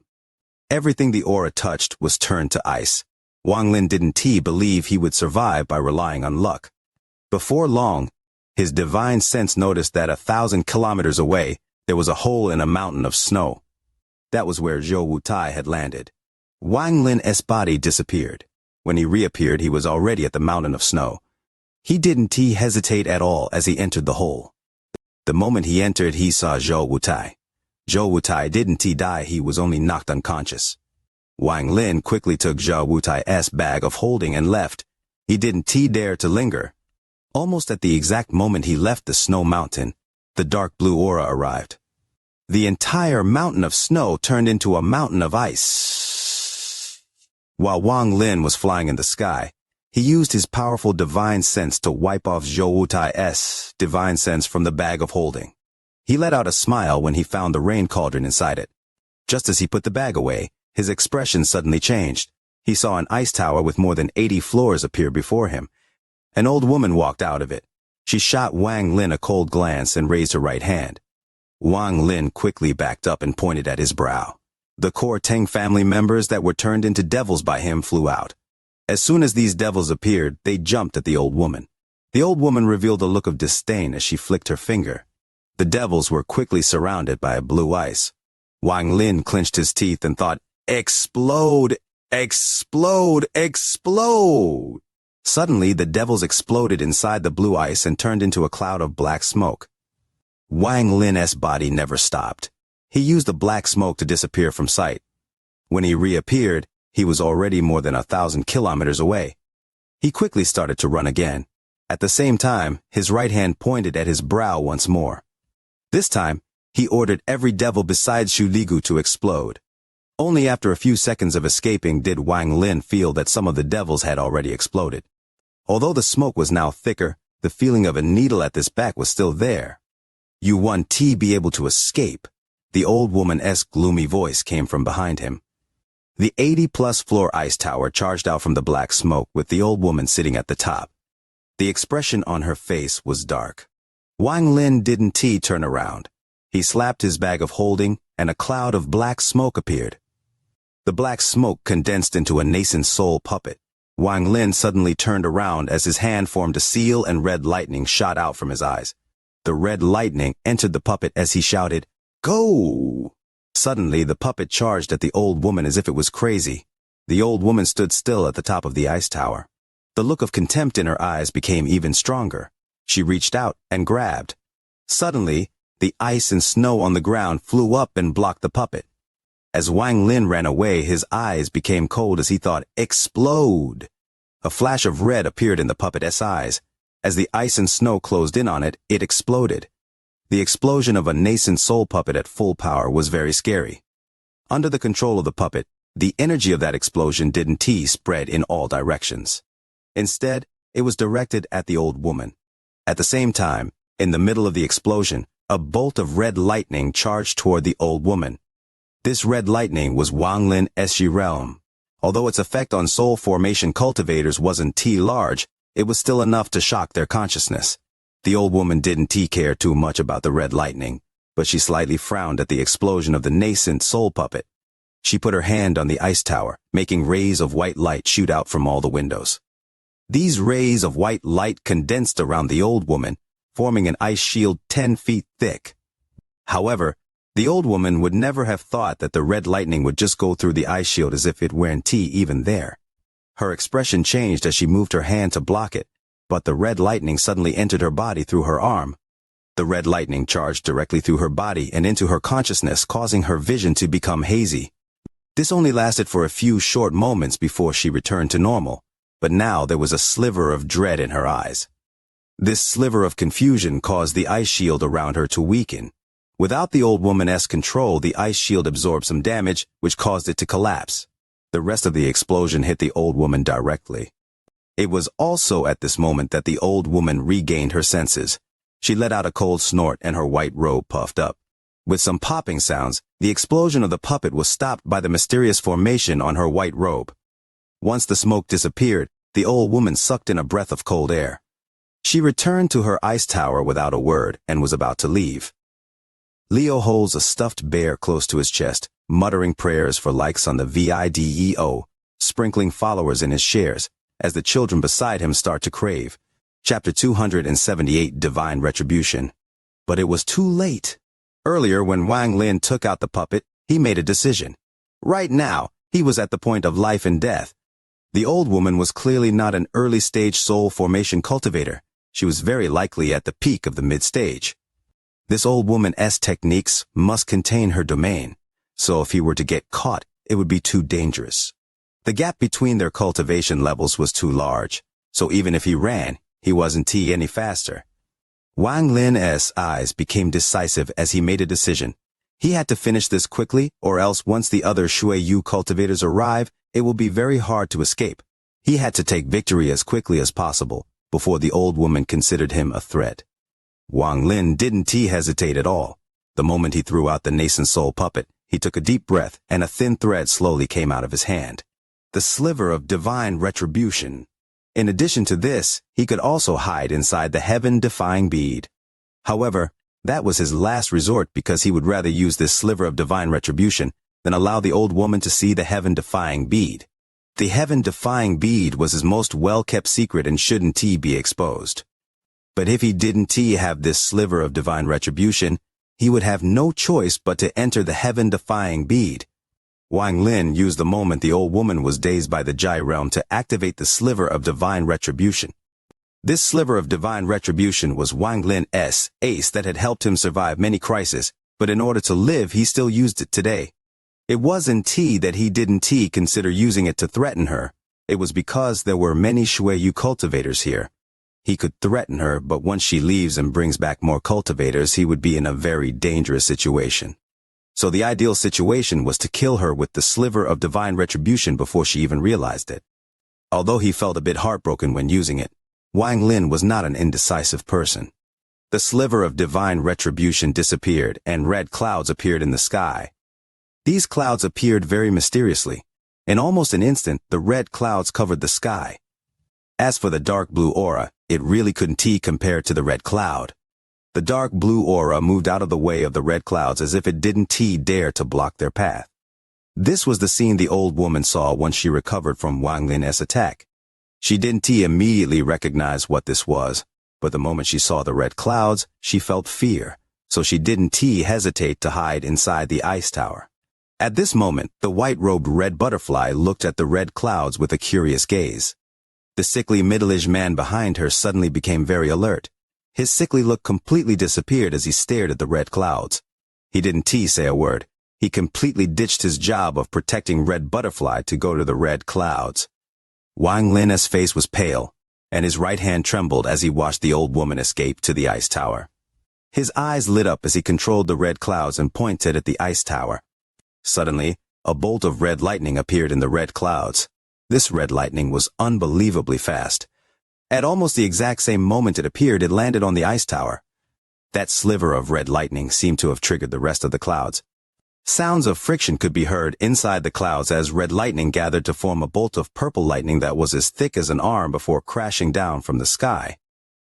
Everything the aura touched was turned to ice. Wang Lin didn't believe he would survive by relying on luck. Before long, his divine sense noticed that 1,000 kilometers away, there was a hole in a mountain of snow. That was where Zhou Wutai had landed. Wang Lin's body disappeared. When he reappeared, he was already at the mountain of snow. He didn't hesitate at all as he entered the hole. The moment he entered, he saw Zhou Wutai. Zhou Wutai didn't die, he was only knocked unconscious. Wang Lin quickly took Zhou Wutai's bag of holding and left. He didn't dare to linger. Almost at the exact moment he left the snow mountain, the dark blue aura arrived. The entire mountain of snow turned into a mountain of ice. While Wang Lin was flying in the sky, he used his powerful divine sense to wipe off Zhou Wutai's divine sense from the bag of holding. He let out a smile when he found the rain cauldron inside it. Just as he put the bag away, his expression suddenly changed. He saw an ice tower with more than 80 floors appear before him. An old woman walked out of it. She shot Wang Lin a cold glance and raised her right hand. Wang Lin quickly backed up and pointed at his brow. The core Tang family members that were turned into devils by him flew out. As soon as these devils appeared, they jumped at the old woman. The old woman revealed a look of disdain as she flicked her finger. The devils were quickly surrounded by a blue ice. Wang Lin clenched his teeth and thought, "Explode! Explode! Explode!" Suddenly, the devils exploded inside the blue ice and turned into a cloud of black smoke. Wang Lin's body never stopped. He used the black smoke to disappear from sight. When he reappeared, he was already more than 1,000 kilometers away. He quickly started to run again. At the same time, his right hand pointed at his brow once more. This time, he ordered every devil besides Shu Ligu to explode. Only after a few seconds of escaping did Wang Lin feel that some of the devils had already exploded. Although the smoke was now thicker, the feeling of a needle at his back was still there. "You won't be able to escape." The old woman's gloomy voice came from behind him. The 80-plus floor ice tower charged out from the black smoke with the old woman sitting at the top. The expression on her face was dark. Wang Lin didn't turn around. He slapped his bag of holding, and a cloud of black smoke appeared. The black smoke condensed into a nascent soul puppet. Wang Lin suddenly turned around as his hand formed a seal and red lightning shot out from his eyes. The red lightning entered the puppet as he shouted, "Go!" Suddenly, the puppet charged at the old woman as if it was crazy. The old woman stood still at the top of the ice tower. The look of contempt in her eyes became even stronger. She reached out and grabbed. Suddenly, the ice and snow on the ground flew up and blocked the puppet. As Wang Lin ran away, his eyes became cold as he thought, "Explode!" A flash of red appeared in the puppet's eyes. As the ice and snow closed in on it, it exploded. The explosion of a nascent soul puppet at full power was very scary. Under the control of the puppet, the energy of that explosion didn't spread in all directions. Instead, it was directed at the old woman. At the same time, in the middle of the explosion, a bolt of red lightning charged toward the old woman. This red lightning was Wang Lin's realm. Although its effect on soul formation cultivators wasn't large, it was still enough to shock their consciousness. The old woman didn't care too much about the red lightning, but she slightly frowned at the explosion of the nascent soul puppet. She put her hand on the ice tower, making rays of white light shoot out from all the windows. These rays of white light condensed around the old woman, forming an ice shield 10 feet thick. However, the old woman would never have thought that the red lightning would just go through the ice shield as if it weren't even there. Her expression changed as she moved her hand to block it, but the red lightning suddenly entered her body through her arm. The red lightning charged directly through her body and into her consciousness, causing her vision to become hazy. This only lasted for a few short moments before she returned to normal, but now there was a sliver of dread in her eyes. This sliver of confusion caused the ice shield around her to weaken. Without the old woman's control, the ice shield absorbed some damage, which caused it to collapse. The rest of the explosion hit the old woman directly. It was also at this moment that the old woman regained her senses. She let out a cold snort and her white robe puffed up. With some popping sounds, the explosion of the puppet was stopped by the mysterious formation on her white robe. Once the smoke disappeared, the old woman sucked in a breath of cold air. She returned to her ice tower without a word and was about to leave. Leo holds a stuffed bear close to his chest, muttering prayers for likes on the video, sprinkling followers in his shares, as the children beside him start to crave. Chapter 278, Divine Retribution. But it was too late. Earlier, when Wang Lin took out the puppet, he made a decision. Right now, he was at the point of life and death. The old woman was clearly not an early-stage soul formation cultivator. She was very likely at the peak of the mid-stage. This old woman's techniques must contain her domain, so if he were to get caught, it would be too dangerous. The gap between their cultivation levels was too large, so even if he ran, he wasn't any faster. Wang Lin's eyes became decisive as he made a decision. He had to finish this quickly, or else once the other Shuiyu cultivators arrive, it will be very hard to escape. He had to take victory as quickly as possible, before the old woman considered him a threat. Wang Lin didn't hesitate at all. The moment he threw out the nascent soul puppet, he took a deep breath and a thin thread slowly came out of his hand. The sliver of divine retribution. In addition to this, he could also hide inside the heaven-defying bead. However, that was his last resort because he would rather use this sliver of divine retribution than allow the old woman to see the heaven-defying bead. The heaven-defying bead was his most well-kept secret and shouldn't be exposed. But if he didn't have this sliver of divine retribution, he would have no choice but to enter the heaven-defying bead. Wang Lin used the moment the old woman was dazed by the Jai realm to activate the sliver of divine retribution. This sliver of divine retribution was Wang Lin's ace that had helped him survive many crises, but in order to live he still used it today. It wasn't that he didn't consider using it to threaten her. It was because there were many Shuiyu cultivators here. He could threaten her, but once she leaves and brings back more cultivators, he would be in a very dangerous situation. So the ideal situation was to kill her with the sliver of divine retribution before she even realized it. Although he felt a bit heartbroken when using it, Wang Lin was not an indecisive person. The sliver of divine retribution disappeared and red clouds appeared in the sky. These clouds appeared very mysteriously. In almost an instant, the red clouds covered the sky. As for the dark blue aura, it really couldn't compare to the red cloud. The dark blue aura moved out of the way of the red clouds as if it didn't dare to block their path. This was the scene the old woman saw once she recovered from Wang Lin's attack. She didn't immediately recognize what this was, but the moment she saw the red clouds, she felt fear, so she didn't hesitate to hide inside the ice tower. At this moment, the white-robed red butterfly looked at the red clouds with a curious gaze. The sickly middle-aged man behind her suddenly became very alert. His sickly look completely disappeared as he stared at the red clouds. He didn't say a word. He completely ditched his job of protecting Red Butterfly to go to the red clouds. Wang Lin's face was pale, and his right hand trembled as he watched the old woman escape to the ice tower. His eyes lit up as he controlled the red clouds and pointed at the ice tower. Suddenly, a bolt of red lightning appeared in the red clouds. This red lightning was unbelievably fast. At almost the exact same moment it appeared, it landed on the ice tower. That sliver of red lightning seemed to have triggered the rest of the clouds. Sounds of friction could be heard inside the clouds as red lightning gathered to form a bolt of purple lightning that was as thick as an arm before crashing down from the sky.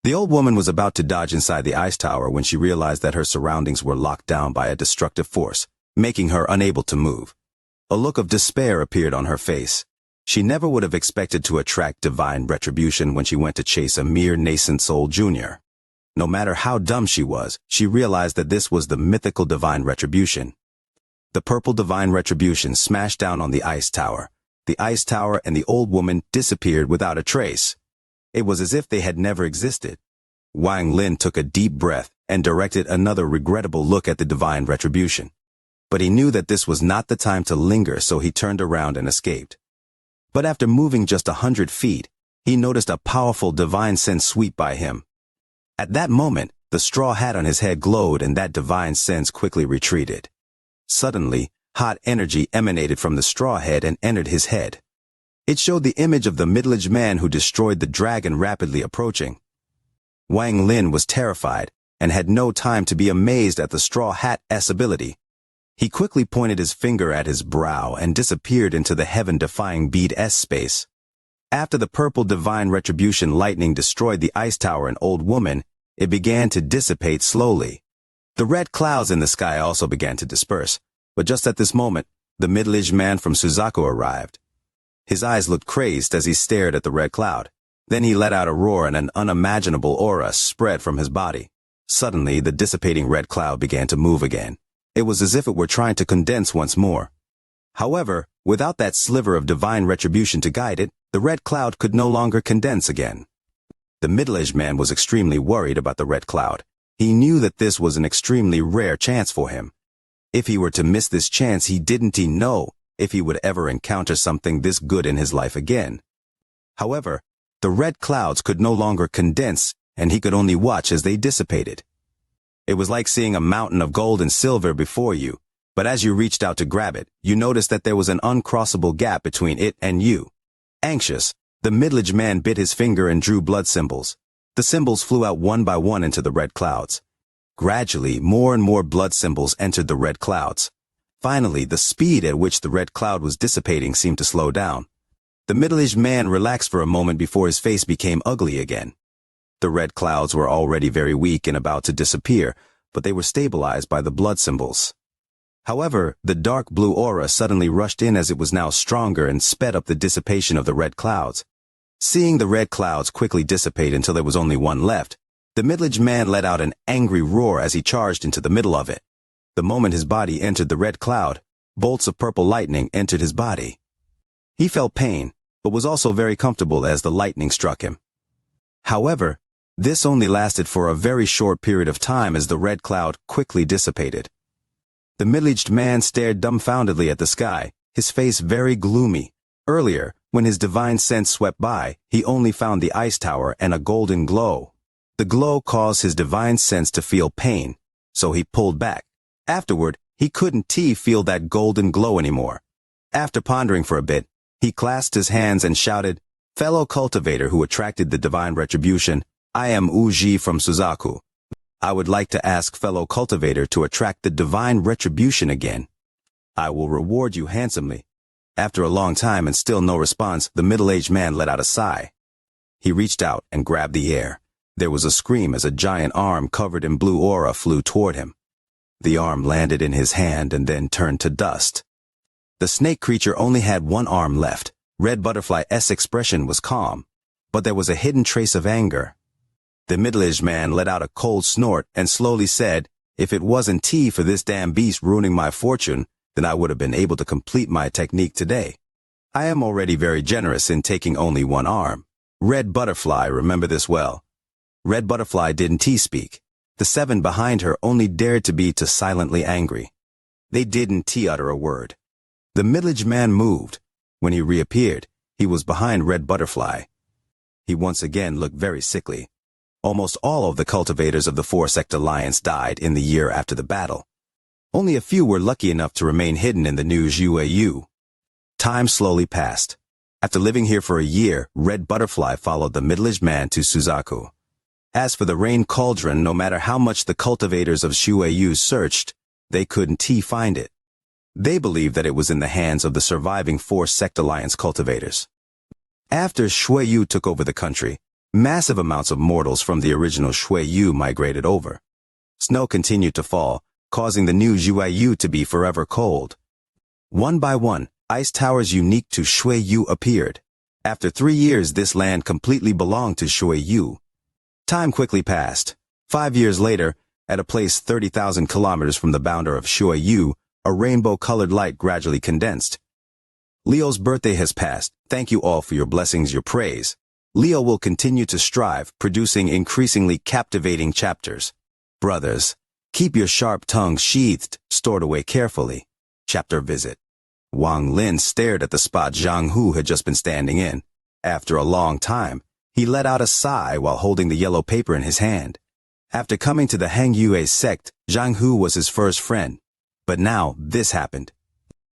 The old woman was about to dodge inside the ice tower when she realized that her surroundings were locked down by a destructive force, making her unable to move. A look of despair appeared on her face. She never would have expected to attract divine retribution when she went to chase a mere nascent soul junior. No matter how dumb she was, she realized that this was the mythical divine retribution. The purple divine retribution smashed down on the ice tower. The ice tower and the old woman disappeared without a trace. It was as if they had never existed. Wang Lin took a deep breath and directed another regrettable look at the divine retribution. But he knew that this was not the time to linger, so he turned around and escaped. But after moving just 100 feet, he noticed a powerful divine sense sweep by him. At that moment, the straw hat on his head glowed and that divine sense quickly retreated. Suddenly, hot energy emanated from the straw head and entered his head. It showed the image of the middle-aged man who destroyed the dragon rapidly approaching. Wang Lin was terrified and had no time to be amazed at the straw hat's ability. He quickly pointed his finger at his brow and disappeared into the heaven-defying bead space. After the purple divine retribution lightning destroyed the ice tower and old woman, it began to dissipate slowly. The red clouds in the sky also began to disperse, but just at this moment, the middle-aged man from Suzaku arrived. His eyes looked crazed as he stared at the red cloud. Then he let out a roar and an unimaginable aura spread from his body. Suddenly, the dissipating red cloud began to move again. It was as if it were trying to condense once more. However, without that sliver of divine retribution to guide it, the red cloud could no longer condense again. The middle-aged man was extremely worried about the red cloud. He knew that this was an extremely rare chance for him. If he were to miss this chance, he didn't know if he would ever encounter something this good in his life again. However, the red clouds could no longer condense, and he could only watch as they dissipated. It was like seeing a mountain of gold and silver before you, but as you reached out to grab it, you noticed that there was an uncrossable gap between it and you. Anxious, the middle-aged man bit his finger and drew blood symbols. The symbols flew out one by one into the red clouds. Gradually, more and more blood symbols entered the red clouds. Finally, the speed at which the red cloud was dissipating seemed to slow down. The middle-aged man relaxed for a moment before his face became ugly again. The red clouds were already very weak and about to disappear, but they were stabilized by the blood symbols. However, the dark blue aura suddenly rushed in as it was now stronger and sped up the dissipation of the red clouds. Seeing the red clouds quickly dissipate until there was only one left, the middle-aged man let out an angry roar as he charged into the middle of it. The moment his body entered the red cloud, bolts of purple lightning entered his body. He felt pain, but was also very comfortable as the lightning struck him. However, this only lasted for a very short period of time as the red cloud quickly dissipated. The middle-aged man stared dumbfoundedly at the sky, his face very gloomy. Earlier, when his divine sense swept by, he only found the ice tower and a golden glow. The glow caused his divine sense to feel pain, so he pulled back. Afterward, he couldn't feel that golden glow anymore. After pondering for a bit, he clasped his hands and shouted, "Fellow cultivator who attracted the divine retribution, I am Uji from Suzaku. I would like to ask fellow cultivator to attract the divine retribution again. I will reward you handsomely." After a long time and still no response, the middle-aged man let out a sigh. He reached out and grabbed the air. There was a scream as a giant arm covered in blue aura flew toward him. The arm landed in his hand and then turned to dust. The snake creature only had one arm left. Red Butterfly's expression was calm, but there was a hidden trace of anger. The middle-aged man let out a cold snort and slowly said, "If it wasn't for this damn beast ruining my fortune, then I would have been able to complete my technique today. I am already very generous in taking only one arm." Red Butterfly, remember this well. Red Butterfly didn't speak. The 7 behind her only dared to be silently angry. They didn't utter a word. The middle-aged man moved. When he reappeared, he was behind Red Butterfly. He once again looked very sickly. Almost all of the cultivators of the 4-sect alliance died in the year after the battle. Only a few were lucky enough to remain hidden in the new Xueyu. Time slowly passed. After living here for a year, Red Butterfly followed the middle-aged man to Suzaku. As for the rain cauldron, no matter how much the cultivators of Xueyu searched, they couldn't find it. They believed that it was in the hands of the surviving 4-sect alliance cultivators. After Xueyu took over the country, massive amounts of mortals from the original Xueyu migrated over. Snow continued to fall, causing the new Xueyu to be forever cold. One by one, ice towers unique to Xueyu appeared. After 3 years, this land completely belonged to Xueyu. Time quickly passed. 5 years later, at a place 30,000 kilometers from the boundary of Xueyu, a rainbow-colored light gradually condensed. Leo's birthday has passed. Thank you all for your blessings, your praise. Leo will continue to strive, producing increasingly captivating chapters. Brothers, keep your sharp tongues sheathed, stored away carefully. Chapter visit. Wang Lin stared at the spot Zhang Hu had just been standing in. After a long time, he let out a sigh while holding the yellow paper in his hand. After coming to the Hang Yue sect, Zhang Hu was his first friend. But now this happened.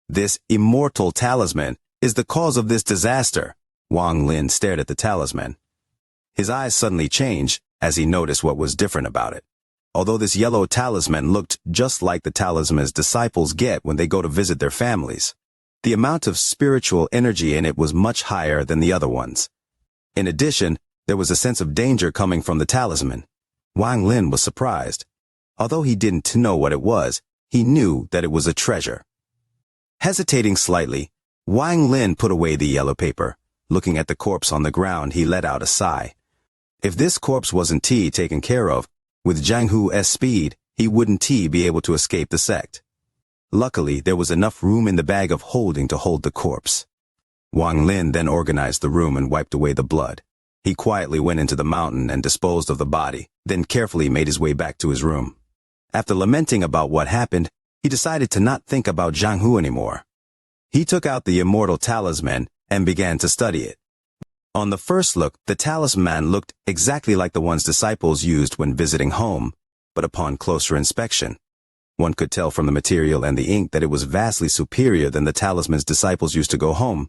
This immortal talisman is the cause of this disaster. Wang Lin stared at the talisman. His eyes suddenly changed as he noticed what was different about it. Although this yellow talisman looked just like the talismans disciples get when they go to visit their families, the amount of spiritual energy in it was much higher than the other ones. In addition, there was a sense of danger coming from the talisman. Wang Lin was surprised. Although he didn't know what it was, he knew that it was a treasure. Hesitating slightly, Wang Lin put away the yellow paper. Looking at the corpse on the ground, he let out a sigh. If this corpse wasn't taken care of, with Zhang Hu's speed, he wouldn't be able to escape the sect. Luckily, there was enough room in the bag of holding to hold the corpse. Wang Lin then organized the room and wiped away the blood. He quietly went into the mountain and disposed of the body, then carefully made his way back to his room. After lamenting about what happened, he decided to not think about Zhang Hu anymore. He took out the immortal talisman and began to study it. On the first look, the talisman looked exactly like the ones disciples used when visiting home, but upon closer inspection, one could tell from the material and the ink that it was vastly superior than the talismans disciples used to go home.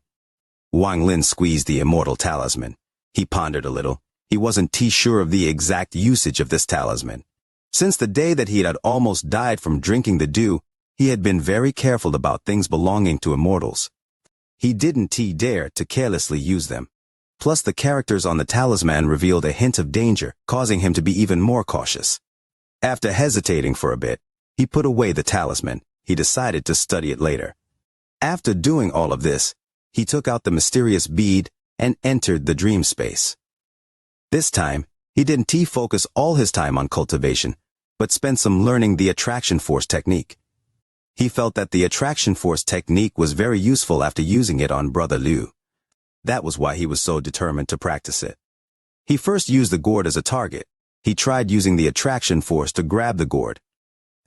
Wang Lin squeezed the immortal talisman. He pondered a little. He wasn't sure of the exact usage of this talisman. Since the day that he had almost died from drinking the dew, he had been very careful about things belonging to immortals. He didn't dare to carelessly use them. Plus, the characters on the talisman revealed a hint of danger, causing him to be even more cautious. After hesitating for a bit, he put away the talisman. He decided to study it later. After doing all of this, he took out the mysterious bead and entered the dream space. This time, he didn't focus all his time on cultivation, but spent some learning the attraction force technique. He felt that the attraction force technique was very useful after using it on Brother Liu. That was why he was so determined to practice it. He first used the gourd as a target. He tried using the attraction force to grab the gourd.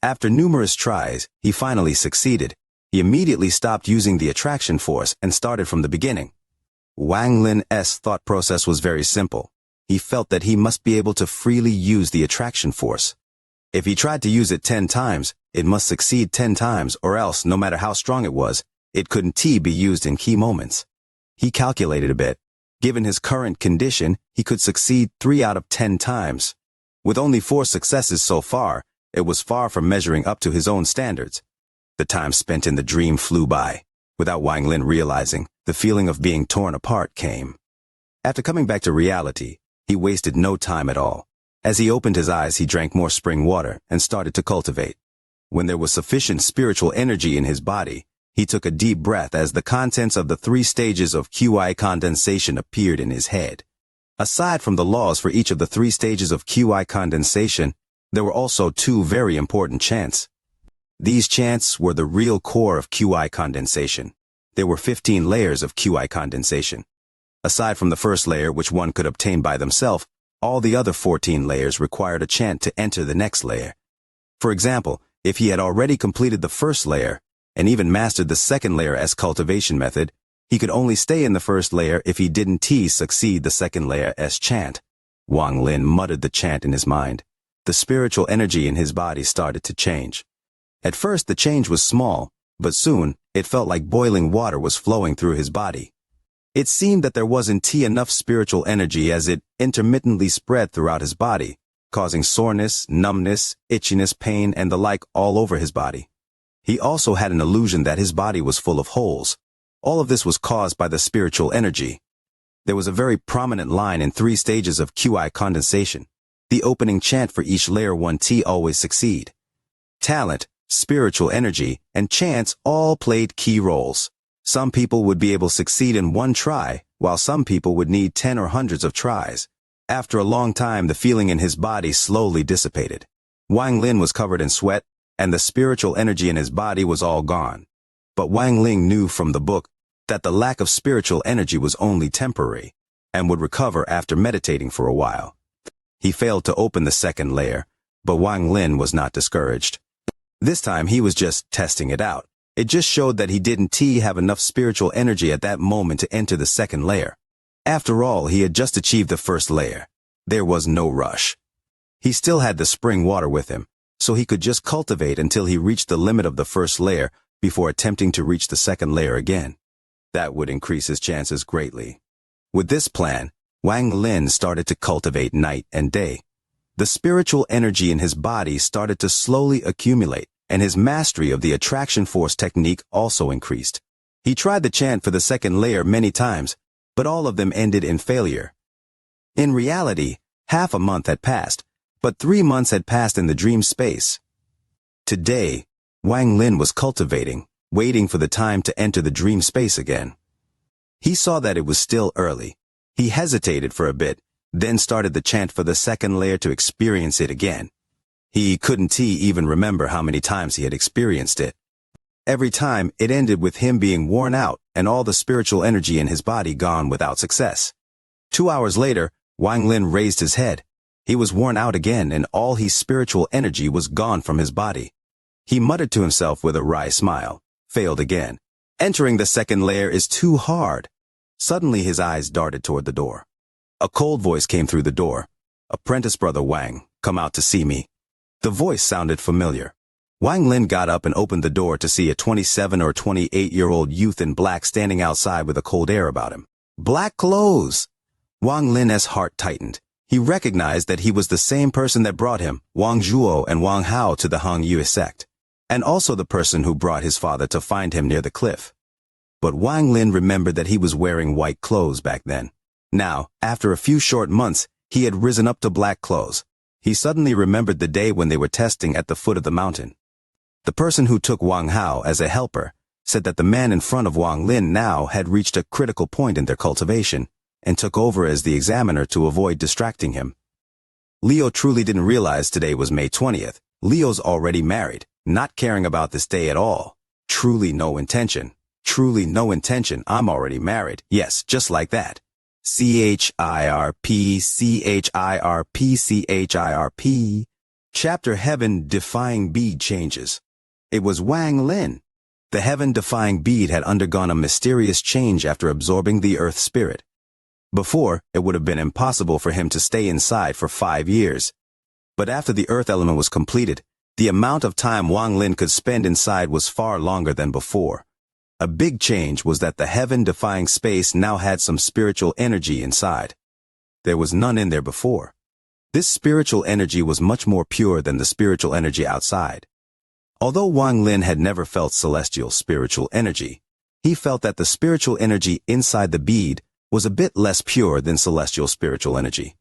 After numerous tries, he finally succeeded. He immediately stopped using the attraction force and started from the beginning. Wang Lin's thought process was very simple. He felt that he must be able to freely use the attraction force. If he tried to use it 10 times, it must succeed 10 times, or else, no matter how strong it was, it couldn't be used in key moments. He calculated a bit. Given his current condition, he could succeed 3 out of 10 times. With only 4 successes so far, it was far from measuring up to his own standards. The time spent in the dream flew by. Without Wang Lin realizing, the feeling of being torn apart came. After coming back to reality, he wasted no time at all. As he opened his eyes, he drank more spring water and started to cultivate. When there was sufficient spiritual energy in his body, he took a deep breath as the contents of the 3 stages of QI condensation appeared in his head. Aside from the laws for each of the 3 stages of QI condensation, there were also 2 very important chants. These chants were the real core of QI condensation. There were 15 layers of QI condensation. Aside from the first layer, which one could obtain by themselves, all the other 14 layers required a chant to enter the next layer. For example, if he had already completed the first layer, and even mastered the second layer as cultivation method, he could only stay in the first layer if he didn't succeed the second layer as chant. Wang Lin muttered the chant in his mind. The spiritual energy in his body started to change. At first the change was small, but soon it felt like boiling water was flowing through his body. It seemed that there wasn't enough spiritual energy as it intermittently spread throughout his body, causing soreness, numbness, itchiness, pain, and the like all over his body. He also had an illusion that his body was full of holes. All of this was caused by the spiritual energy. There was a very prominent line in 3 stages of QI condensation. The opening chant for each layer 1T always succeed. Talent, spiritual energy, and chants all played key roles. Some people would be able to succeed in 1 try, while some people would need 10 or hundreds of tries. After a long time, the feeling in his body slowly dissipated. Wang Lin was covered in sweat, and the spiritual energy in his body was all gone. But Wang Lin knew from the book that the lack of spiritual energy was only temporary, and would recover after meditating for a while. He failed to open the second layer, but Wang Lin was not discouraged. This time he was just testing it out. It just showed that he didn't have enough spiritual energy at that moment to enter the second layer. After all, he had just achieved the first layer. There was no rush. He still had the spring water with him, so he could just cultivate until he reached the limit of the first layer before attempting to reach the second layer again. That would increase his chances greatly. With this plan, Wang Lin started to cultivate night and day. The spiritual energy in his body started to slowly accumulate, and his mastery of the attraction force technique also increased. He tried the chant for the second layer many times, but all of them ended in failure. In reality, half a month had passed, but 3 months had passed in the dream space. Today, Wang Lin was cultivating, waiting for the time to enter the dream space again. He saw that it was still early. He hesitated for a bit, then started the chant for the second layer to experience it again. He couldn't even remember how many times he had experienced it. Every time, it ended with him being worn out and all the spiritual energy in his body gone without success. 2 hours later, Wang Lin raised his head. He was worn out again and all his spiritual energy was gone from his body. He muttered to himself with a wry smile. Failed again. Entering the second layer is too hard. Suddenly his eyes darted toward the door. A cold voice came through the door. "Apprentice Brother Wang, come out to see me." The voice sounded familiar. Wang Lin got up and opened the door to see a 27 or 28-year-old youth in black standing outside with a cold air about him. Black clothes! Wang Lin's heart tightened. He recognized that he was the same person that brought him, Wang Zhuo and Wang Hao, to the Hong Yue sect, and also the person who brought his father to find him near the cliff. But Wang Lin remembered that he was wearing white clothes back then. Now, after a few short months, he had risen up to black clothes. He suddenly remembered the day when they were testing at the foot of the mountain. The person who took Wang Hao as a helper said that the man in front of Wang Lin now had reached a critical point in their cultivation and took over as the examiner to avoid distracting him. Leo truly didn't realize today was May 20th. Leo's already married. not caring about this day at all. Truly no intention. Truly no intention. I'm already married. Yes, just like that. CHIRP, CHIRP, CHIRP. Chapter Heaven-Defying Bead Changes. It was Wang Lin. The heaven-defying bead had undergone a mysterious change after absorbing the earth spirit. Before, it would have been impossible for him to stay inside for 5 years. But after the earth element was completed, the amount of time Wang Lin could spend inside was far longer than before. A big change was that the heaven-defying space now had some spiritual energy inside. There was none in there before. This spiritual energy was much more pure than the spiritual energy outside. Although Wang Lin had never felt celestial spiritual energy, he felt that the spiritual energy inside the bead was a bit less pure than celestial spiritual energy.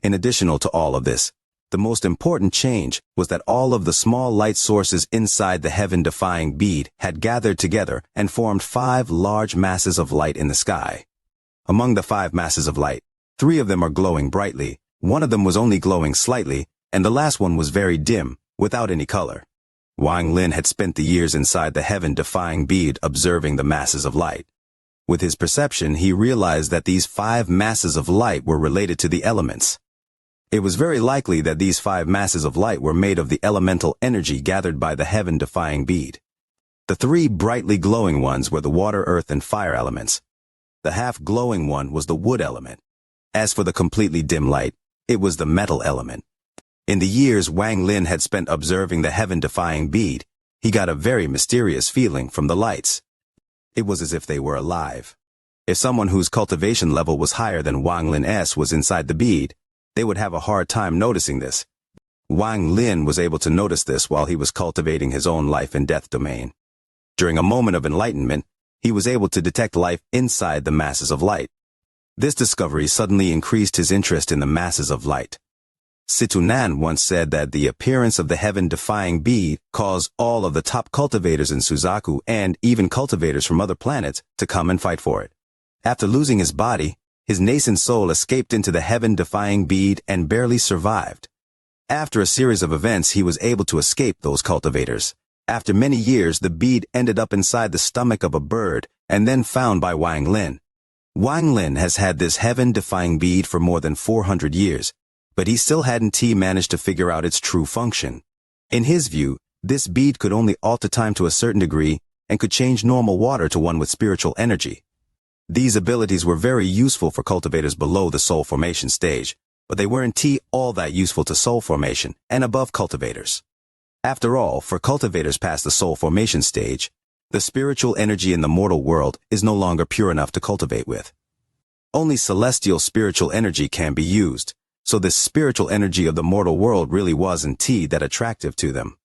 In addition to all of this, the most important change was that all of the small light sources inside the heaven-defying bead had gathered together and formed 5 large masses of light in the sky. Among the 5 masses of light, 3 of them are glowing brightly, 1 of them was only glowing slightly, and the last one was very dim, without any color. Wang Lin had spent the years inside the heaven-defying bead observing the masses of light. With his perception, he realized that these 5 masses of light were related to the elements. It was very likely that these 5 masses of light were made of the elemental energy gathered by the heaven-defying bead. The 3 brightly glowing ones were the water, earth, and fire elements. The half-glowing one was the wood element. As for the completely dim light, it was the metal element. In the years Wang Lin had spent observing the heaven-defying bead, he got a very mysterious feeling from the lights. It was as if they were alive. If someone whose cultivation level was higher than Wang Lin's was inside the bead, they would have a hard time noticing this. Wang Lin was able to notice this while he was cultivating his own life and death domain. During a moment of enlightenment, he was able to detect life inside the masses of light. This discovery suddenly increased his interest in the masses of light. Situnan once said that the appearance of the heaven-defying bead caused all of the top cultivators in Suzaku and even cultivators from other planets to come and fight for it. After losing his body, his nascent soul escaped into the heaven-defying bead and barely survived. After a series of events, he was able to escape those cultivators. After many years, the bead ended up inside the stomach of a bird and then found by Wang Lin. Wang Lin has had this heaven-defying bead for more than 400 years, but he still hadn't managed to figure out its true function. In his view, this bead could only alter time to a certain degree and could change normal water to one with spiritual energy. These abilities were very useful for cultivators below the soul formation stage, but they weren't all that useful to soul formation and above cultivators. After all, for cultivators past the soul formation stage, the spiritual energy in the mortal world is no longer pure enough to cultivate with. Only celestial spiritual energy can be used, so the spiritual energy of the mortal world really wasn't that attractive to them.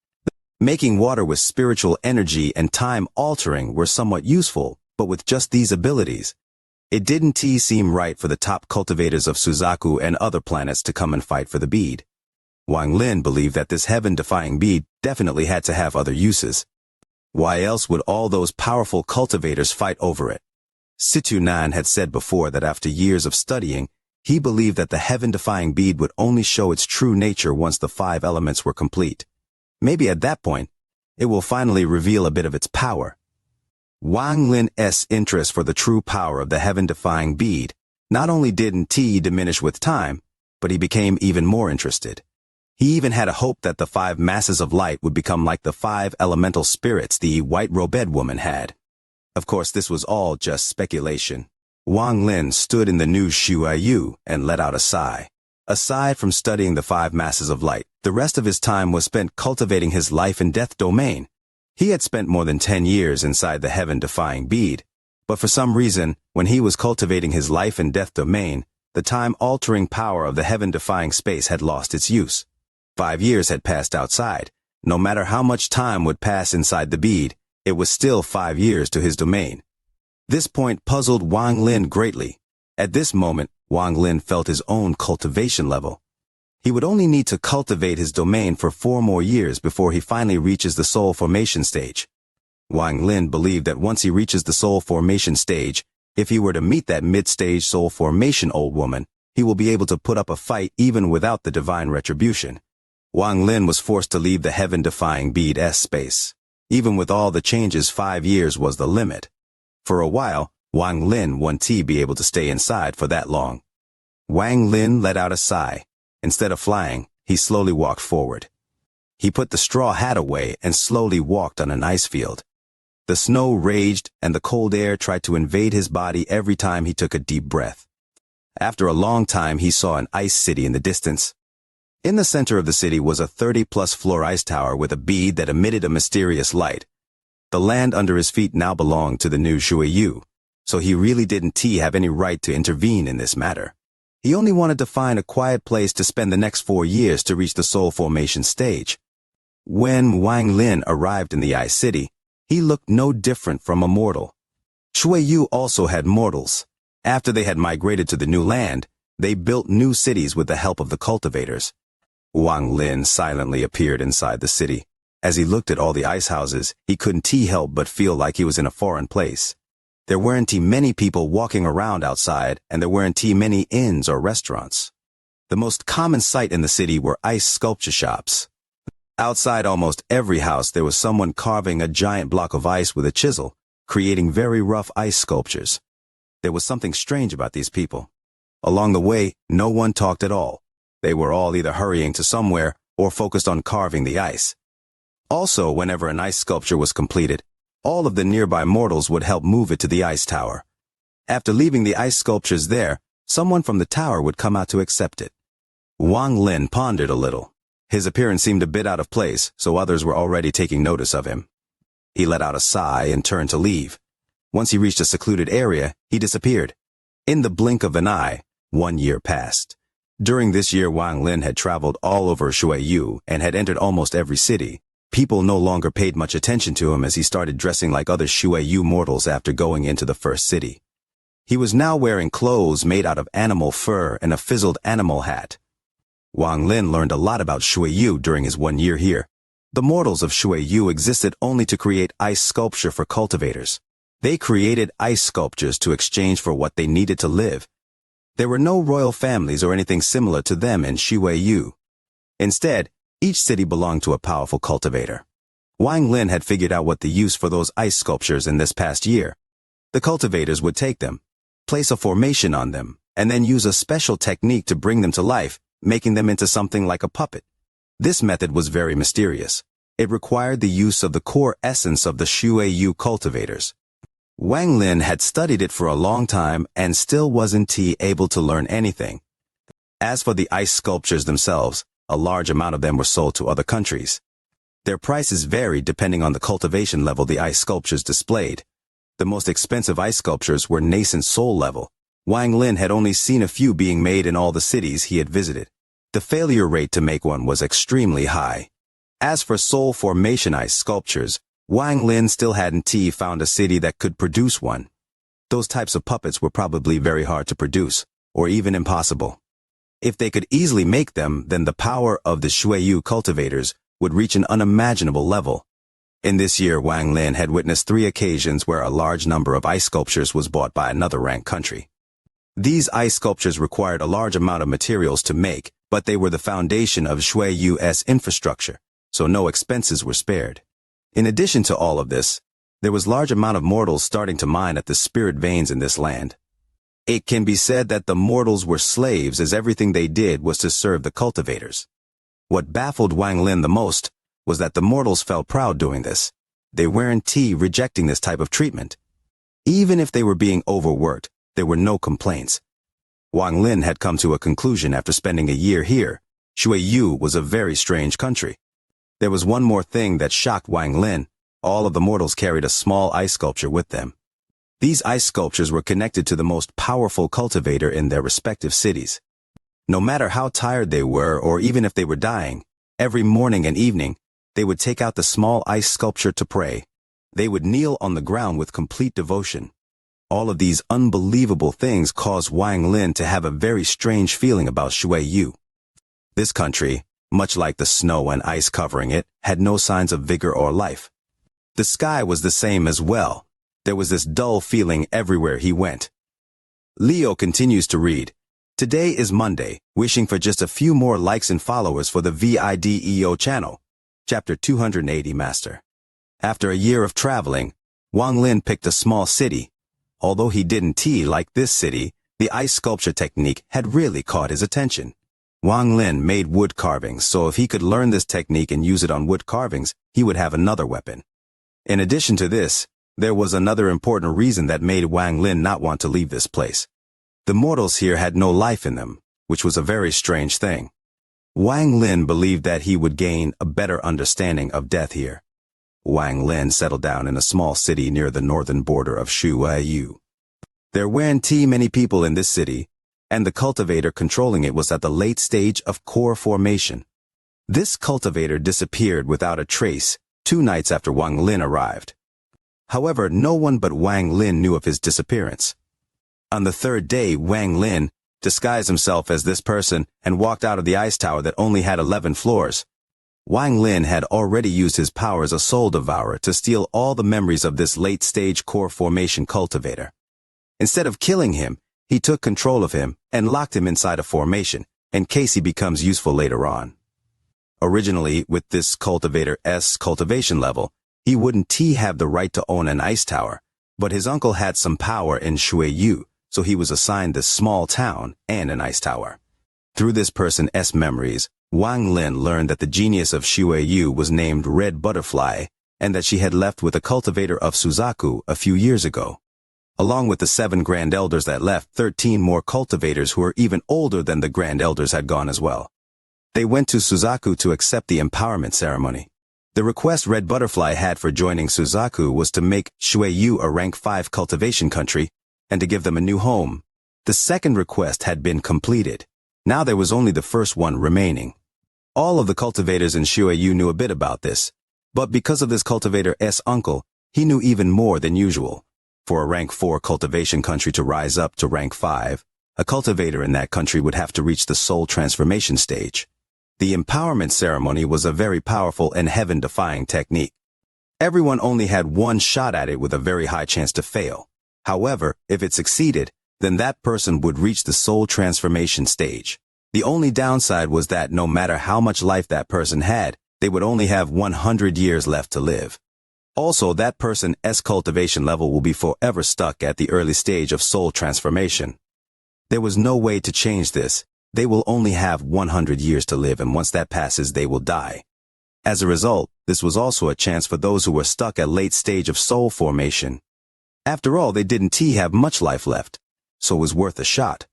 Making water with spiritual energy and time altering were somewhat useful, but with just these abilities, it didn't seem right for the top cultivators of Suzaku and other planets to come and fight for the bead. Wang Lin believed that this heaven-defying bead definitely had to have other uses. Why else would all those powerful cultivators fight over it? Situnan had said before that after years of studying, he believed that the heaven-defying bead would only show its true nature once the 5 elements were complete. Maybe at that point, it will finally reveal a bit of its power. Wang Lin's interest for the true power of the heaven-defying bead not only didn't diminish with time, but he became even more interested. He even had a hope that the 5 masses of light would become like the 5 elemental spirits the white-robed woman had. Of course, this was all just speculation. Wang Lin stood in the new Shuayu and let out a sigh. Aside from studying the 5 masses of light, the rest of his time was spent cultivating his life and death domain. He had spent more than 10 years inside the heaven-defying bead, but for some reason, when he was cultivating his life and death domain, the time-altering power of the heaven-defying space had lost its use. 5 years had passed outside. No matter how much time would pass inside the bead, it was still 5 years to his domain. This point puzzled Wang Lin greatly. At this moment, Wang Lin felt his own cultivation level. He would only need to cultivate his domain for 4 more years before he finally reaches the soul formation stage. Wang Lin believed that once he reaches the soul formation stage, if he were to meet that mid-stage soul formation old woman, he will be able to put up a fight even without the divine retribution. Wang Lin was forced to leave the heaven-defying bead S space. Even with all the changes, 5 years was the limit. For a while, Wang Lin wouldn't be able to stay inside for that long. Wang Lin let out a sigh. Instead of flying, he slowly walked forward. He put the straw hat away and slowly walked on an ice field. The snow raged and the cold air tried to invade his body every time he took a deep breath. After a long time, he saw an ice city in the distance. In the center of the city was a 30-plus floor ice tower with a bead that emitted a mysterious light. The land under his feet now belonged to the new Xianxia, so he really didn't have any right to intervene in this matter. He only wanted to find a quiet place to spend the next 4 years to reach the soul formation stage. When Wang Lin arrived in the ice city, he looked no different from a mortal. Xianxia also had mortals. After they had migrated to the new land, they built new cities with the help of the cultivators. Wang Lin silently appeared inside the city. As he looked at all the ice houses, he couldn't help but feel like he was in a foreign place. There weren't many people walking around outside, and there weren't many inns or restaurants. The most common sight in the city were ice sculpture shops. Outside almost every house there was someone carving a giant block of ice with a chisel, creating very rough ice sculptures. There was something strange about these people. Along the way, no one talked at all. They were all either hurrying to somewhere or focused on carving the ice. Also, whenever an ice sculpture was completed, all of the nearby mortals would help move it to the ice tower. After leaving the ice sculptures there, someone from the tower would come out to accept it. Wang Lin pondered a little. His appearance seemed a bit out of place, so others were already taking notice of him. He let out a sigh and turned to leave. Once he reached a secluded area, he disappeared. In the blink of an eye, 1 year passed. During this year, Wang Lin had traveled all over Xianxia and had entered almost every city. People no longer paid much attention to him as he started dressing like other Xianxia mortals after going into the first city. He was now wearing clothes made out of animal fur and a fizzled animal hat. Wang Lin learned a lot about Xianxia during his 1 year here. The mortals of Xianxia existed only to create ice sculpture for cultivators. They created ice sculptures to exchange for what they needed to live. There were no royal families or anything similar to them in Xianxia. Instead, each city belonged to a powerful cultivator. Wang Lin had figured out what the use for those ice sculptures in this past year. The cultivators would take them, place a formation on them, and then use a special technique to bring them to life, making them into something like a puppet. This method was very mysterious. It required the use of the core essence of the Xianxia cultivators. Wang Lin had studied it for a long time and still wasn't able to learn anything. As for the ice sculptures themselves, a large amount of them were sold to other countries. Their prices varied depending on the cultivation level the ice sculptures displayed. The most expensive ice sculptures were nascent soul level. Wang Lin had only seen a few being made in all the cities he had visited. The failure rate to make one was extremely high. As for soul formation ice sculptures, Wang Lin still hadn't found a city that could produce one. Those types of puppets were probably very hard to produce, or even impossible. If they could easily make them, then the power of the Xianxia cultivators would reach an unimaginable level. In this year, Wang Lin had witnessed 3 occasions where a large number of ice sculptures was bought by another ranked country. These ice sculptures required a large amount of materials to make, but they were the foundation of Xianxia's infrastructure, so no expenses were spared. In addition to all of this, there was large amount of mortals starting to mine at the spirit veins in this land. It can be said that the mortals were slaves as everything they did was to serve the cultivators. What baffled Wang Lin the most was that the mortals felt proud doing this. They weren't rejecting this type of treatment. Even if they were being overworked, there were no complaints. Wang Lin had come to a conclusion after spending a year here. Xianxia was a very strange country. There was one more thing that shocked Wang Lin. All of the mortals carried a small ice sculpture with them. These ice sculptures were connected to the most powerful cultivator in their respective cities. No matter how tired they were, or even if they were dying, every morning and evening, they would take out the small ice sculpture to pray. They would kneel on the ground with complete devotion. All of these unbelievable things caused Wang Lin to have a very strange feeling about Xianxia. This country, much like the snow and ice covering it, had no signs of vigor or life. The sky was the same as well. There was this dull feeling everywhere he went. Leo continues to read. Today is Monday, wishing for just a few more likes and followers for the VIDEO channel. Chapter 280 Master. After a year of traveling, Wang Lin picked a small city. Although he didn't like this city, the ice sculpture technique had really caught his attention. Wang Lin made wood carvings, so if he could learn this technique and use it on wood carvings, he would have another weapon. In addition to this, there was another important reason that made Wang Lin not want to leave this place. The mortals here had no life in them, which was a very strange thing. Wang Lin believed that he would gain a better understanding of death here. Wang Lin settled down in a small city near the northern border of Shuiyu. There weren't many people in this city, and the cultivator controlling it was at the late stage of core formation. This cultivator disappeared without a trace 2 nights after Wang Lin arrived. However, no one but Wang Lin knew of his disappearance. On the 3rd day, Wang Lin disguised himself as this person and walked out of the ice tower that only had 11 floors. Wang Lin had already used his power as a soul devourer to steal all the memories of this late-stage core formation cultivator. Instead of killing him, he took control of him and locked him inside a formation, in case he becomes useful later on. Originally, with this cultivator's cultivation level, he wouldn't have the right to own an ice tower, but his uncle had some power in Shuiyu, so he was assigned this small town and an ice tower. Through this person's memories, Wang Lin learned that the genius of Shuiyu was named Red Butterfly, and that she had left with a cultivator of Suzaku a few years ago. Along with the 7 Grand Elders that left, 13 more cultivators who were even older than the Grand Elders had gone as well. They went to Suzaku to accept the empowerment ceremony. The request Red Butterfly had for joining Suzaku was to make Shuiyu a rank 5 cultivation country, and to give them a new home. The second request had been completed. Now there was only the first one remaining. All of the cultivators in Shuiyu knew a bit about this, but because of this cultivator's uncle, he knew even more than usual. For a rank 4 cultivation country to rise up to rank 5, a cultivator in that country would have to reach the soul transformation stage. The empowerment ceremony was a very powerful and heaven-defying technique. Everyone only had one shot at it with a very high chance to fail. However, if it succeeded, then that person would reach the soul transformation stage. The only downside was that no matter how much life that person had, they would only have 100 years left to live. Also, that person's cultivation level will be forever stuck at the early stage of soul transformation. There was no way to change this. They will only have 100 years to live, and once that passes, they will die. As a result, this was also a chance for those who were stuck at late stage of soul formation. After all, they didn't have much life left, so it was worth a shot.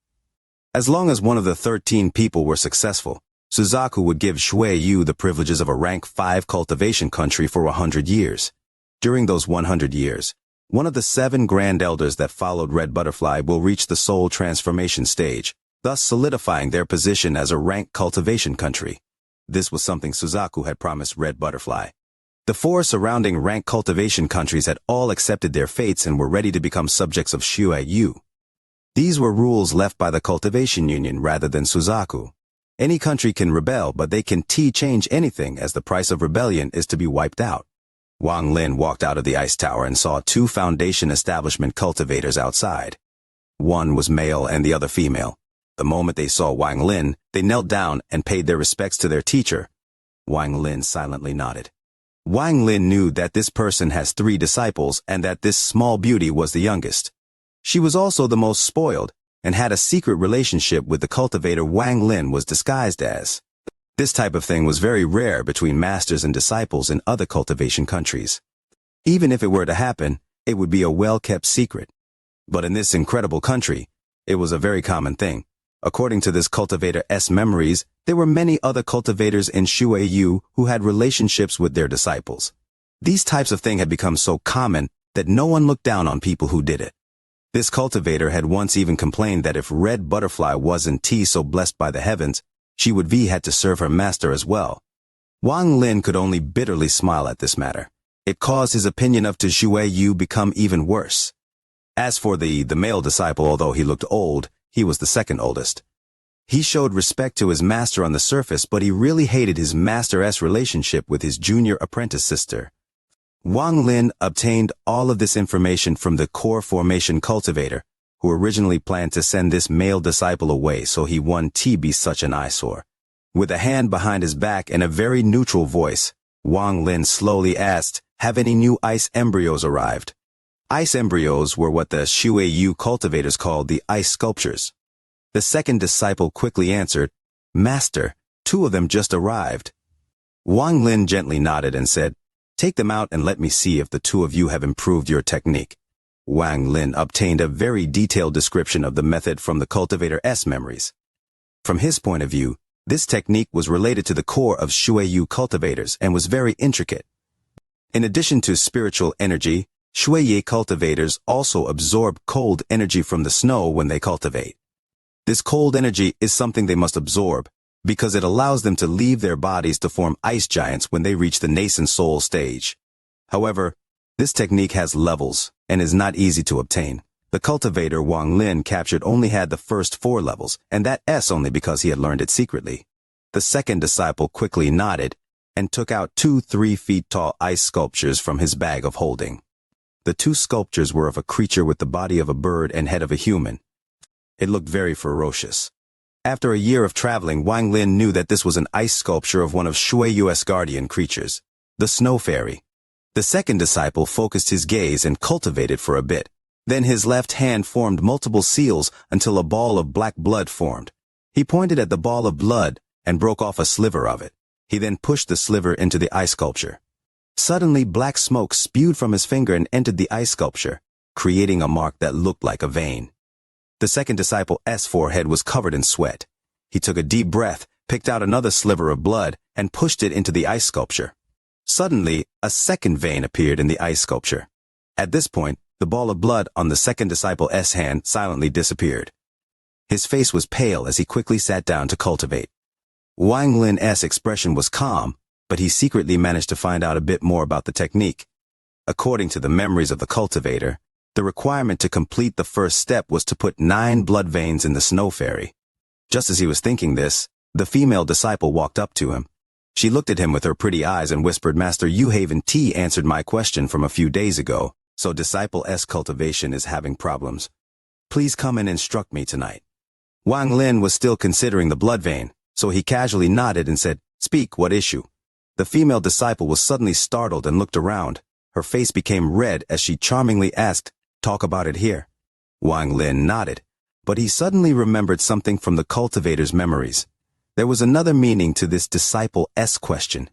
As long as one of the 13 people were successful, Suzaku would give Shuiyu the privileges of a rank 5 cultivation country for 100 years. During those 100 years, one of the 7 Grand Elders that followed Red Butterfly will reach the soul transformation stage, thus solidifying their position as a rank cultivation country. This was something Suzaku had promised Red Butterfly. The 4 surrounding rank cultivation countries had all accepted their fates and were ready to become subjects of Shuiyu. These were rules left by the Cultivation Union rather than Suzaku. Any country can rebel, but they can change anything, as the price of rebellion is to be wiped out. Wang Lin walked out of the ice tower and saw 2 foundation establishment cultivators outside. One was male and the other female. The moment they saw Wang Lin, they knelt down and paid their respects to their teacher. Wang Lin silently nodded. Wang Lin knew that this person has 3 disciples and that this small beauty was the youngest. She was also the most spoiled and had a secret relationship with the cultivator Wang Lin was disguised as. This type of thing was very rare between masters and disciples in other cultivation countries. Even if it were to happen, it would be a well-kept secret. But in this incredible country, it was a very common thing. According to this cultivator's memories, there were many other cultivators in Shuiyu who had relationships with their disciples. These types of things had become so common that no one looked down on people who did it. This cultivator had once even complained that if Red Butterfly wasn't so blessed by the heavens, she would had to serve her master as well. Wang Lin could only bitterly smile at this matter. It caused his opinion of Shuiyu become even worse. As for the male disciple, although he looked old, he was the second oldest. He showed respect to his master on the surface, but he really hated his master's relationship with his junior apprentice sister. Wang Lin obtained all of this information from the core formation cultivator, who originally planned to send this male disciple away so he wouldn't be such an eyesore. With a hand behind his back and a very neutral voice, Wang Lin slowly asked, "Have any new ice embryos arrived?" Ice embryos were what the Shuai cultivators called the ice sculptures. The second disciple quickly answered, "Master, 2 of them just arrived." Wang Lin gently nodded and said, "Take them out and let me see if the 2 of you have improved your technique." Wang Lin obtained a very detailed description of the method from the cultivator's memories. From his point of view, this technique was related to the core of Shuai cultivators and was very intricate. In addition to spiritual energy, Shuai cultivators also absorb cold energy from the snow when they cultivate. This cold energy is something they must absorb, because it allows them to leave their bodies to form ice giants when they reach the nascent soul stage. However, this technique has levels and is not easy to obtain. The cultivator Wang Lin captured only had the first 4 levels, and that's only because he had learned it secretly. The second disciple quickly nodded and took out 2 3-feet-tall ice sculptures from his bag of holding. The 2 sculptures were of a creature with the body of a bird and head of a human. It looked very ferocious. After a year of traveling, Wang Lin knew that this was an ice sculpture of one of Shuai's guardian creatures, the snow fairy. The second disciple focused his gaze and cultivated for a bit. Then his left hand formed multiple seals until a ball of black blood formed. He pointed at the ball of blood and broke off a sliver of it. He then pushed the sliver into the ice sculpture. Suddenly, black smoke spewed from his finger and entered the ice sculpture, creating a mark that looked like a vein. The second disciple's forehead was covered in sweat. He took a deep breath, picked out another sliver of blood, and pushed it into the ice sculpture. Suddenly, a second vein appeared in the ice sculpture. At this point, the ball of blood on the second disciple's hand silently disappeared. His face was pale as he quickly sat down to cultivate. Wang Lin's expression was calm, but he secretly managed to find out a bit more about the technique. According to the memories of the cultivator, the requirement to complete the first step was to put 9 blood veins in the snow fairy. Just as he was thinking this, the female disciple walked up to him. She looked at him with her pretty eyes and whispered, "Master, you haven't answered my question from a few days ago, so disciple's cultivation is having problems. Please come and instruct me tonight." Wang Lin was still considering the blood vein, so he casually nodded and said, "Speak, what issue?" The female disciple was suddenly startled and looked around. Her face became red as she charmingly asked, "Talk about it here." Wang Lin nodded, but he suddenly remembered something from the cultivator's memories. There was another meaning to this disciple's question.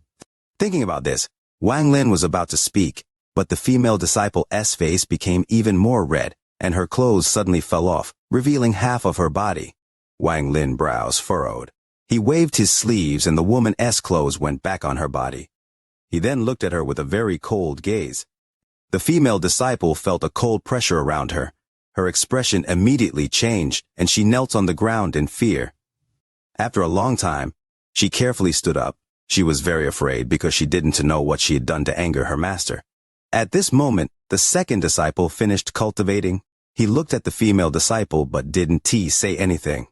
Thinking about this, Wang Lin was about to speak, but the female disciple's face became even more red, and her clothes suddenly fell off, revealing half of her body. Wang Lin's brows furrowed. He waved his sleeves and the woman's clothes went back on her body. He then looked at her with a very cold gaze. The female disciple felt a cold pressure around her. Her expression immediately changed, and she knelt on the ground in fear. After a long time, she carefully stood up. She was very afraid because she didn't know what she had done to anger her master. At this moment, the second disciple finished cultivating. He looked at the female disciple but didn't say anything.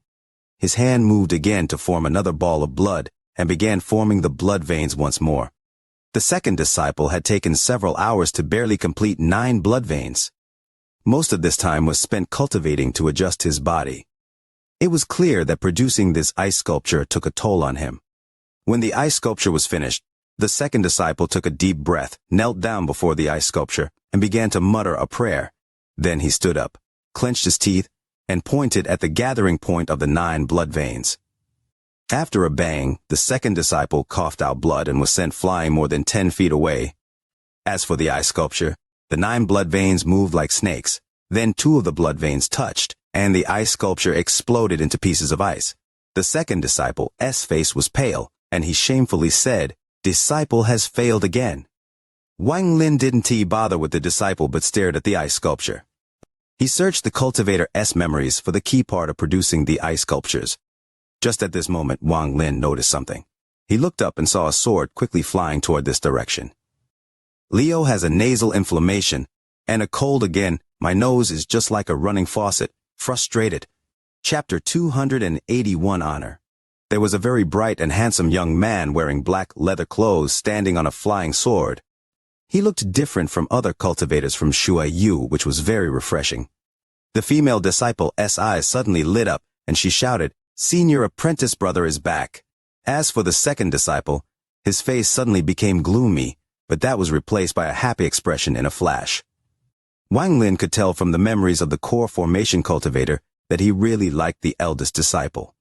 His hand moved again to form another ball of blood and began forming the blood veins once more. The second disciple had taken several hours to barely complete 9 blood veins. Most of this time was spent cultivating to adjust his body. It was clear that producing this ice sculpture took a toll on him. When the ice sculpture was finished, the second disciple took a deep breath, knelt down before the ice sculpture, and began to mutter a prayer. Then he stood up, clenched his teeth, and pointed at the gathering point of the 9 blood veins. After a bang, the second disciple coughed out blood and was sent flying more than 10 feet away. As for the ice sculpture, the 9 blood veins moved like snakes. Then 2 of the blood veins touched, and the ice sculpture exploded into pieces of ice. The second disciple's face was pale, and he shamefully said, "Disciple has failed again." Wang Lin didn't bother with the disciple but stared at the ice sculpture. He searched the cultivator's memories for the key part of producing the ice sculptures. Just at this moment, Wang Lin noticed something. He looked up and saw a sword quickly flying toward this direction. "Leo has a nasal inflammation, and a cold again. My nose is just like a running faucet. Frustrated." Chapter 281 Honor. There was a very bright and handsome young man wearing black leather clothes standing on a flying sword. He looked different from other cultivators from Shuai, which was very refreshing. The female disciple's eyes suddenly lit up, and she shouted, "Senior apprentice brother is back." As for the second disciple, his face suddenly became gloomy, but that was replaced by a happy expression in a flash. Wang Lin could tell from the memories of the core formation cultivator that he really liked the eldest disciple.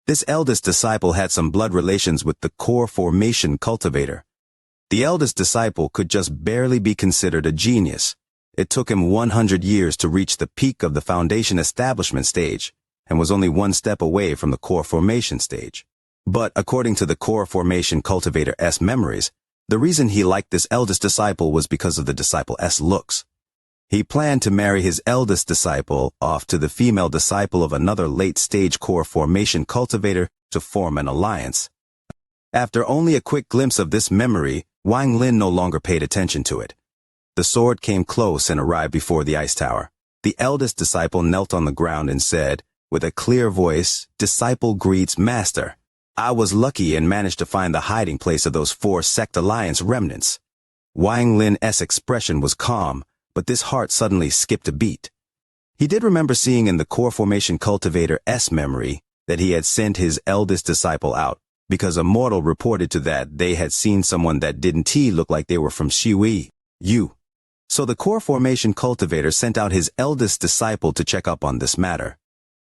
This eldest disciple had some blood relations with the core formation cultivator. The eldest disciple could just barely be considered a genius. It took him 100 years to reach the peak of the foundation establishment stage, and was only one step away from the core formation stage. But according to the core formation cultivator's memories, the reason he liked this eldest disciple was because of the disciple's looks. He planned to marry his eldest disciple off to the female disciple of another late-stage core formation cultivator to form an alliance. After only a quick glimpse of this memory, Wang Lin no longer paid attention to it. The sword came close and arrived before the ice tower. The eldest disciple knelt on the ground and said, with a clear voice, "Disciple greets master. I was lucky and managed to find the hiding place of those 4 sect alliance remnants." Wang Lin's expression was calm, but this heart suddenly skipped a beat. He did remember seeing in the core formation cultivator's memory that he had sent his eldest disciple out because a mortal reported to that they had seen someone that didn't look like they were from Shui Yu. So the core formation cultivator sent out his eldest disciple to check up on this matter.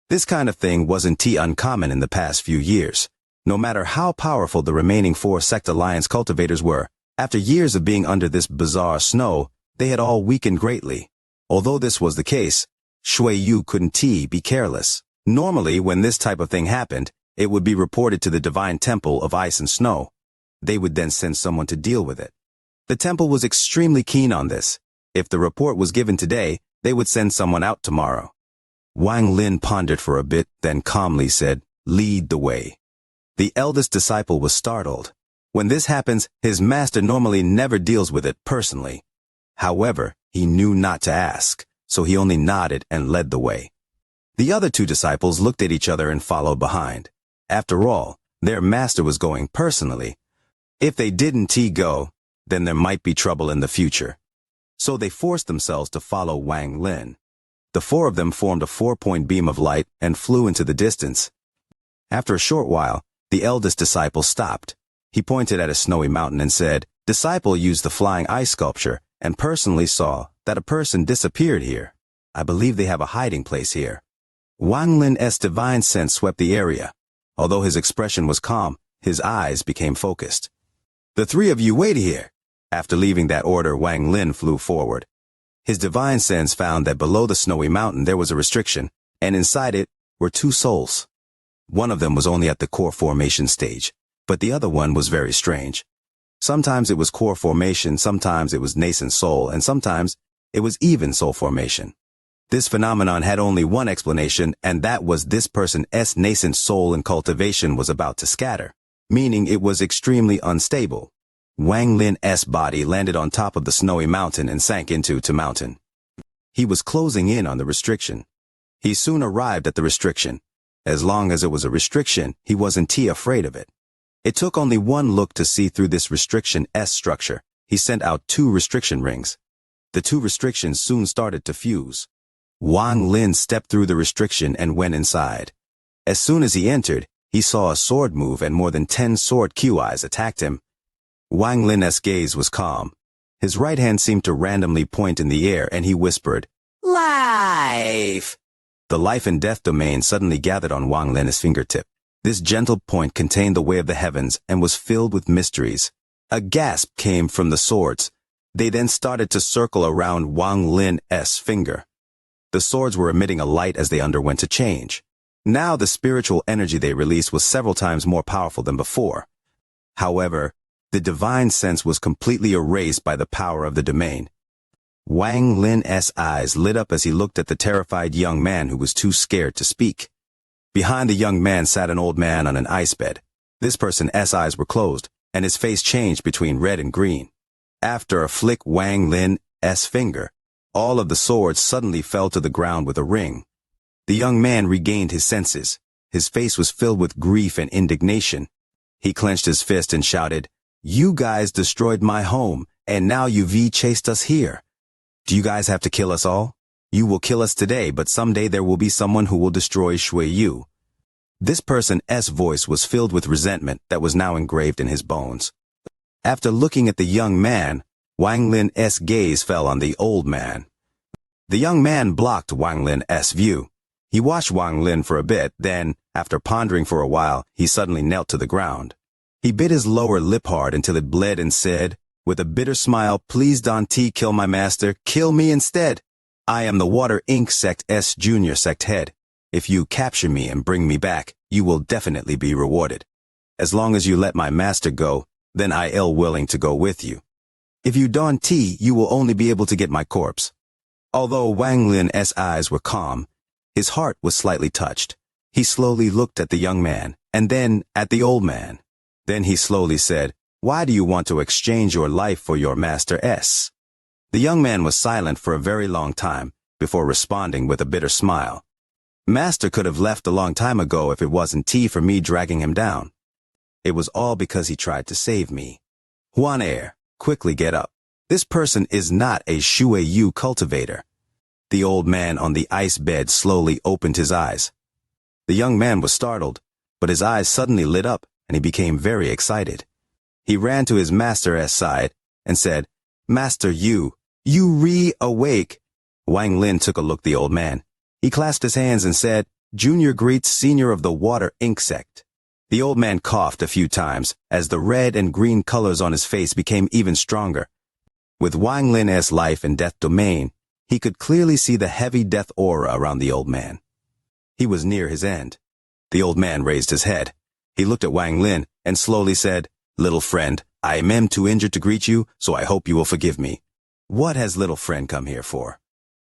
This kind of thing wasn't uncommon in the past few years. No matter how powerful the remaining 4 sect alliance cultivators were, after years of being under this bizarre snow, they had all weakened greatly. Although this was the case, Shui Yu couldn't be careless. Normally, when this type of thing happened, it would be reported to the Divine Temple of Ice and Snow. They would then send someone to deal with it. The temple was extremely keen on this. If the report was given today, they would send someone out tomorrow. Wang Lin pondered for a bit, then calmly said, "Lead the way." The eldest disciple was startled. When this happens, his master normally never deals with it personally. However, he knew not to ask, so he only nodded and led the way. The other 2 disciples looked at each other and followed behind. After all, their master was going personally. If they didn't go, then there might be trouble in the future. So they forced themselves to follow Wang Lin. The 4 of them formed a 4-point beam of light and flew into the distance. After a short while, the eldest disciple stopped. He pointed at a snowy mountain and said, "Disciple used the flying ice sculpture and personally saw that a person disappeared here. I believe they have a hiding place here." Wang Lin's divine sense swept the area. Although his expression was calm, his eyes became focused. "The 3 of you wait here." After leaving that order, Wang Lin flew forward. His divine sense found that below the snowy mountain there was a restriction, and inside it were 2 souls. One of them was only at the core formation stage, but the other one was very strange. Sometimes it was core formation, sometimes it was nascent soul, and sometimes it was even soul formation. This phenomenon had only one explanation, and that was this person's nascent soul and cultivation was about to scatter, meaning it was extremely unstable. Wang Lin's body landed on top of the snowy mountain and sank into the mountain. He was closing in on the restriction. He soon arrived at the restriction. As long as it was a restriction, he wasn't afraid of it. It took only one look to see through this restriction's structure. He sent out 2 restriction rings. The 2 restrictions soon started to fuse. Wang Lin stepped through the restriction and went inside. As soon as he entered, he saw a sword move and more than 10 sword QIs attacked him. Wang Lin's gaze was calm. His right hand seemed to randomly point in the air and he whispered, "Life!" The life and death domain suddenly gathered on Wang Lin's fingertip. This gentle point contained the way of the heavens and was filled with mysteries. A gasp came from the swords. They then started to circle around Wang Lin's finger. The swords were emitting a light as they underwent a change. Now the spiritual energy they released was several times more powerful than before. However, the divine sense was completely erased by the power of the domain. Wang Lin's eyes lit up as he looked at the terrified young man who was too scared to speak. Behind the young man sat an old man on an ice bed. This person's eyes were closed, and his face changed between red and green. After a flick Wang Lin's finger, all of the swords suddenly fell to the ground with a ring. The young man regained his senses. His face was filled with grief and indignation. He clenched his fist and shouted, "You guys destroyed my home, and now you've chased us here. Do you guys have to kill us all?" You will kill us today, but someday there will be someone who will destroy Shui Yu. This person's voice was filled with resentment that was now engraved in his bones. After looking at the young man, Wang Lin's gaze fell on the old man. The young man blocked Wang Lin's view. He watched Wang Lin for a bit, then, after pondering for a while, he suddenly knelt to the ground. He bit his lower lip hard until it bled and said, with a bitter smile, "Please don't kill my master, kill me instead. I am the Water Ink Sect's junior sect head. If you capture me and bring me back, you will definitely be rewarded. As long as you let my master go, then I'll willing to go with you. If you don't, you will only be able to get my corpse." Although Wang Lin's eyes were calm, his heart was slightly touched. He slowly looked at the young man, and then at the old man. Then he slowly said, "Why do you want to exchange your life for your master's?" The young man was silent for a very long time, before responding with a bitter smile. "Master could have left a long time ago if it wasn't for me dragging him down. It was all because he tried to save me. Huan, quickly get up. This person is not a Shui Yu cultivator." The old man on the ice bed slowly opened his eyes. The young man was startled, but his eyes suddenly lit up and he became very excited. He ran to his master's side and said, "Master Yu, you re-awake." Wang Lin took a look at the old man. He clasped his hands and said, "Junior greets senior of the Water Ink Sect." The old man coughed a few times as the red and green colors on his face became even stronger. With Wang Lin's life and death domain, he could clearly see the heavy death aura around the old man. He was near his end. The old man raised his head. He looked at Wang Lin and slowly said, "Little friend, I am too injured to greet you, so I hope you will forgive me. What has little friend come here for?"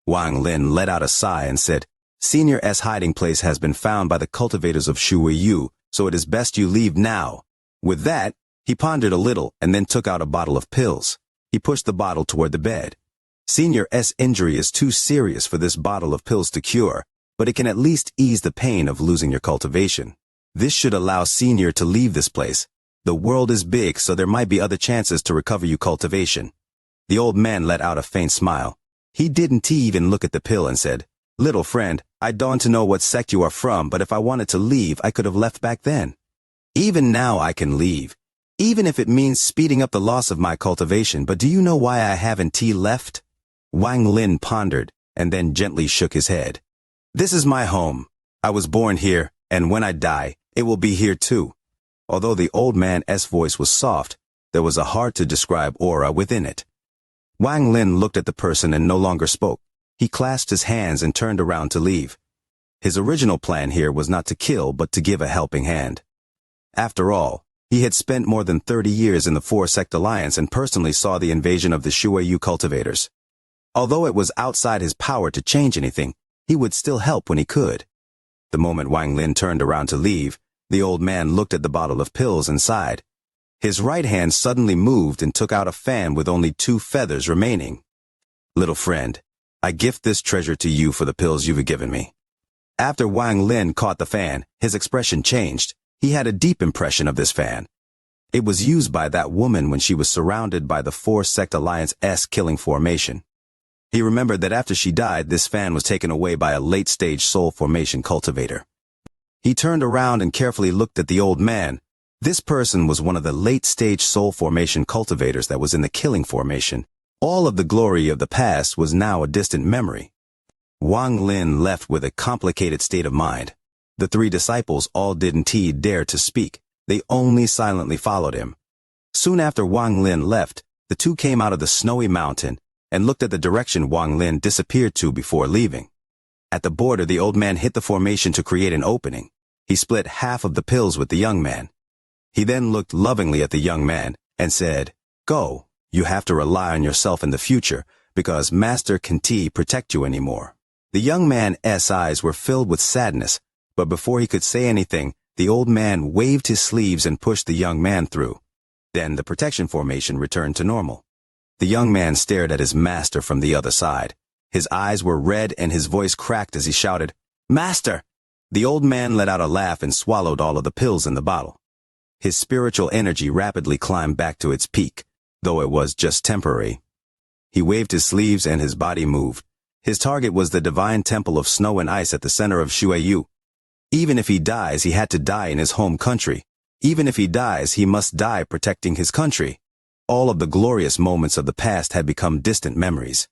Wang Lin let out a sigh and said, "Senior's hiding place has been found by the cultivators of Shui Yu, so it is best you leave now." With that, he pondered a little and then took out a bottle of pills. He pushed the bottle toward the bed. Senior's injury is too serious for this bottle of pills to cure, but it can at least ease the pain of losing your cultivation. This should allow Senior to leave this place. The world is big, so there might be other chances to recover your cultivation. The old man let out a faint smile. He didn't even look at the pill and said, "Little friend, I don't know what sect you are from, but if I wanted to leave, I could have left back then. Even now I can leave, even if it means speeding up the loss of my cultivation, but do you know why I haven't left?" Wang Lin pondered, and then gently shook his head. "This is my home. I was born here, and when I die, it will be here too." Although the old man's voice was soft, there was a hard-to-describe aura within it. Wang Lin looked at the person and no longer spoke. He clasped his hands and turned around to leave. His original plan here was not to kill, but to give a helping hand. After all, he had spent more than 30 years in the Four-Sect Alliance and personally saw the invasion of the Shui Yu cultivators. Although it was outside his power to change anything, he would still help when he could. The moment Wang Lin turned around to leave, the old man looked at the bottle of pills and sighed. His right hand suddenly moved and took out a fan with only 2 feathers remaining. "Little friend, I gift this treasure to you for the pills you've given me." After Wang Lin caught the fan, his expression changed. He had a deep impression of this fan. It was used by that woman when she was surrounded by the Four-Sect Alliance's killing formation. He remembered that after she died, this fan was taken away by a late-stage soul formation cultivator. He turned around and carefully looked at the old man. This person was one of the late-stage soul formation cultivators that was in the killing formation. All of the glory of the past was now a distant memory. Wang Lin left with a complicated state of mind. The 3 disciples all didn't dare to speak. They only silently followed him. Soon after Wang Lin left, the 2 came out of the snowy mountain and looked at the direction Wang Lin disappeared to before leaving. At the border, the old man hit the formation to create an opening. He split half of the pills with the young man. He then looked lovingly at the young man and said, "Go, you have to rely on yourself in the future, because Master can't protect you anymore." The young man's eyes were filled with sadness, but before he could say anything, the old man waved his sleeves and pushed the young man through. Then the protection formation returned to normal. The young man stared at his master from the other side. His eyes were red and his voice cracked as he shouted, "Master!" The old man let out a laugh and swallowed all of the pills in the bottle. His spiritual energy rapidly climbed back to its peak, though it was just temporary. He waved his sleeves and his body moved. His target was the divine temple of snow and ice at the center of Shuayu. Even if he dies, he had to die in his home country. Even if he dies, he must die protecting his country. All of the glorious moments of the past had become distant memories.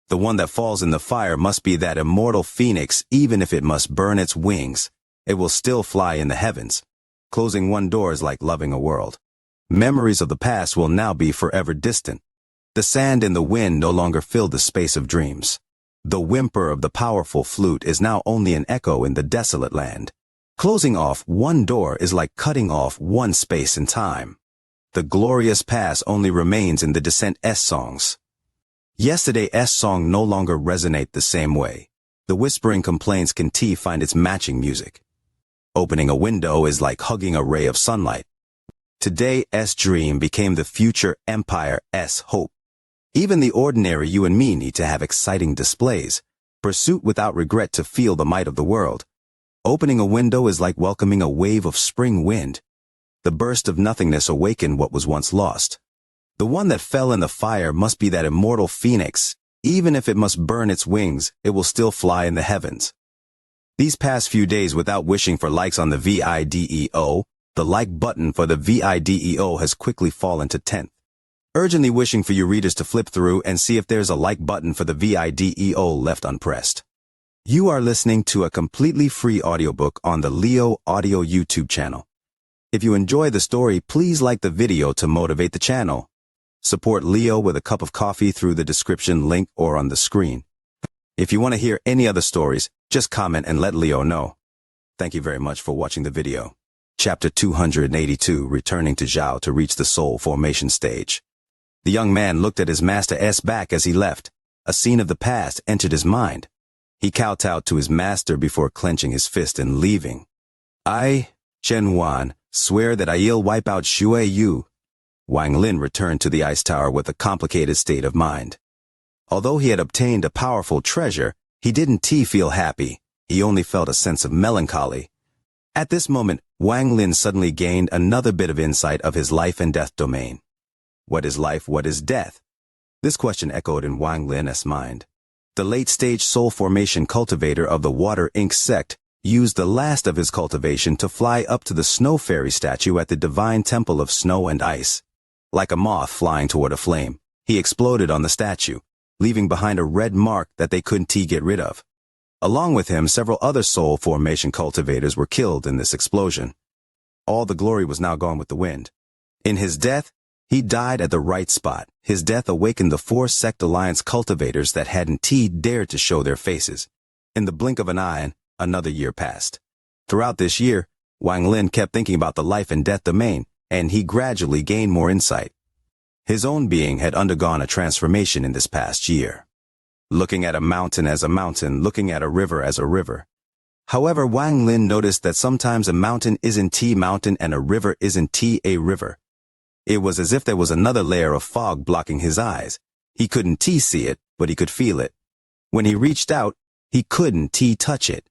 The one that falls in the fire must be that immortal phoenix. Even if it must burn its wings, it will still fly in the heavens. Closing one door is like loving a world. Memories of the past will now be forever distant. The sand and the wind no longer fill the space of dreams. The whimper of the powerful flute is now only an echo in the desolate land. Closing off one door is like cutting off one space in time. The glorious past only remains in the Descent S songs. Yesterday's S song no longer resonate the same way. The whispering complaints can find its matching music. Opening a window is like hugging a ray of sunlight. Today's dream became the future empire's hope. Even the ordinary you and me need to have exciting displays. Pursuit without regret to feel the might of the world. Opening a window is like welcoming a wave of spring wind. The burst of nothingness awakened what was once lost. The one that fell in the fire must be that immortal phoenix. Even if it must burn its wings, it will still fly in the heavens. These past few days without wishing for likes on the video, the like button for the video has quickly fallen to 10th. Urgently wishing for you readers to flip through and see if there's a like button for the video left unpressed. You are listening to a completely free audiobook on the Leo Audio YouTube channel. If you enjoy the story, please like the video to motivate the channel. Support Leo with a cup of coffee through the description link or on the screen. If you want to hear any other stories, just comment and let Leo know. Thank you very much for watching the video. Chapter 282, Returning to Zhao to reach the soul formation stage. The young man looked at his master's back as he left. A scene of the past entered his mind. He kowtowed to his master before clenching his fist and leaving. I, Chen Wan, swear that I'll wipe out Shuayu. Wang Lin returned to the ice tower with a complicated state of mind. Although he had obtained a powerful treasure, he didn't feel happy. He only felt a sense of melancholy. At this moment, Wang Lin suddenly gained another bit of insight of his life and death domain. What is life, what is death? This question echoed in Wang Lin's mind. The late-stage soul formation cultivator of the Water Ink sect used the last of his cultivation to fly up to the snow fairy statue at the divine temple of snow and ice. Like a moth flying toward a flame, he exploded on the statue, leaving behind a red mark that they couldn't get rid of. Along with him, several other soul formation cultivators were killed in this explosion. All the glory was now gone with the wind. In his death, he died at the right spot. His death awakened the 4-sect alliance cultivators that hadn't dared to show their faces. In the blink of an eye, another year passed. Throughout this year, Wang Lin kept thinking about the life and death domain, and he gradually gained more insight. His own being had undergone a transformation in this past year. Looking at a mountain as a mountain, looking at a river as a river. However, Wang Lin noticed that sometimes a mountain isn't a mountain and a river isn't a river. It was as if there was another layer of fog blocking his eyes. He couldn't see it, but he could feel it. When he reached out, he couldn't touch it.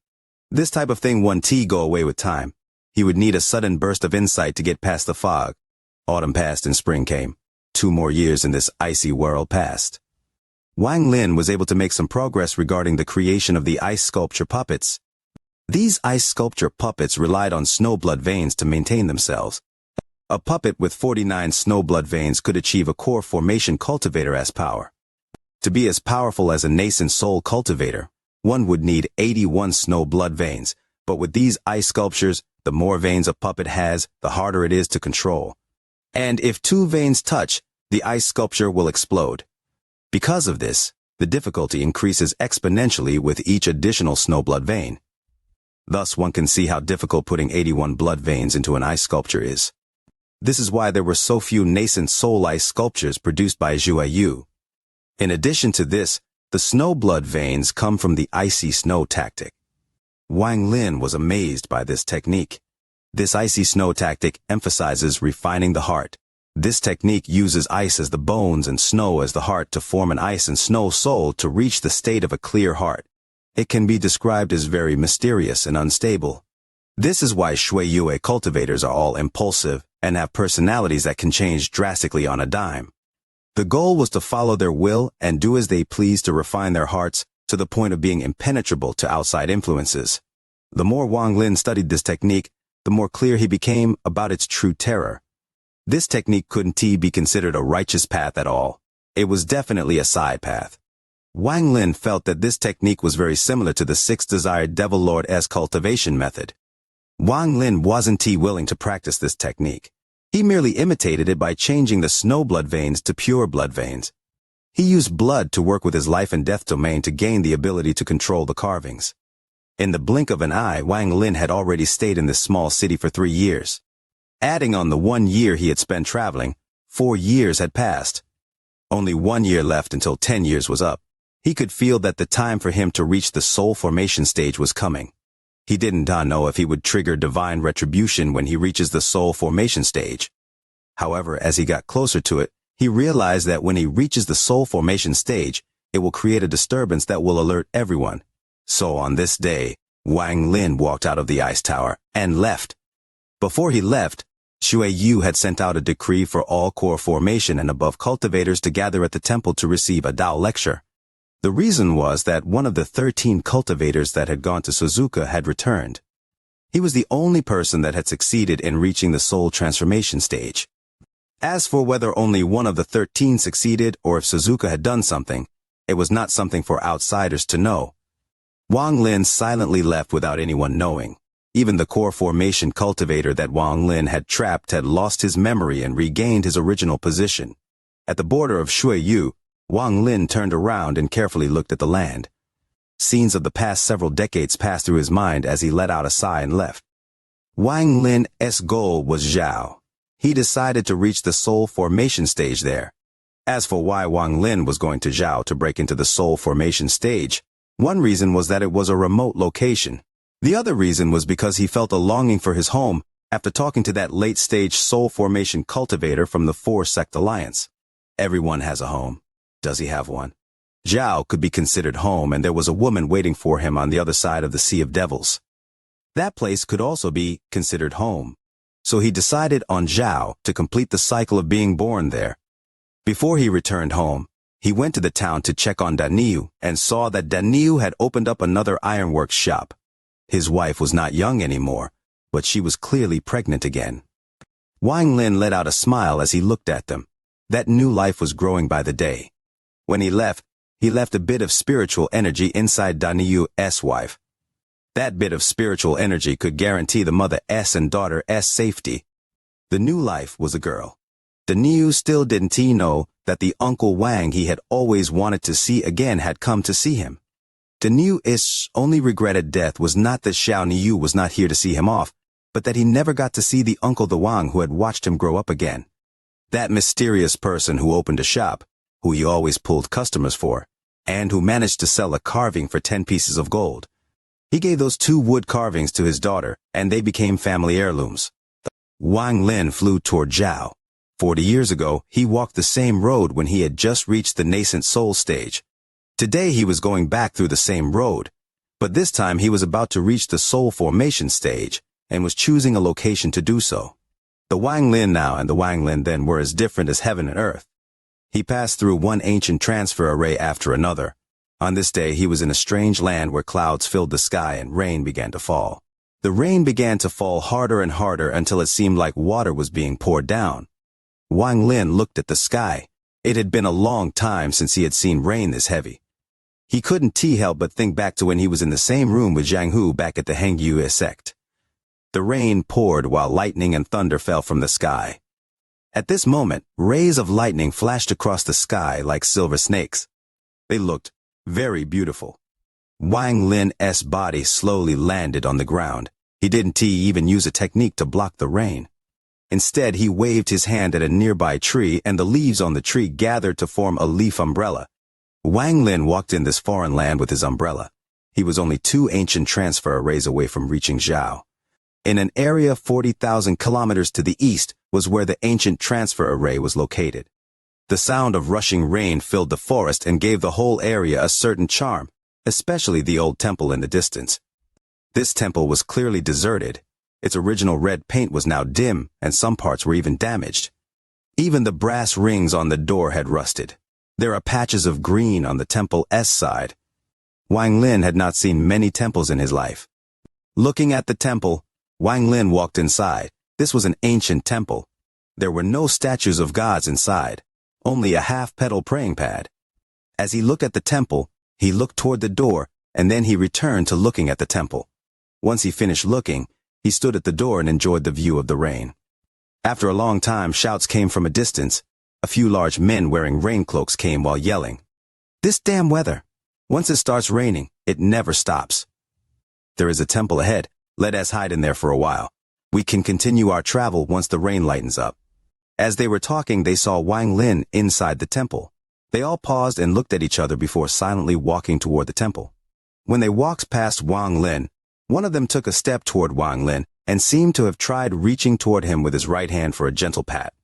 This type of thing won't go away with time. He would need a sudden burst of insight to get past the fog. Autumn passed and spring came. 2 more years in this icy world passed. Wang Lin was able to make some progress regarding the creation of the ice sculpture puppets. These ice sculpture puppets relied on snowblood veins to maintain themselves. A puppet with 49 snowblood veins could achieve a core formation cultivator as power. To be as powerful as a nascent soul cultivator, one would need 81 snowblood veins, but with these ice sculptures, the more veins a puppet has, the harder it is to control. And if 2 veins touch, the ice sculpture will explode. Because of this, the difficulty increases exponentially with each additional snowblood vein. Thus, one can see how difficult putting 81 blood veins into an ice sculpture is. This is why there were so few nascent soul ice sculptures produced by Zhuayu. In addition to this, the snowblood veins come from the icy snow tactic. Wang Lin was amazed by this technique. This icy snow tactic emphasizes refining the heart. This technique uses ice as the bones and snow as the heart to form an ice and snow soul to reach the state of a clear heart. It can be described as very mysterious and unstable. This is why Shuayu cultivators are all impulsive and have personalities that can change drastically on a dime. The goal was to follow their will and do as they please to refine their hearts to the point of being impenetrable to outside influences. The more Wang Lin studied this technique, the more clear he became about its true terror. This technique couldn't be considered a righteous path at all. It was definitely a side path. Wang Lin felt that this technique was very similar to the Six Desired Devil Lord's cultivation method. Wang Lin wasn't willing to practice this technique. He merely imitated it by changing the snow blood veins to pure blood veins. He used blood to work with his life and death domain to gain the ability to control the carvings. In the blink of an eye, Wang Lin had already stayed in this small city for 3 years. Adding on the 1 year he had spent traveling, 4 years had passed. Only 1 year left until 10 years was up. He could feel that the time for him to reach the soul formation stage was coming. He didn't know if he would trigger divine retribution when he reaches the soul formation stage. However, as he got closer to it, he realized that when he reaches the soul formation stage, it will create a disturbance that will alert everyone. So on this day, Wang Lin walked out of the ice tower and left. Before he left, Xianxia had sent out a decree for all core formation and above cultivators to gather at the temple to receive a Tao lecture. The reason was that one of the 13 cultivators that had gone to Suzuka had returned. He was the only person that had succeeded in reaching the soul transformation stage. As for whether only one of the 13 succeeded or if Suzuka had done something, it was not something for outsiders to know. Wang Lin silently left without anyone knowing. Even the core formation cultivator that Wang Lin had trapped had lost his memory and regained his original position. At the border of Xianxia, Wang Lin turned around and carefully looked at the land. Scenes of the past several decades passed through his mind as he let out a sigh and left. Wang Lin's goal was Zhao. He decided to reach the soul formation stage there. As for why Wang Lin was going to Zhao to break into the soul formation stage, one reason was that it was a remote location. The other reason was because he felt a longing for his home after talking to that late-stage soul formation cultivator from the Four-Sect Alliance. Everyone has a home. Does he have one? Zhao could be considered home, and there was a woman waiting for him on the other side of the Sea of Devils. That place could also be considered home. So he decided on Zhao to complete the cycle of being born there. Before he returned home, he went to the town to check on Daniu and saw that Daniu had opened up another ironworks shop. His wife was not young anymore, but she was clearly pregnant again. Wang Lin let out a smile as he looked at them. That new life was growing by the day. When he left a bit of spiritual energy inside Daniu's wife. That bit of spiritual energy could guarantee the mother's and daughter's safety. The new life was a girl. Daniu still didn't know that the Uncle Wang he had always wanted to see again had come to see him. Daniu's only regretted death was not that Xianxia was not here to see him off, but that he never got to see the Uncle the Wang who had watched him grow up again. That mysterious person who opened a shop, who he always pulled customers for, and who managed to sell a carving for 10 pieces of gold. He gave those 2 wood carvings to his daughter, and they became family heirlooms. Wang Lin flew toward Zhao. 40 years ago, he walked the same road when he had just reached the nascent soul stage. Today he was going back through the same road, but this time he was about to reach the soul formation stage, and was choosing a location to do so. The Wang Lin now and the Wang Lin then were as different as heaven and earth. He passed through one ancient transfer array after another. On this day he was in a strange land where clouds filled the sky and rain began to fall. The rain began to fall harder and harder until it seemed like water was being poured down. Wang Lin looked at the sky. It had been a long time since he had seen rain this heavy. He couldn't help but think back to when he was in the same room with Zhang Hu back at the Hengyu sect. The rain poured while lightning and thunder fell from the sky. At this moment, rays of lightning flashed across the sky like silver snakes. They looked very beautiful. Wang Lin's body slowly landed on the ground. He didn't even use a technique to block the rain. Instead, he waved his hand at a nearby tree, and the leaves on the tree gathered to form a leaf umbrella. Wang Lin walked in this foreign land with his umbrella. He was only 2 ancient transfer arrays away from reaching Zhao. In an area 40,000 kilometers to the east was where the ancient transfer array was located. The sound of rushing rain filled the forest and gave the whole area a certain charm, especially the old temple in the distance. This temple was clearly deserted. Its original red paint was now dim, and some parts were even damaged. Even the brass rings on the door had rusted. There are patches of green on the temple's side. Wang Lin had not seen many temples in his life. Looking at the temple, Wang Lin walked inside. This was an ancient temple. There were no statues of gods inside, only a half-petal praying pad. As he looked at the temple, he looked toward the door, and then he returned to looking at the temple. Once he finished looking, he stood at the door and enjoyed the view of the rain. After a long time, shouts came from a distance. A few large men wearing rain cloaks came while yelling, "This damn weather! Once it starts raining, it never stops. There is a temple ahead. Let us hide in there for a while. We can continue our travel once the rain lightens up." As they were talking, they saw Wang Lin inside the temple. They all paused and looked at each other before silently walking toward the temple. When they walked past Wang Lin, one of them took a step toward Wang Lin and seemed to have tried reaching toward him with his right hand for a gentle pat.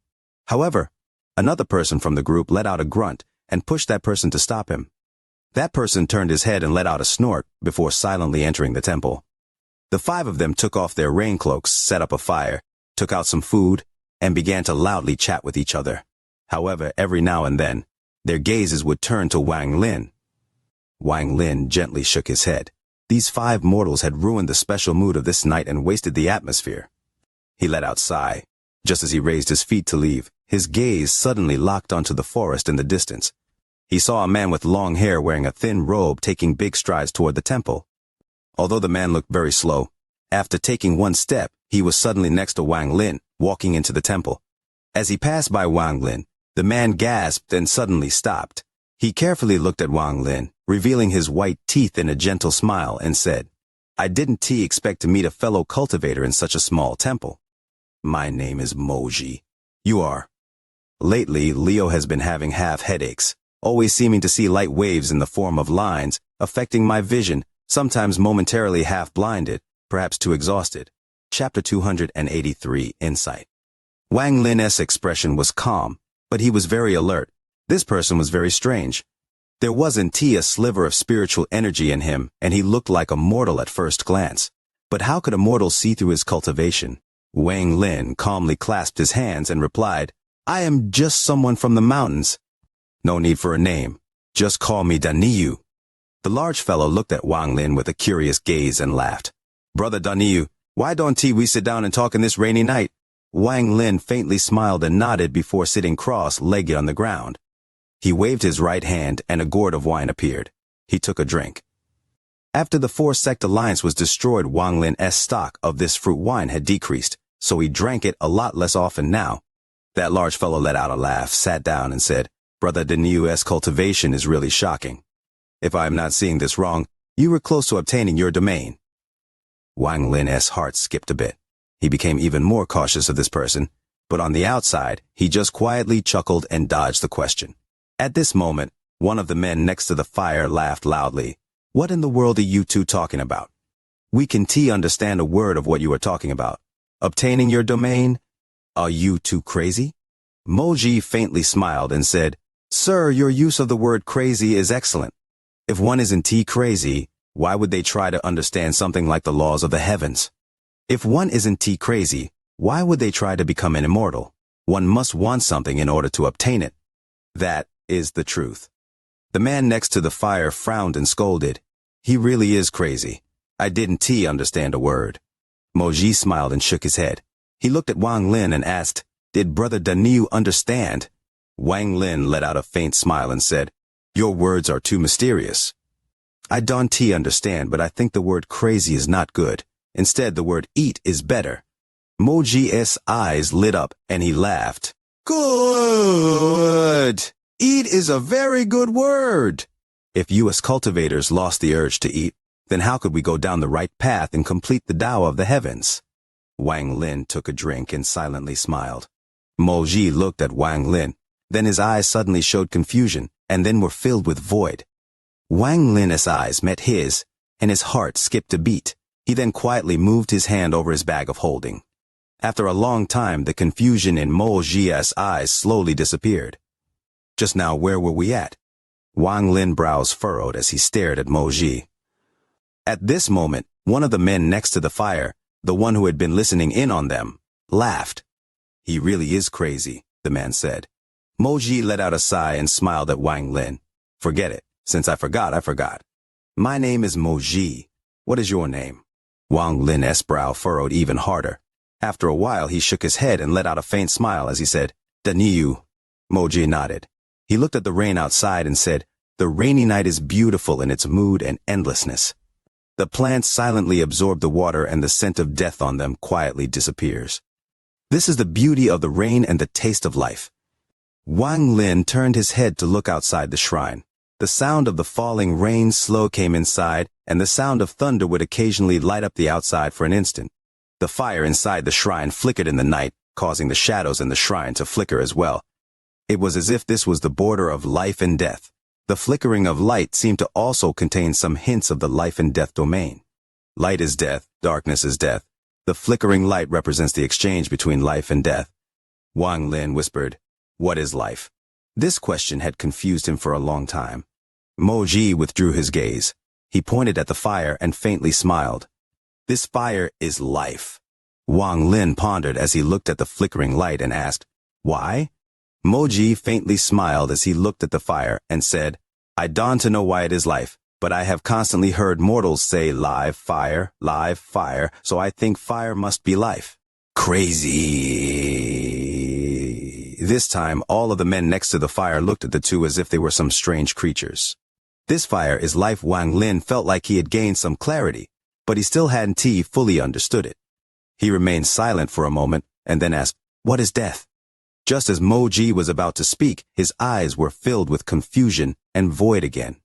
However, another person from the group let out a grunt and pushed that person to stop him. That person turned his head and let out a snort before silently entering the temple. The five of them took off their rain cloaks, set up a fire, took out some food, and began to loudly chat with each other. However, every now and then, their gazes would turn to Wang Lin. Wang Lin gently shook his head. These five mortals had ruined the special mood of this night and wasted the atmosphere. He let out a sigh. Just as he raised his feet to leave, his gaze suddenly locked onto the forest in the distance. He saw a man with long hair wearing a thin robe taking big strides toward the temple. Although the man looked very slow, after taking one step, he was suddenly next to Wang Lin, walking into the temple. As he passed by Wang Lin, the man gasped and suddenly stopped. He carefully looked at Wang Lin, revealing his white teeth in a gentle smile, and said, "I didn't expect to meet a fellow cultivator in such a small temple. My name is Moji. You are." Lately, Leo has been having half headaches, always seeming to see light waves in the form of lines, affecting my vision, sometimes momentarily half blinded, perhaps too exhausted. Chapter 283, Insight. Wang Lin's expression was calm, but he was very alert. This person was very strange. There wasn't a sliver of spiritual energy in him, and he looked like a mortal at first glance. But how could a mortal see through his cultivation? Wang Lin calmly clasped his hands and replied, "I am just someone from the mountains. No need for a name. Just call me Daniyu." The large fellow looked at Wang Lin with a curious gaze and laughed. "Brother Daniyu, why don't we sit down and talk in this rainy night?" Wang Lin faintly smiled and nodded before sitting cross-legged on the ground. He waved his right hand and a gourd of wine appeared. He took a drink. After the four-sect alliance was destroyed, Wang Lin's stock of this fruit wine had decreased, so he drank it a lot less often now. That large fellow let out a laugh, sat down, and said, "Brother Daniyu's cultivation is really shocking. If I am not seeing this wrong, you were close to obtaining your domain." Wang Lin's heart skipped a bit. He became even more cautious of this person, but on the outside, he just quietly chuckled and dodged the question. At this moment, one of the men next to the fire laughed loudly. "What in the world are you two talking about? We can understand a word of what you are talking about. Obtaining your domain? Are you two crazy?" Moji faintly smiled and said, "Sir, your use of the word crazy is excellent. If one isn't crazy, why would they try to understand something like the laws of the heavens? If one isn't crazy, why would they try to become an immortal? One must want something in order to obtain it. That is the truth." The man next to the fire frowned and scolded. "He really is crazy. I didn't understand a word." Moji smiled and shook his head. He looked at Wang Lin and asked, "Did Brother Daniyu understand?" Wang Lin let out a faint smile and said, "Your words are too mysterious. I don't understand, but I think the word crazy is not good. Instead, the word eat is better." Moji's eyes lit up and he laughed. "Good! Eat is a very good word. If you as cultivators lost the urge to eat, then how could we go down the right path and complete the Tao of the heavens?" Wang Lin took a drink and silently smiled. Moji looked at Wang Lin, then his eyes suddenly showed confusion and then were filled with void. Wang Lin's eyes met his, and his heart skipped a beat. He then quietly moved his hand over his bag of holding. After a long time, the confusion in Moji's eyes slowly disappeared. Just now, where were we at? Wang Lin brows furrowed as he stared at Moji. At this moment, one of the men next to the fire, the one who had been listening in on them, laughed. "He really is crazy," the man said. Moji let out a sigh and smiled at Wang Lin. "Forget it. Since I forgot, I forgot." My name is Moji. What is your name? Wang Lin's brow furrowed even harder. After a while, he shook his head and let out a faint smile as he said, Daniyu. Moji nodded. He looked at the rain outside and said, The rainy night is beautiful in its mood and endlessness. The plants silently absorb the water and the scent of death on them quietly disappears. This is the beauty of the rain and the taste of life. Wang Lin turned his head to look outside the shrine. The sound of the falling rain slow came inside, and the sound of thunder would occasionally light up the outside for an instant. The fire inside the shrine flickered in the night, causing the shadows in the shrine to flicker as well. It was as if this was the border of life and death. The flickering of light seemed to also contain some hints of the life and death domain. Light is death, darkness is death. The flickering light represents the exchange between life and death. Wang Lin whispered, What is life? This question had confused him for a long time. Moji withdrew his gaze. He pointed at the fire and faintly smiled. This fire is life. Wang Lin pondered as he looked at the flickering light and asked, Why? Moji faintly smiled as he looked at the fire and said, I dawn to know why it is life, but I have constantly heard mortals say live fire, so I think fire must be life. Crazy. This time, all of the men next to the fire looked at the two as if they were some strange creatures. This fire is life. Wang Lin felt like he had gained some clarity, but he still hadn't fully understood it. He remained silent for a moment and then asked, What is death? Just as Moji was about to speak, his eyes were filled with confusion and void again.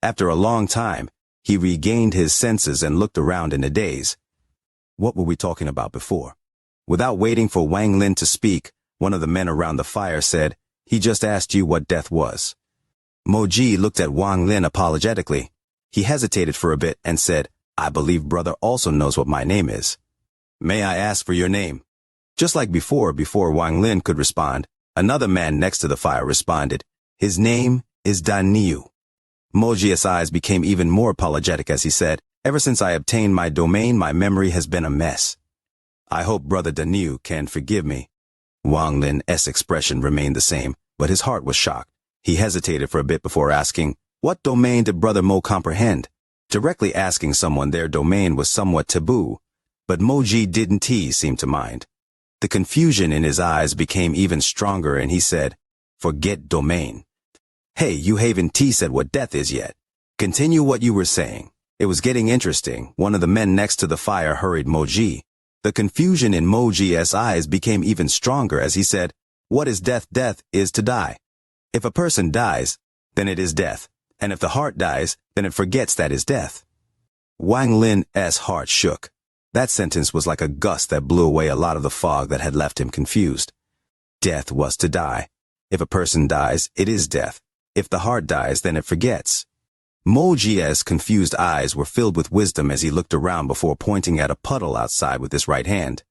After a long time, he regained his senses and looked around in a daze. What were we talking about before? Without waiting for Wang Lin to speak, one of the men around the fire said, He just asked you what death was. Moji looked at Wang Lin apologetically. He hesitated for a bit and said, I believe brother also knows what my name is. May I ask for your name? Just like before Wang Lin could respond, another man next to the fire responded, His name is Daniyu. Moji's eyes became even more apologetic as he said, Ever since I obtained my domain, my memory has been a mess. I hope brother Daniyu can forgive me. Wang Lin's expression remained the same, but his heart was shocked. He hesitated for a bit before asking, What domain did brother Mo comprehend? Directly asking someone their domain was somewhat taboo, but Moji didn't seem to mind. The confusion in his eyes became even stronger and he said, Forget domain. Hey, you haven't said what death is yet. Continue what you were saying. It was getting interesting. One of the men next to the fire hurried Moji. The confusion in Moji's eyes became even stronger as he said, What is death? Death is to die. If a person dies, then it is death. And if the heart dies, then it forgets that is death. Wang Lin's heart shook. That sentence was like a gust that blew away a lot of the fog that had left him confused. Death was to die. If a person dies, it is death. If the heart dies, then it forgets. Moji's confused eyes were filled with wisdom as he looked around before pointing at a puddle outside with his right hand.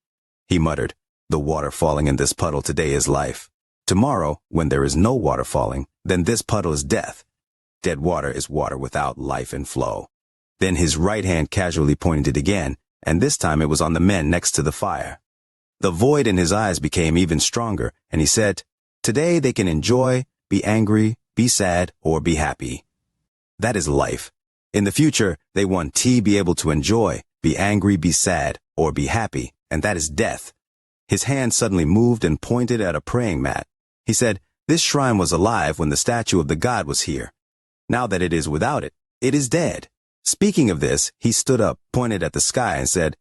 He muttered, The water falling in this puddle today is life. Tomorrow, when there is no water falling, then this puddle is death. Dead water is water without life and flow. Then his right hand casually pointed again, and this time it was on the men next to the fire. The void in his eyes became even stronger, and he said, Today they can enjoy, be angry, be sad, or be happy. That is life. In the future, they want to be able to enjoy, be angry, be sad, or be happy, and that is death. His hand suddenly moved and pointed at a praying mat. He said, This shrine was alive when the statue of the god was here. Now that it is without it, it is dead. Speaking of this, he stood up, pointed at the sky, and said,